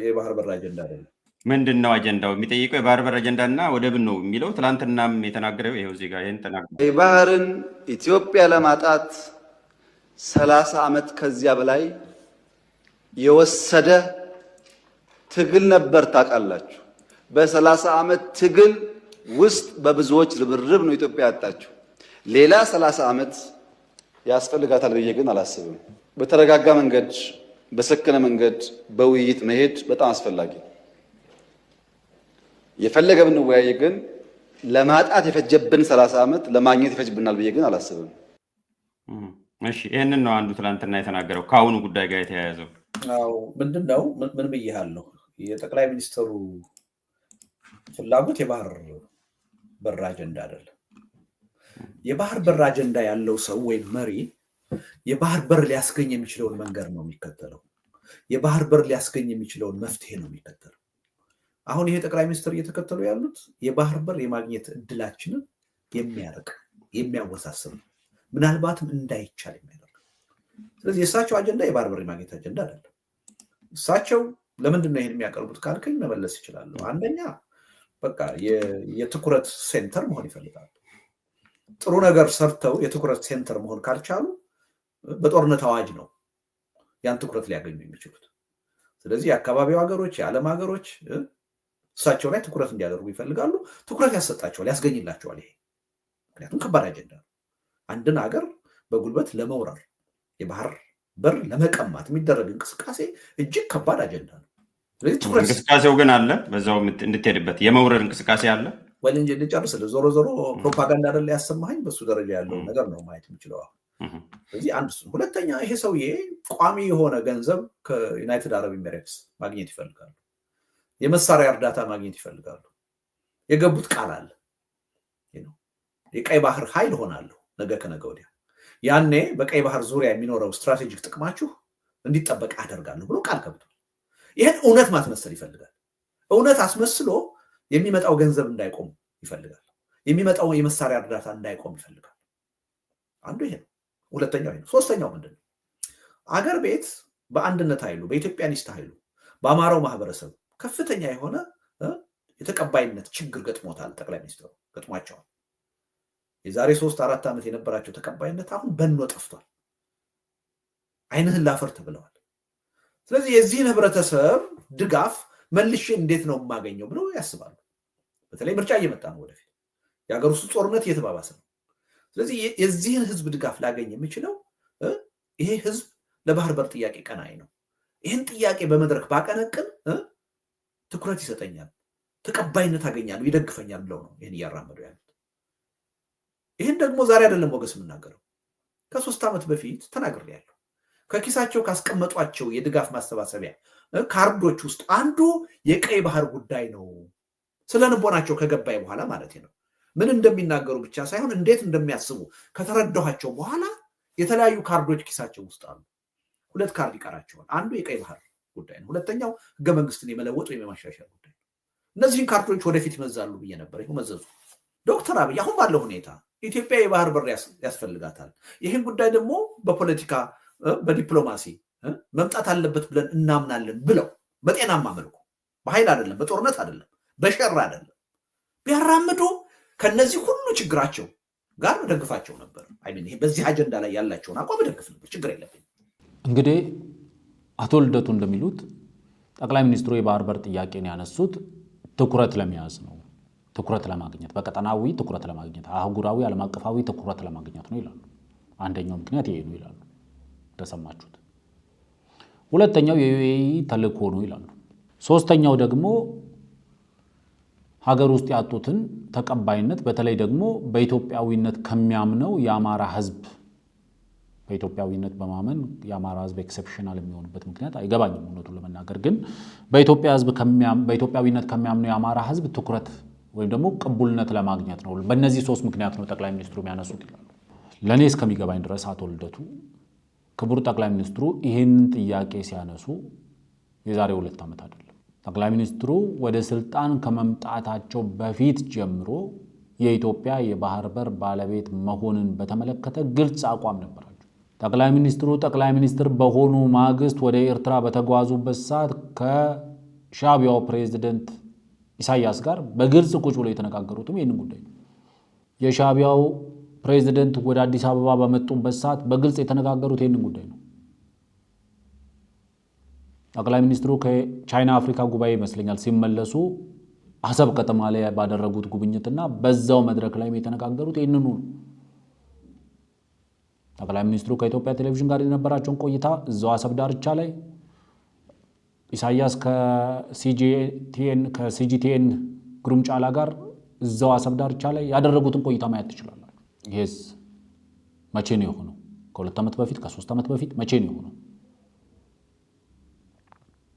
የባህር በር አጀንዳ አይደለም። ምንድነው አጀንዳው? የሚጠይቀው የባህር በር አጀንዳና ወደብን ነው የሚለው። ትናንትናም የተናገረው ይሄው እዚህ ጋር ይሄን ተናግረው የባህርን ኢትዮጵያ ለማጣት 30 ዓመት ከዚያ በላይ የወሰደ ትግል ነበር። ታውቃላችሁ። በ30 ዓመት ትግል ውስጥ በብዙዎች ርብርብ ነው ኢትዮጵያ ያጣችው። ሌላ 30 ዓመት ያስፈልጋታል ብዬ ግን አላስብም። በተረጋጋ መንገድ፣ በሰከነ መንገድ በውይይት መሄድ በጣም አስፈላጊ ነው። የፈለገ ብንወያይ ግን ለማጣት የፈጀብን 30 ዓመት ለማግኘት ይፈጅብናል ብዬ ግን አላስብም። እሺ፣ ይሄንን ነው አንዱ ትናንትና የተናገረው ከአሁኑ ጉዳይ ጋር የተያያዘው። አዎ፣ ምንድነው ምን ብዬሃለሁ? የጠቅላይ ሚኒስትሩ ፍላጎት የባህር በር አጀንዳ አይደለም። የባህር በር አጀንዳ ያለው ሰው ወይም መሪ የባህር በር ሊያስገኝ የሚችለውን መንገድ ነው የሚከተለው። የባህር በር ሊያስገኝ የሚችለውን መፍትሄ ነው የሚከተለው። አሁን ይሄ ጠቅላይ ሚኒስትር እየተከተሉ ያሉት የባህር በር የማግኘት እድላችንን የሚያርቅ የሚያወሳስብ ምናልባትም እንዳይቻል የሚያደርግ። ስለዚህ የእሳቸው አጀንዳ የባህር በር የማግኘት አጀንዳ አይደለም። እሳቸው ለምንድን ነው ይሄን የሚያቀርቡት ካልከኝ መመለስ ይችላሉ። አንደኛ በቃ የትኩረት ሴንተር መሆን ይፈልጋሉ። ጥሩ ነገር ሰርተው የትኩረት ሴንተር መሆን ካልቻሉ በጦርነት አዋጅ ነው ያን ትኩረት ሊያገኙ የሚችሉት። ስለዚህ የአካባቢው ሀገሮች፣ የዓለም ሀገሮች እሳቸው ላይ ትኩረት እንዲያደርጉ ይፈልጋሉ። ትኩረት ያሰጣቸዋል፣ ያስገኝላቸዋል ይሄ። ምክንያቱም ከባድ አጀንዳ ነው። አንድን ሀገር በጉልበት ለመውረር የባህር በር ለመቀማት የሚደረግ እንቅስቃሴ እጅግ ከባድ አጀንዳ ነው። እንቅስቃሴው ግን አለ፣ በዛው እንድትሄድበት የመውረር እንቅስቃሴ አለ ወይ እንጂ ልጨርስልህ። ዞሮ ዞሮ ፕሮፓጋንዳ አይደለ ያሰማኸኝ፣ በሱ ደረጃ ያለውን ነገር ነው ማየት የምችለው አሁን። ስለዚህ አንድ እሱ። ሁለተኛ ይሄ ሰውዬ ቋሚ የሆነ ገንዘብ ከዩናይትድ አረብ ኤሚሬትስ ማግኘት ይፈልጋሉ። የመሳሪያ እርዳታ ማግኘት ይፈልጋሉ። የገቡት ቃል አለ፣ የቀይ ባህር ኃይል ሆናለሁ ነገ ከነገ ወዲያ፣ ያኔ በቀይ ባህር ዙሪያ የሚኖረው ስትራቴጂክ ጥቅማችሁ እንዲጠበቅ አደርጋለሁ ብሎ ቃል ገብቷል። ይህን እውነት ማስመሰል ይፈልጋል። እውነት አስመስሎ የሚመጣው ገንዘብ እንዳይቆም ይፈልጋል። የሚመጣው የመሳሪያ እርዳታ እንዳይቆም ይፈልጋል። አንዱ ይሄ ነው። ሁለተኛው ይሄ ነው። ሶስተኛው ምንድን ነው? አገር ቤት በአንድነት ኃይሉ፣ በኢትዮጵያኒስት ኃይሉ፣ በአማራው ማህበረሰብ ከፍተኛ የሆነ የተቀባይነት ችግር ገጥሞታል። ጠቅላይ ሚኒስትሩ ገጥሟቸዋል። የዛሬ 3-4 ዓመት የነበራቸው ተቀባይነት አሁን በኖ ጠፍቷል። አይንህን ላፈር ተብለዋል። ስለዚህ የዚህን ህብረተሰብ ድጋፍ መልሼ እንዴት ነው የማገኘው ብለው ያስባሉ። በተለይ ምርጫ እየመጣ ነው ወደፊት፣ የሀገር ውስጥ ጦርነት እየተባባሰ ነው። ስለዚህ የዚህን ህዝብ ድጋፍ ላገኝ የምችለው ይሄ ህዝብ ለባህር በር ጥያቄ ቀናይ ነው። ይህን ጥያቄ በመድረክ ባቀነቅን ትኩረት ይሰጠኛል፣ ተቀባይነት አገኛለሁ፣ ይደግፈኛል ብለው ነው ይህን እያራመዱ ያሉት። ይህን ደግሞ ዛሬ አይደለም ሞገስ የምናገረው፣ ከ3 ዓመት በፊት ተናግሬያለሁ። ከኪሳቸው ካስቀመጧቸው የድጋፍ ማሰባሰቢያ ካርዶች ውስጥ አንዱ የቀይ ባህር ጉዳይ ነው። ስለ ልቦናቸው ከገባይ በኋላ ማለት ነው። ምን እንደሚናገሩ ብቻ ሳይሆን እንዴት እንደሚያስቡ ከተረዳኋቸው በኋላ የተለያዩ ካርዶች ኪሳቸው ውስጥ አሉ። 2 ካርድ ይቀራቸዋል። አንዱ የቀይ ባህር ጉዳይ ነው። ሁለተኛው ህገ መንግስትን የመለወጥ ወይም የማሻሻል ጉዳይ ነው። እነዚህን ካርዶች ወደፊት ይመዛሉ ብዬ ነበር። ይኸው መዘዙ። ዶክተር አብይ አሁን ባለው ሁኔታ ኢትዮጵያ የባህር በር ያስፈልጋታል። ይህን ጉዳይ ደግሞ በፖለቲካ በዲፕሎማሲ መምጣት አለበት ብለን እናምናለን ብለው በጤናማ መልኩ በኃይል አይደለም፣ በጦርነት አይደለም፣ በሸር አይደለም ቢያራምዱ ከነዚህ ሁሉ ችግራቸው ጋር ደግፋቸው ነበር። አይደል? ይሄ በዚህ አጀንዳ ላይ ያላቸውን አቋም ደግፍ ነበር። ችግር የለብኝ። እንግዲህ አቶ ልደቱ እንደሚሉት ጠቅላይ ሚኒስትሩ የባህር በር ጥያቄን ያነሱት ትኩረት ለመያዝ ነው፣ ትኩረት ለማግኘት፣ በቀጠናዊ ትኩረት ለማግኘት፣ አህጉራዊ ዓለም አቀፋዊ ትኩረት ለማግኘት ነው ይላሉ። አንደኛው ምክንያት ይሄ ነው ይላሉ እንደሰማችሁት። ሁለተኛው የዩኤኢ ተልእኮ ነው ይላሉ። ሶስተኛው ደግሞ ሀገር ውስጥ ያጡትን ተቀባይነት በተለይ ደግሞ በኢትዮጵያዊነት ከሚያምነው የአማራ ህዝብ በኢትዮጵያዊነት በማመን የአማራ ህዝብ ኤክሰፕሽናል የሚሆንበት ምክንያት አይገባኝም እውነቱን ለመናገር። ግን በኢትዮጵያዊነት ከሚያምነው የአማራ ህዝብ ትኩረት ወይም ደግሞ ቅቡልነት ለማግኘት ነው። በእነዚህ 3 ምክንያት ነው ጠቅላይ ሚኒስትሩ የሚያነሱት ይላሉ። ለእኔ እስከሚገባኝ ድረስ አቶ ልደቱ ክቡር ጠቅላይ ሚኒስትሩ ይህንን ጥያቄ ሲያነሱ የዛሬ 2 ዓመት አይደለም። ጠቅላይ ሚኒስትሩ ወደ ስልጣን ከመምጣታቸው በፊት ጀምሮ የኢትዮጵያ የባህር በር ባለቤት መሆንን በተመለከተ ግልጽ አቋም ነበራቸው። ጠቅላይ ሚኒስትሩ ጠቅላይ ሚኒስትር በሆኑ ማግስት ወደ ኤርትራ በተጓዙበት ሰዓት ከሻዕቢያው ፕሬዝዳንት ኢሳያስ ጋር በግልጽ ቁጭ ብለው የተነጋገሩትም ይህንን ጉዳይ ነው። የሻዕቢያው ፕሬዝዳንት ወደ አዲስ አበባ በመጡበት ሰዓት በግልጽ የተነጋገሩት ይህንን ጉዳይ ነው። ጠቅላይ ሚኒስትሩ ከቻይና አፍሪካ ጉባኤ ይመስለኛል ሲመለሱ አሰብ ከተማ ላይ ባደረጉት ጉብኝትና በዛው መድረክ ላይ የተነጋገሩት ይህንኑ ነው። ጠቅላይ ሚኒስትሩ ከኢትዮጵያ ቴሌቪዥን ጋር የነበራቸውን ቆይታ እዛው አሰብ ዳርቻ ላይ ኢሳያስ ከሲጂቲኤን ግሩም ጫላ ጋር እዛው አሰብ ዳርቻ ላይ ያደረጉትን ቆይታ ማየት ትችላላችሁ። ይሄስ መቼ ነው የሆነው? ከ2 ዓመት በፊት ከ3 ዓመት በፊት መቼ ነው የሆነው?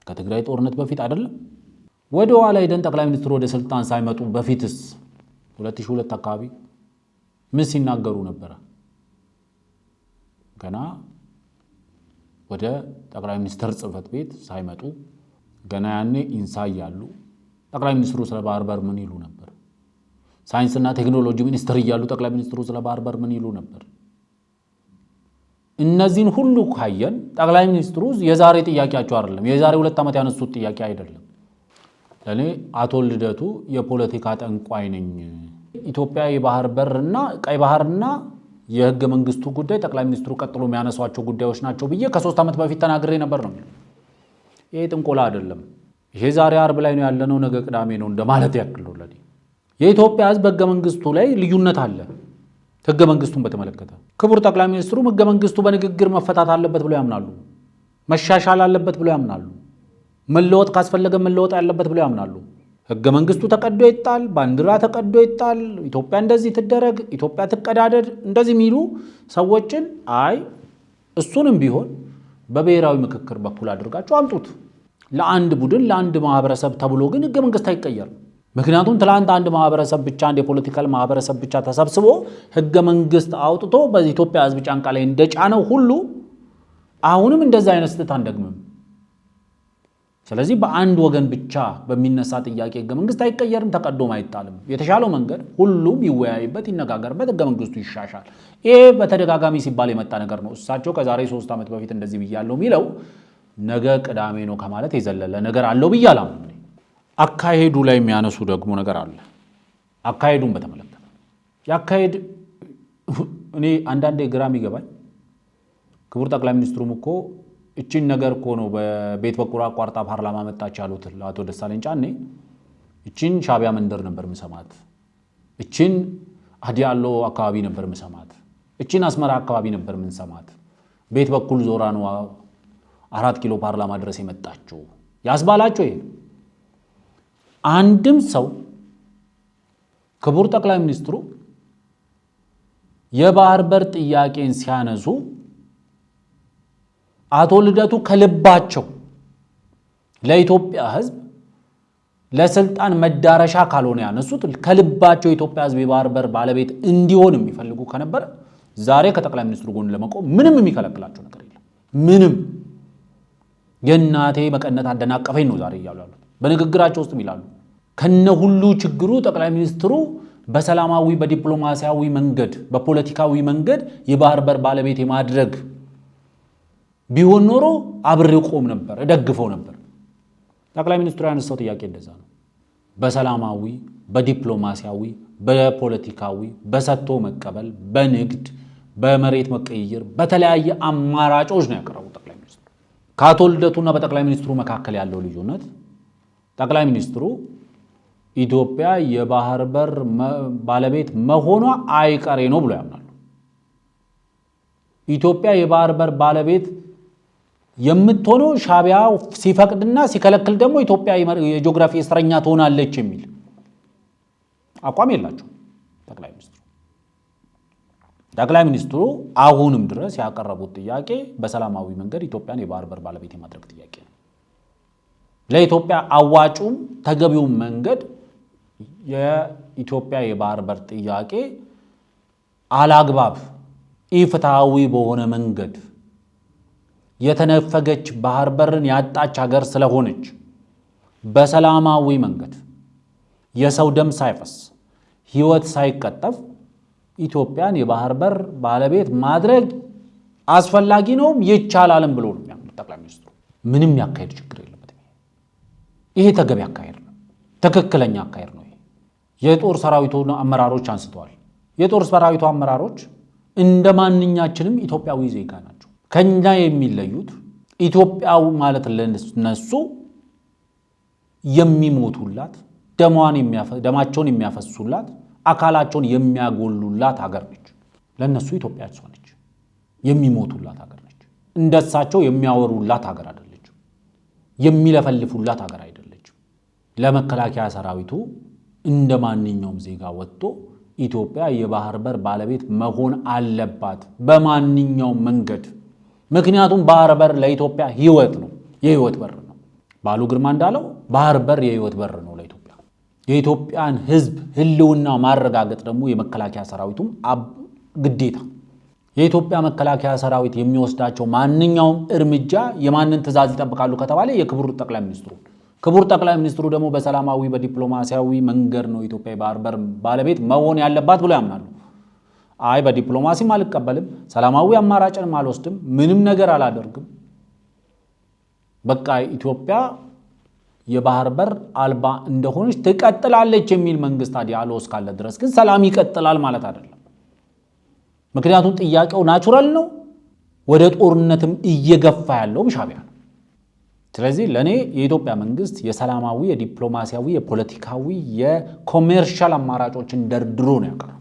ከትግራይ ጦርነት በፊት አይደለም። ወደ ኋላ ሄደን ጠቅላይ ሚኒስትሩ ወደ ስልጣን ሳይመጡ በፊትስ 2002 አካባቢ ምን ሲናገሩ ነበረ? ገና ወደ ጠቅላይ ሚኒስትር ጽሕፈት ቤት ሳይመጡ ገና ያኔ ኢንሳ ያሉ ጠቅላይ ሚኒስትሩ ስለ ባህር በር ምን ይሉ ነበር? ሳይንስና ቴክኖሎጂ ሚኒስትር እያሉ ጠቅላይ ሚኒስትሩ ስለ ባህር በር ምን ይሉ ነበር? እነዚህን ሁሉ ካየን ጠቅላይ ሚኒስትሩ የዛሬ ጥያቄያቸው አይደለም፣ የዛሬ 2 ዓመት ያነሱት ጥያቄ አይደለም። ለኔ አቶ ልደቱ የፖለቲካ ጠንቋይ ነኝ፣ ኢትዮጵያ የባህር በርና ቀይ ባህርና የህገ መንግስቱ ጉዳይ ጠቅላይ ሚኒስትሩ ቀጥሎ የሚያነሷቸው ጉዳዮች ናቸው ብዬ ከ3 ዓመት በፊት ተናግሬ ነበር ነው። ይሄ ጥንቆላ አይደለም። ይሄ ዛሬ አርብ ላይ ነው ያለነው፣ ነገ ቅዳሜ ነው እንደማለት ያክል ነው ለኔ። የኢትዮጵያ ህዝብ ህገ መንግስቱ ላይ ልዩነት አለ። ህገ መንግስቱን በተመለከተ ክቡር ጠቅላይ ሚኒስትሩ ህገ መንግስቱ በንግግር መፈታት አለበት ብለው ያምናሉ። መሻሻል አለበት ብለው ያምናሉ። መለወጥ ካስፈለገ መለወጥ ያለበት ብለው ያምናሉ። ህገ መንግስቱ ተቀዶ ይጣል፣ ባንዲራ ተቀዶ ይጣል፣ ኢትዮጵያ እንደዚህ ትደረግ፣ ኢትዮጵያ ትቀዳደድ፣ እንደዚህ የሚሉ ሰዎችን አይ እሱንም ቢሆን በብሔራዊ ምክክር በኩል አድርጋቸው አምጡት። ለአንድ ቡድን ለአንድ ማህበረሰብ ተብሎ ግን ህገ መንግስት አይቀየርም። ምክንያቱም ትላንት አንድ ማህበረሰብ ብቻ አንድ የፖለቲካል ማህበረሰብ ብቻ ተሰብስቦ ህገ መንግስት አውጥቶ በኢትዮጵያ ህዝብ ጫንቃ ላይ እንደጫነው ሁሉ አሁንም እንደዛ አይነት ስህተት አንደግምም። ስለዚህ በአንድ ወገን ብቻ በሚነሳ ጥያቄ ህገ መንግስት አይቀየርም፣ ተቀዶም አይጣልም። የተሻለው መንገድ ሁሉም ይወያይበት፣ ይነጋገርበት፣ ህገ መንግስቱ ይሻሻል። ይሄ በተደጋጋሚ ሲባል የመጣ ነገር ነው። እሳቸው ከዛሬ 3 ዓመት በፊት እንደዚህ ብያለሁ የሚለው ነገ ቅዳሜ ነው ከማለት የዘለለ ነገር አለው ብዬ አላምንም። አካሄዱ ላይ የሚያነሱ ደግሞ ነገር አለ። አካሄዱን በተመለከተ ያካሄድ እኔ አንዳንዴ ግራም ይገባኝ። ክቡር ጠቅላይ ሚኒስትሩም እኮ እቺን ነገር እኮ ነው በቤት በኩል አቋርጣ ፓርላማ መጣች ያሉት ለአቶ ደሳለኝ ጫኔ። እቺን ሻቢያ መንደር ነበር ምሰማት፣ እቺን አዲያሎ አካባቢ ነበር ምሰማት፣ እቺን አስመራ አካባቢ ነበር ምንሰማት። ቤት በኩል ዞራ ነው 4 ኪሎ ፓርላማ ድረስ የመጣችው ያስባላቸው። ይሄ አንድም ሰው ክቡር ጠቅላይ ሚኒስትሩ የባህር በር ጥያቄን ሲያነሱ አቶ ልደቱ ከልባቸው ለኢትዮጵያ ህዝብ ለስልጣን መዳረሻ ካልሆነ ያነሱት ከልባቸው የኢትዮጵያ ህዝብ የባህር በር ባለቤት እንዲሆን የሚፈልጉ ከነበረ ዛሬ ከጠቅላይ ሚኒስትሩ ጎን ለመቆም ምንም የሚከለክላቸው ነገር የለም። ምንም የእናቴ መቀነት አደናቀፈኝ ነው ዛሬ እያሉ ያሉት። በንግግራቸው ውስጥ ይላሉ ከነ ሁሉ ችግሩ ጠቅላይ ሚኒስትሩ በሰላማዊ በዲፕሎማሲያዊ መንገድ በፖለቲካዊ መንገድ የባህር በር ባለቤት የማድረግ ቢሆን ኖሮ አብሬው ቆም ነበር፣ እደግፈው ነበር። ጠቅላይ ሚኒስትሩ ያነሳው ጥያቄ እንደዛ ነው። በሰላማዊ በዲፕሎማሲያዊ በፖለቲካዊ በሰጥቶ መቀበል በንግድ በመሬት መቀየር በተለያየ አማራጮች ነው ያቀረቡት ጠቅላይ ሚኒስትሩ። ከአቶ ልደቱና በጠቅላይ ሚኒስትሩ መካከል ያለው ልዩነት ጠቅላይ ሚኒስትሩ ኢትዮጵያ የባህር በር ባለቤት መሆኗ አይቀሬ ነው ብሎ ያምናሉ። ኢትዮጵያ የባህር በር ባለቤት የምትሆነው ሻቢያ ሲፈቅድና ሲከለክል ደግሞ ኢትዮጵያ የጂኦግራፊ እስረኛ ትሆናለች የሚል አቋም የላቸው ጠቅላይ ሚኒስትሩ። ጠቅላይ ሚኒስትሩ አሁንም ድረስ ያቀረቡት ጥያቄ በሰላማዊ መንገድ ኢትዮጵያን የባህር በር ባለቤት የማድረግ ጥያቄ ነው። ለኢትዮጵያ አዋጩም ተገቢውን መንገድ የኢትዮጵያ የባህር በር ጥያቄ አላግባብ ኢፍትሃዊ በሆነ መንገድ የተነፈገች ባህር በርን ያጣች ሀገር ስለሆነች በሰላማዊ መንገድ የሰው ደም ሳይፈስ ህይወት ሳይቀጠፍ ኢትዮጵያን የባህር በር ባለቤት ማድረግ አስፈላጊ ነው ይቻላልም ብሎ ነው የሚያምኑት ጠቅላይ ሚኒስትሩ። ምንም ያካሄድ ችግር የለበትም። ይሄ ተገቢ አካሄድ ነው፣ ትክክለኛ አካሄድ ነው። የጦር ሰራዊቱ አመራሮች አንስተዋል። የጦር ሰራዊቱ አመራሮች እንደ ማንኛችንም ኢትዮጵያዊ ዜጋ ናቸው። ከኛ የሚለዩት ኢትዮጵያው ማለት ለነሱ የሚሞቱላት ደማቸውን የሚያፈሱላት አካላቸውን የሚያጎሉላት ሀገር ነች። ለነሱ ኢትዮጵያ እሷ ነች፣ የሚሞቱላት ሀገር ነች። እንደሳቸው የሚያወሩላት ሀገር አይደለችም፣ የሚለፈልፉላት ሀገር አይደለችም። ለመከላከያ ሰራዊቱ እንደ ማንኛውም ዜጋ ወጥቶ ኢትዮጵያ የባህር በር ባለቤት መሆን አለባት በማንኛውም መንገድ። ምክንያቱም ባህር በር ለኢትዮጵያ ህይወት ነው፣ የህይወት በር ነው። ባሉ ግርማ እንዳለው ባህር በር የህይወት በር ነው ለኢትዮጵያ። የኢትዮጵያን ህዝብ ህልውና ማረጋገጥ ደግሞ የመከላከያ ሰራዊቱም ግዴታ። የኢትዮጵያ መከላከያ ሰራዊት የሚወስዳቸው ማንኛውም እርምጃ የማንን ትዕዛዝ ይጠብቃሉ ከተባለ የክቡር ጠቅላይ ሚኒስትሩ ክቡር ጠቅላይ ሚኒስትሩ ደግሞ በሰላማዊ በዲፕሎማሲያዊ መንገድ ነው ኢትዮጵያ የባህር በር ባለቤት መሆን ያለባት ብለው ያምናሉ። አይ በዲፕሎማሲም አልቀበልም፣ ሰላማዊ አማራጭንም አልወስድም፣ ምንም ነገር አላደርግም፣ በቃ ኢትዮጵያ የባህር በር አልባ እንደሆነች ትቀጥላለች የሚል መንግስት ዲያሎ እስካለ ድረስ ግን ሰላም ይቀጥላል ማለት አይደለም። ምክንያቱም ጥያቄው ናቹራል ነው፣ ወደ ጦርነትም እየገፋ ያለው ሻዕቢያ ነው። ስለዚህ ለኔ የኢትዮጵያ መንግስት የሰላማዊ የዲፕሎማሲያዊ የፖለቲካዊ የኮሜርሻል አማራጮችን ደርድሮ ነው ያቀረበው።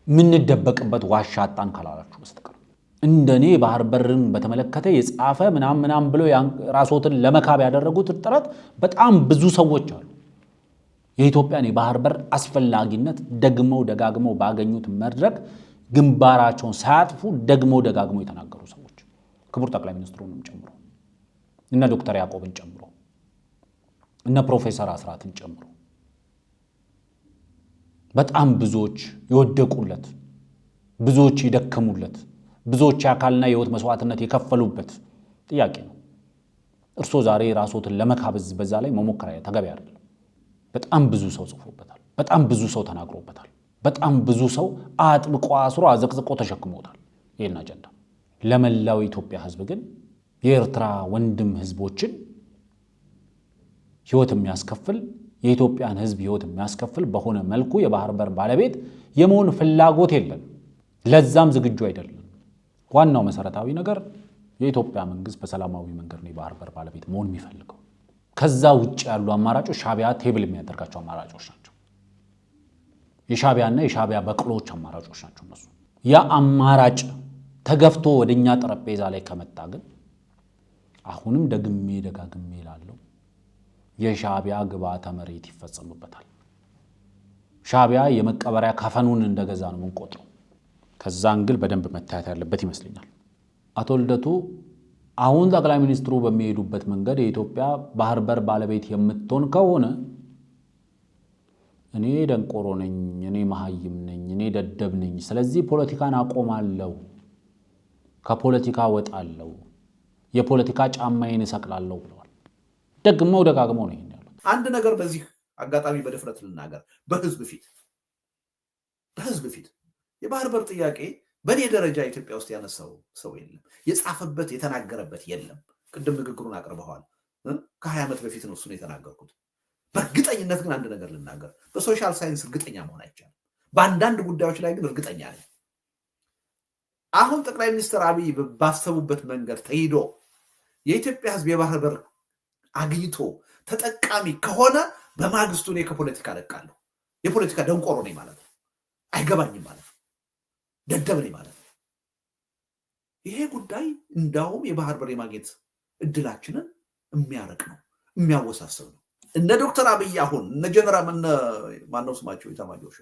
ምንደበቅበት ዋሻ አጣን ካላላችሁ በስተቀር እንደኔ ባህር በርን በተመለከተ የጻፈ ምናም ብለው ራስዎትን ለመካብ ያደረጉት ጥረት በጣም ብዙ ሰዎች አሉ። የኢትዮጵያን የባህር በር አስፈላጊነት ደግመው ደጋግመው ባገኙት መድረክ ግንባራቸውን ሳያጥፉ ደግመው ደጋግመው የተናገሩ ሰዎች ክቡር ጠቅላይ ሚኒስትሩንም ጨምሮ እነ ዶክተር ያዕቆብን ጨምሮ እነ ፕሮፌሰር አስራትን ጨምሮ በጣም ብዙዎች የወደቁለት፣ ብዙዎች የደከሙለት፣ ብዙዎች የአካልና የህይወት መስዋዕትነት የከፈሉበት ጥያቄ ነው። እርሶ ዛሬ ራስዎትን ለመካበዝ በዛ ላይ መሞከር ተገቢ አይደለም። በጣም ብዙ ሰው ጽፎበታል። በጣም ብዙ ሰው ተናግሮበታል። በጣም ብዙ ሰው አጥብቆ አስሮ አዘቅዝቆ ተሸክሞታል ይህን አጀንዳ። ለመላው ኢትዮጵያ ህዝብ ግን የኤርትራ ወንድም ህዝቦችን ህይወት የሚያስከፍል የኢትዮጵያን ህዝብ ህይወት የሚያስከፍል በሆነ መልኩ የባህር በር ባለቤት የመሆን ፍላጎት የለም። ለዛም ዝግጁ አይደለም። ዋናው መሰረታዊ ነገር የኢትዮጵያ መንግስት በሰላማዊ መንገድ ነው የባህር በር ባለቤት መሆን የሚፈልገው። ከዛ ውጭ ያሉ አማራጮች ሻዕቢያ ቴብል የሚያደርጋቸው አማራጮች ናቸው። የሻዕቢያና የሻዕቢያ በቅሎች አማራጮች ናቸው እነሱ። ያ አማራጭ ተገፍቶ ወደኛ ጠረጴዛ ላይ ከመጣ ግን አሁንም ደግሜ ደጋግሜ እላለሁ የሻዕቢያ ግብዓተ መሬት ይፈጸምበታል። ሻዕቢያ የመቀበሪያ ካፈኑን እንደገዛ ነው የምንቆጥረው። ከዛ አንግል በደንብ መታየት ያለበት ይመስለኛል። አቶ ልደቱ አሁን ጠቅላይ ሚኒስትሩ በሚሄዱበት መንገድ የኢትዮጵያ ባህር በር ባለቤት የምትሆን ከሆነ እኔ ደንቆሮ ነኝ፣ እኔ መሃይም ነኝ፣ እኔ ደደብ ነኝ፣ ስለዚህ ፖለቲካን አቆማለሁ፣ ከፖለቲካ ወጣለሁ፣ የፖለቲካ ጫማዬን እሰቅላለሁ ብለዋል። ደግመው ደጋግመው ነው ይሄን ያሉት። አንድ ነገር በዚህ አጋጣሚ በድፍረት ልናገር፣ በህዝብ ፊት የባህር በር ጥያቄ በእኔ ደረጃ ኢትዮጵያ ውስጥ ያነሳው ሰው የለም፣ የጻፈበት የተናገረበት የለም። ቅድም ንግግሩን አቅርበዋል። ከ20 ዓመት በፊት ነው እሱን የተናገርኩት። በእርግጠኝነት ግን አንድ ነገር ልናገር፣ በሶሻል ሳይንስ እርግጠኛ መሆን አይቻልም። በአንዳንድ ጉዳዮች ላይ ግን እርግጠኛ ነኝ። አሁን ጠቅላይ ሚኒስትር አብይ ባሰቡበት መንገድ ተሄዶ የኢትዮጵያ ህዝብ የባህር በር አግኝቶ ተጠቃሚ ከሆነ በማግስቱ እኔ ከፖለቲካ ለቃለሁ። የፖለቲካ ደንቆሮ ነኝ ማለት ነው። አይገባኝም ማለት ነው። ደደብ ነኝ ማለት ነው። ይሄ ጉዳይ እንዳውም የባህር በር የማግኘት እድላችንን የሚያረቅ ነው፣ የሚያወሳስብ ነው። እነ ዶክተር አብይ አሁን እነ ጀነራል ማነው ስማቸው የታማጆች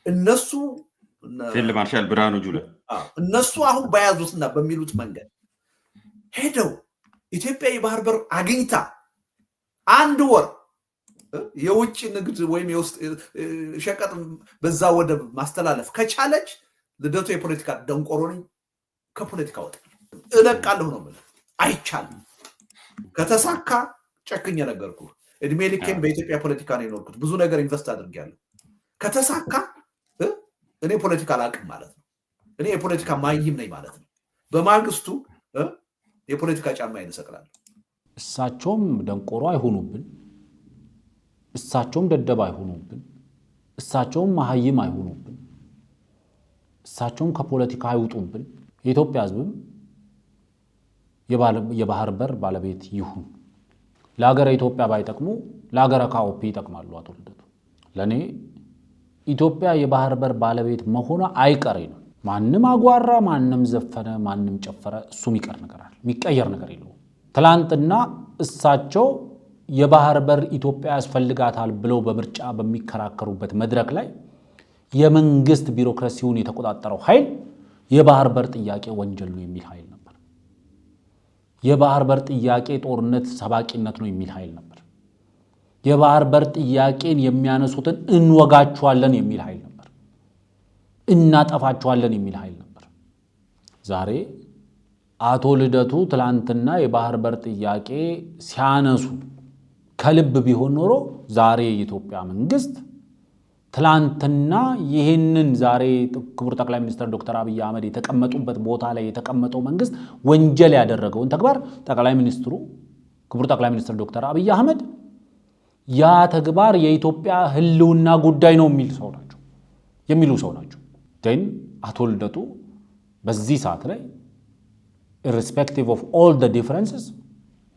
እነሱ ፊልድ ማርሻል ብርሃኑ ጁላ እነሱ አሁን በያዙትና በሚሉት መንገድ ሄደው ኢትዮጵያ የባህር በር አግኝታ አንድ ወር የውጭ ንግድ ወይም የውስጥ ሸቀጥ በዛ ወደብ ማስተላለፍ ከቻለች ልደቱ የፖለቲካ ደንቆሮ ነኝ፣ ከፖለቲካ ወጣ እለቃለሁ ነው ማለት አይቻልም። ከተሳካ ጨክኜ ነገርኩ። እድሜ ልኬን በኢትዮጵያ ፖለቲካ ነው የኖርኩት። ብዙ ነገር ኢንቨስት አድርጌያለሁ። ከተሳካ እኔ ፖለቲካ አላውቅም ማለት ነው። እኔ የፖለቲካ ማይም ነኝ ማለት ነው። በማግስቱ የፖለቲካ ጫማዬን እሰቅላለሁ። እሳቸውም ደንቆሮ አይሆኑብን፣ እሳቸውም ደደብ አይሆኑብን፣ እሳቸውም መሀይም አይሆኑብን፣ እሳቸውም ከፖለቲካ አይውጡብን። የኢትዮጵያ ህዝብም የባህር በር ባለቤት ይሁን። ለሀገረ ኢትዮጵያ ባይጠቅሙ ለሀገረ ካኦፒ ይጠቅማሉ። አቶ ልደቱ ለእኔ ኢትዮጵያ የባህር በር ባለቤት መሆኗ አይቀሬ ነው። ማንም አጓራ፣ ማንም ዘፈነ፣ ማንም ጨፈረ፣ እሱ የሚቀር ነገር አለ፣ የሚቀየር ነገር የለውም። ትላንትና እሳቸው የባህር በር ኢትዮጵያ ያስፈልጋታል ብለው በምርጫ በሚከራከሩበት መድረክ ላይ የመንግስት ቢሮክራሲውን የተቆጣጠረው ኃይል የባህር በር ጥያቄ ወንጀል ነው የሚል ኃይል ነበር። የባህር በር ጥያቄ ጦርነት ሰባቂነት ነው የሚል ኃይል ነበር። የባህር በር ጥያቄን የሚያነሱትን እንወጋቸዋለን የሚል ኃይል ነበር። እናጠፋቸዋለን የሚል ኃይል ነበር። ዛሬ አቶ ልደቱ ትላንትና የባህር በር ጥያቄ ሲያነሱ ከልብ ቢሆን ኖሮ ዛሬ የኢትዮጵያ መንግስት ትላንትና ይህንን ዛሬ ክቡር ጠቅላይ ሚኒስትር ዶክተር አብይ አህመድ የተቀመጡበት ቦታ ላይ የተቀመጠው መንግስት ወንጀል ያደረገውን ተግባር ጠቅላይ ሚኒስትሩ ክቡር ጠቅላይ ሚኒስትር ዶክተር አብይ አህመድ ያ ተግባር የኢትዮጵያ ህልውና ጉዳይ ነው የሚሉ ሰው ናቸው። ግን አቶ ልደቱ በዚህ ሰዓት ላይ irrespective of all the differences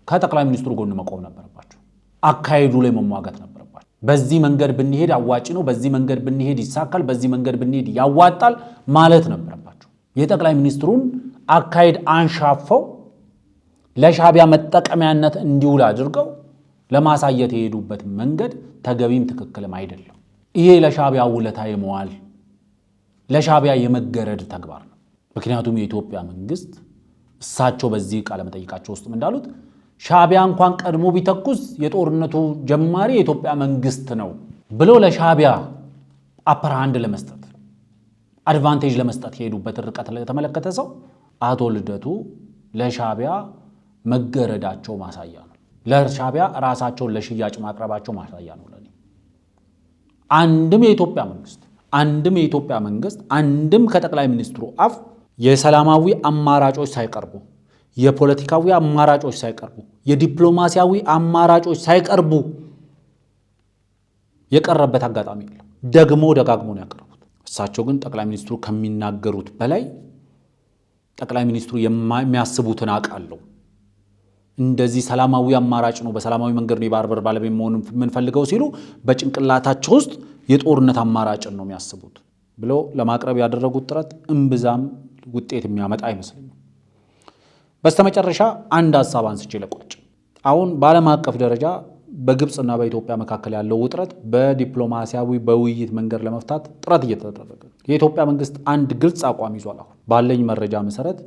ከጠቅላይ ሚኒስትሩ ጎን መቆም ነበረባቸው። አካሄዱ ላይ መሟገት ነበረባቸው። በዚህ መንገድ ብንሄድ አዋጭ ነው፣ በዚህ መንገድ ብንሄድ ይሳካል፣ በዚህ መንገድ ብንሄድ ያዋጣል ማለት ነበረባቸው። የጠቅላይ ሚኒስትሩን አካሄድ አንሻፈው ለሻቢያ መጠቀሚያነት እንዲውል አድርገው ለማሳየት የሄዱበት መንገድ ተገቢም ትክክልም አይደለም። ይሄ ለሻቢያ ውለታ የመዋል ለሻቢያ የመገረድ ተግባር ነው። ምክንያቱም የኢትዮጵያ መንግስት እሳቸው በዚህ ቃለ መጠይቃቸው ውስጥ እንዳሉት ሻቢያ እንኳን ቀድሞ ቢተኩስ የጦርነቱ ጀማሪ የኢትዮጵያ መንግስት ነው ብሎ ለሻቢያ አፐር ሃንድ ለመስጠት አድቫንቴጅ ለመስጠት የሄዱበት ርቀት ለተመለከተ ሰው አቶ ልደቱ ለሻቢያ መገረዳቸው ማሳያ ነው። ለሻቢያ ራሳቸውን ለሽያጭ ማቅረባቸው ማሳያ ነው። ለኔ አንድም የኢትዮጵያ መንግስት አንድም ከጠቅላይ ሚኒስትሩ አፍ የሰላማዊ አማራጮች ሳይቀርቡ የፖለቲካዊ አማራጮች ሳይቀርቡ የዲፕሎማሲያዊ አማራጮች ሳይቀርቡ የቀረበት አጋጣሚ የለም። ደጋግሞ ነው ያቀረቡት። እሳቸው ግን ጠቅላይ ሚኒስትሩ ከሚናገሩት በላይ ጠቅላይ ሚኒስትሩ የሚያስቡትን አውቃለሁ፣ እንደዚህ ሰላማዊ አማራጭ ነው፣ በሰላማዊ መንገድ ነው የባህር በር ባለቤት መሆን የምንፈልገው ሲሉ በጭንቅላታቸው ውስጥ የጦርነት አማራጭን ነው የሚያስቡት ብለው ለማቅረብ ያደረጉት ጥረት እምብዛም ውጤት የሚያመጣ አይመስልም። በስተመጨረሻ አንድ ሐሳብ አንስቼ ለቋጭ። አሁን በዓለም አቀፍ ደረጃ በግብፅና በኢትዮጵያ መካከል ያለው ውጥረት በዲፕሎማሲያዊ በውይይት መንገድ ለመፍታት ጥረት እየተደረገ ነው። የኢትዮጵያ መንግስት አንድ ግልጽ አቋም ይዟል። አሁን ባለኝ መረጃ መሰረት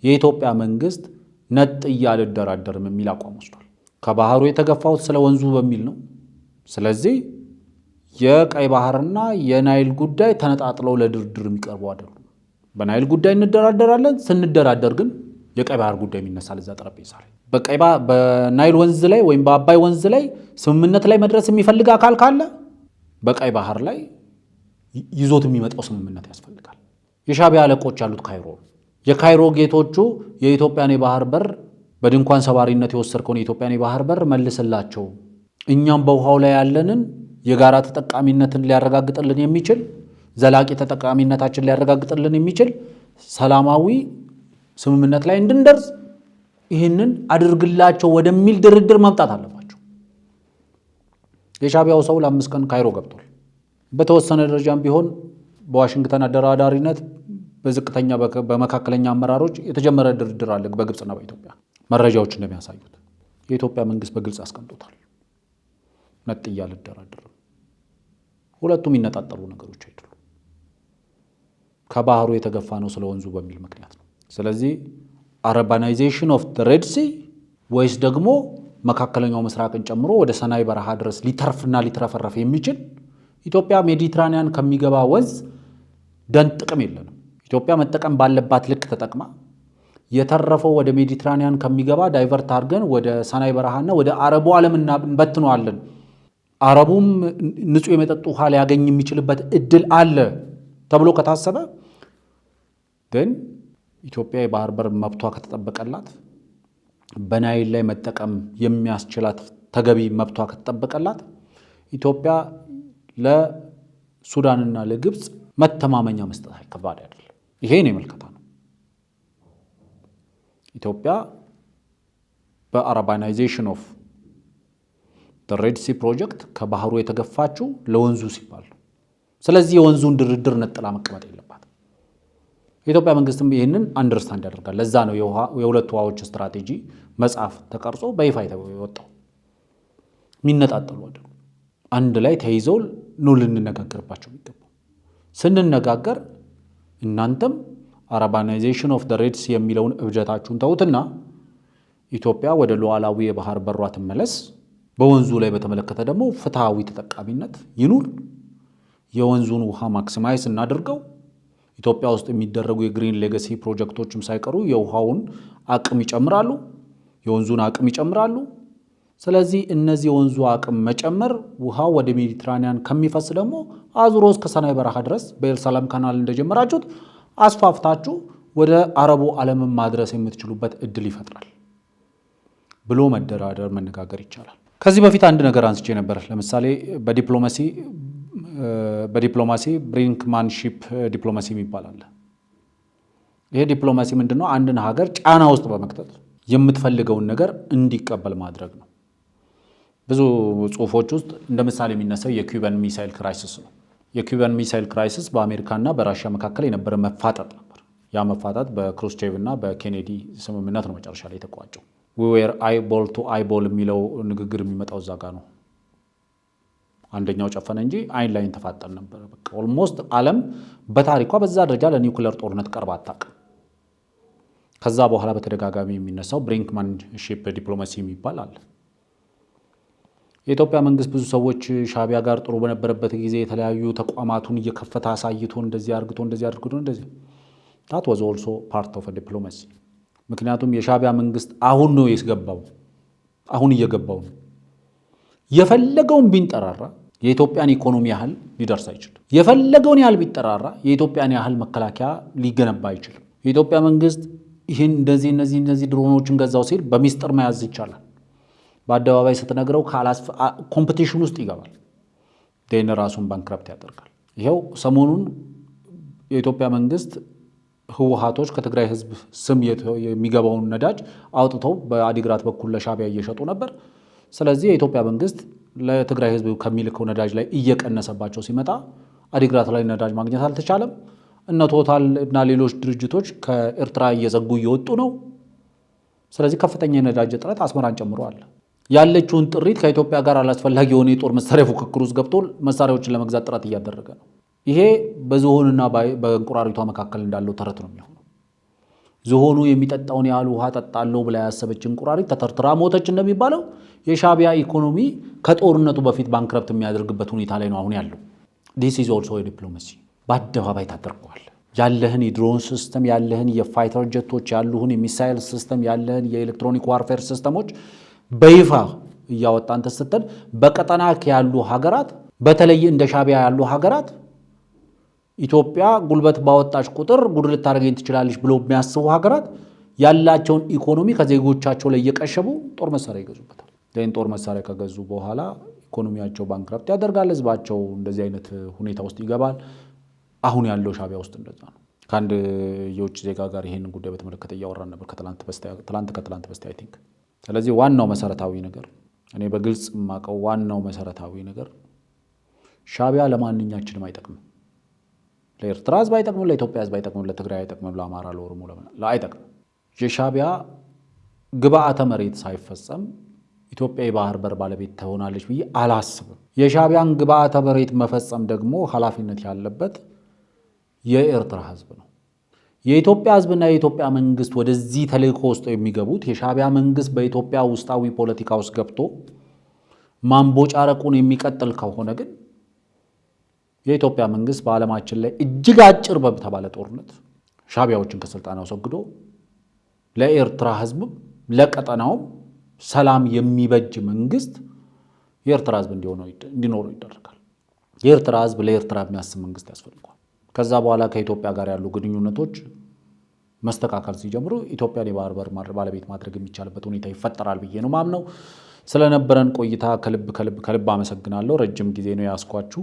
የኢትዮጵያ መንግስት ነጥዬ አልደራደርም የሚል አቋም ወስዷል። ከባህሩ የተገፋሁት ስለ ወንዙ በሚል ነው። ስለዚህ የቀይ ባህርና የናይል ጉዳይ ተነጣጥለው ለድርድር የሚቀርቡ አይደሉም። በናይል ጉዳይ እንደራደራለን። ስንደራደር ግን የቀይ ባህር ጉዳይ የሚነሳል እዛ ጠረጴዛ ላይ። በናይል ወንዝ ላይ ወይም በአባይ ወንዝ ላይ ስምምነት ላይ መድረስ የሚፈልግ አካል ካለ በቀይ ባህር ላይ ይዞት የሚመጣው ስምምነት ያስፈልጋል። የሻቢያ አለቆች ያሉት ካይሮ፣ የካይሮ ጌቶቹ የኢትዮጵያን የባህር በር በድንኳን ሰባሪነት የወሰድከውን የኢትዮጵያን የባህር በር መልስላቸው፣ እኛም በውሃው ላይ ያለንን የጋራ ተጠቃሚነትን ሊያረጋግጥልን የሚችል ዘላቂ ተጠቃሚነታችን ሊያረጋግጥልን የሚችል ሰላማዊ ስምምነት ላይ እንድንደርስ ይህንን አድርግላቸው ወደሚል ድርድር መምጣት አለባቸው። የሻቢያው ሰው ለ5 ቀን ካይሮ ገብቷል። በተወሰነ ደረጃም ቢሆን በዋሽንግተን አደራዳሪነት በዝቅተኛ በመካከለኛ አመራሮች የተጀመረ ድርድር አለ በግብፅና በኢትዮጵያ። መረጃዎች እንደሚያሳዩት የኢትዮጵያ መንግስት በግልጽ አስቀምጦታል። ነጥዬ አልደራደርም። ሁለቱም ይነጣጠሉ ነገሮች አይደሉም። ከባህሩ የተገፋ ነው ስለ ወንዙ በሚል ምክንያት ነው። ስለዚህ አረባናይዜሽን ኦፍ ዘ ሬድ ሲ ወይስ ደግሞ መካከለኛው ምስራቅን ጨምሮ ወደ ሰናይ በረሃ ድረስ ሊተርፍና ሊትረፈረፍ የሚችል ኢትዮጵያ ሜዲትራኒያን ከሚገባ ወንዝ ደን ጥቅም የለንም። ኢትዮጵያ መጠቀም ባለባት ልክ ተጠቅማ የተረፈው ወደ ሜዲትራኒያን ከሚገባ ዳይቨርት አድርገን ወደ ሰናይ በረሃና ወደ አረቡ ዓለም እንበትነዋለን። አረቡም ንጹህ የመጠጥ ውሃ ሊያገኝ የሚችልበት እድል አለ ተብሎ ከታሰበ ግን ኢትዮጵያ የባህር በር መብቷ ከተጠበቀላት በናይል ላይ መጠቀም የሚያስችላት ተገቢ መብቷ ከተጠበቀላት ኢትዮጵያ ለሱዳንና ለግብፅ መተማመኛ መስጠት አይከባድ አይደለም። ይሄ ነው መልከታ ነው። ኢትዮጵያ በአረባናይዜሽን ኦፍ ሬድ ሲ ፕሮጀክት ከባህሩ የተገፋችው ለወንዙ ሲባል ነው። ስለዚህ የወንዙን ድርድር ነጥላ መቀመጥ የለባትም። የኢትዮጵያ መንግስትም ይህንን አንደርስታንድ ያደርጋል። ለዛ ነው የሁለቱ ውሃዎች ስትራቴጂ መጽሐፍ ተቀርጾ በይፋ የወጣው። የሚነጣጠሉ አይደሉ፣ አንድ ላይ ተይዘው ነው ልንነጋገርባቸው የሚገባው። ስንነጋገር እናንተም አረባናይዜሽን ኦፍ ሬድ ሲ የሚለውን እብጀታችሁን ተውትና ኢትዮጵያ ወደ ሉዓላዊ የባህር በሯ ትመለስ፣ በወንዙ ላይ በተመለከተ ደግሞ ፍትሃዊ ተጠቃሚነት ይኑር፣ የወንዙን ውሃ ማክሲማይዝ እናድርገው። ኢትዮጵያ ውስጥ የሚደረጉ የግሪን ሌጋሲ ፕሮጀክቶችም ሳይቀሩ የውሃውን አቅም ይጨምራሉ፣ የወንዙን አቅም ይጨምራሉ። ስለዚህ እነዚህ ወንዙ አቅም መጨመር ውሃው ወደ ሜዲትራኒያን ከሚፈስ ደግሞ አዙሮ እስከ ሰናይ በረሃ ድረስ በኤልሳላም ካናል እንደጀመራችሁት አስፋፍታችሁ ወደ አረቡ ዓለም ማድረስ የምትችሉበት እድል ይፈጥራል ብሎ መደራደር መነጋገር ይቻላል። ከዚህ በፊት አንድ ነገር አንስቼ ነበር። ለምሳሌ በዲፕሎማሲ ብሪንክማንሺፕ ዲፕሎማሲ የሚባል አለ። ይሄ ዲፕሎማሲ ምንድነው? አንድን ሀገር ጫና ውስጥ በመክተት የምትፈልገውን ነገር እንዲቀበል ማድረግ ነው። ብዙ ጽሁፎች ውስጥ እንደ ምሳሌ የሚነሳው የኩባን ሚሳይል ክራይሲስ ነው። የኩባን ሚሳይል ክራይሲስ በአሜሪካና በራሽያ መካከል የነበረ መፋጠጥ ነበር። ያ መፋጠጥ በክሩስቼቭ እና በኬኔዲ ስምምነት ነው መጨረሻ ላይ የተቋጨው። we were eyeball to eyeball የሚለው ንግግር የሚመጣው እዛ ጋር ነው። አንደኛው ጨፈነ እንጂ አይን ላይን ተፋጠን ነበር። በቃ ኦልሞስት ዓለም በታሪኳ በዛ ደረጃ ለኒውክሌር ጦርነት ቀርባ አታውቅም። ከዛ በኋላ በተደጋጋሚ የሚነሳው ብሪንክማንሺፕ ዲፕሎማሲ የሚባል አለ። የኢትዮጵያ መንግስት ብዙ ሰዎች ሻቢያ ጋር ጥሩ በነበረበት ጊዜ የተለያዩ ተቋማቱን እየከፈተ አሳይቶ እንደዚህ አድርግቶ እንደዚህ that was also part of a diplomacy። ምክንያቱም የሻቢያ መንግስት አሁን ነው የስገባው፣ አሁን እየገባው ነው። የፈለገውን ቢንጠራራ የኢትዮጵያን ኢኮኖሚ ያህል ሊደርስ አይችልም። የፈለገውን ያህል ቢጠራራ የኢትዮጵያን ያህል መከላከያ ሊገነባ አይችልም። የኢትዮጵያ መንግስት ይህን እነዚህ ድሮኖችን ገዛው ሲል በሚስጥር መያዝ ይቻላል። በአደባባይ ስትነግረው ኮምፒቲሽን ውስጥ ይገባል። ደን ራሱን ባንክረፕት ያደርጋል። ይሄው ሰሞኑን የኢትዮጵያ መንግስት ህወሓቶች ከትግራይ ህዝብ ስም የሚገባውን ነዳጅ አውጥተው በአዲግራት በኩል ለሻቢያ እየሸጡ ነበር። ስለዚህ የኢትዮጵያ መንግስት ለትግራይ ህዝብ ከሚልከው ነዳጅ ላይ እየቀነሰባቸው ሲመጣ አዲግራት ላይ ነዳጅ ማግኘት አልተቻለም። እነ ቶታል እና ሌሎች ድርጅቶች ከኤርትራ እየዘጉ እየወጡ ነው። ስለዚህ ከፍተኛ የነዳጅ እጥረት አስመራን ጨምሮ አለ። ያለችውን ጥሪት ከኢትዮጵያ ጋር አላስፈላጊ የሆነ የጦር መሳሪያ ፉክክር ውስጥ ገብቶ መሳሪያዎችን ለመግዛት ጥረት እያደረገ ነው። ይሄ በዝሆንና በእንቁራሪቷ መካከል እንዳለው ተረት ነው የሚሆነው። ዝሆኑ የሚጠጣውን ያህል ውሃ ጠጣለው ብላ ያሰበች እንቁራሪት ተተርትራ ሞተች እንደሚባለው የሻቢያ ኢኮኖሚ ከጦርነቱ በፊት ባንክረፕት የሚያደርግበት ሁኔታ ላይ ነው አሁን ያለው። this is also a diplomacy። በአደባባይ ታደርገዋል። ያለህን የድሮን ሲስተም፣ ያለህን የፋይተር ጀቶች፣ ያሉህን የሚሳይል ሲስተም፣ ያለህን የኤሌክትሮኒክ ዋርፌር ሲስተሞች በይፋ እያወጣን ተስተን በቀጠና ያሉ ሀገራት በተለይ እንደ ሻቢያ ያሉ ሀገራት ኢትዮጵያ ጉልበት ባወጣች ቁጥር ጉድ ልታደርገኝ ትችላለች ብሎ የሚያስቡ ሀገራት ያላቸውን ኢኮኖሚ ከዜጎቻቸው ላይ እየቀሸቡ ጦር መሳሪያ ይገዙበታል። ይህን ጦር መሳሪያ ከገዙ በኋላ ኢኮኖሚያቸው ባንክረፕት ያደርጋል። ህዝባቸው እንደዚህ አይነት ሁኔታ ውስጥ ይገባል። አሁን ያለው ሻቢያ ውስጥ እንደዛ ነው። ከአንድ የውጭ ዜጋ ጋር ይህንን ጉዳይ በተመለከተ እያወራን ነበር ከትላንት በስቲያ አይ ቲንክ። ስለዚህ ዋናው መሰረታዊ ነገር እኔ በግልጽ የማውቀው ዋናው መሰረታዊ ነገር ሻቢያ ለማንኛችንም አይጠቅምም። ለኤርትራ ህዝብ አይጠቅምም፣ ለኢትዮጵያ ህዝብ አይጠቅምም፣ ለትግራይ አይጠቅምም፣ ለአማራ፣ ለኦሮሞ አይጠቅምም። የሻቢያ ግብአተ መሬት ሳይፈጸም ኢትዮጵያ የባህር በር ባለቤት ትሆናለች ብዬ አላስብም። የሻቢያን ግብአተ መሬት መፈጸም ደግሞ ኃላፊነት ያለበት የኤርትራ ህዝብ ነው። የኢትዮጵያ ህዝብና የኢትዮጵያ መንግስት ወደዚህ ተልእኮ ውስጥ የሚገቡት የሻቢያ መንግስት በኢትዮጵያ ውስጣዊ ፖለቲካ ውስጥ ገብቶ ማንቦጫረቁን የሚቀጥል ከሆነ ግን የኢትዮጵያ መንግስት በዓለማችን ላይ እጅግ አጭር በተባለ ጦርነት ሻቢያዎችን ከስልጣን አስወግዶ ለኤርትራ ህዝብ ለቀጠናውም ሰላም የሚበጅ መንግስት የኤርትራ ህዝብ እንዲኖረው ይደረጋል። የኤርትራ ህዝብ ለኤርትራ የሚያስብ መንግስት ያስፈልገዋል። ከዛ በኋላ ከኢትዮጵያ ጋር ያሉ ግንኙነቶች መስተካከል ሲጀምሩ ኢትዮጵያን የባህር በር ባለቤት ማድረግ የሚቻልበት ሁኔታ ይፈጠራል ብዬ ነው ማምነው። ስለነበረን ቆይታ ከልብ አመሰግናለሁ። ረጅም ጊዜ ነው ያስኳችሁ።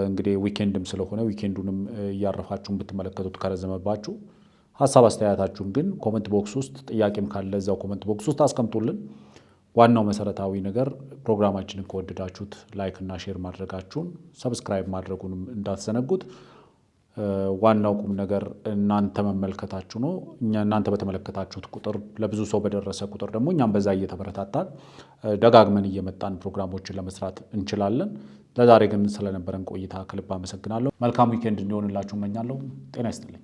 እንግዲህ ዊኬንድም ስለሆነ ዊኬንዱንም እያረፋችሁን ብትመለከቱት ከረዘመባችሁ ሀሳብ አስተያየታችሁን ግን ኮመንት ቦክስ ውስጥ ጥያቄም ካለ እዛው ኮመንት ቦክስ ውስጥ አስቀምጡልን። ዋናው መሰረታዊ ነገር ፕሮግራማችንን ከወደዳችሁት ላይክ እና ሼር ማድረጋችሁን ሰብስክራይብ ማድረጉንም እንዳትዘነጉት። ዋናው ቁም ነገር እናንተ መመልከታችሁ ነው። እናንተ በተመለከታችሁት ቁጥር ለብዙ ሰው በደረሰ ቁጥር ደግሞ እኛም በዛ እየተበረታታን ደጋግመን እየመጣን ፕሮግራሞችን ለመስራት እንችላለን። ለዛሬ ግን ስለነበረን ቆይታ ከልብ አመሰግናለሁ። መልካም ዊኬንድ እንዲሆንላችሁ እመኛለሁ። ጤና ይስጥልኝ።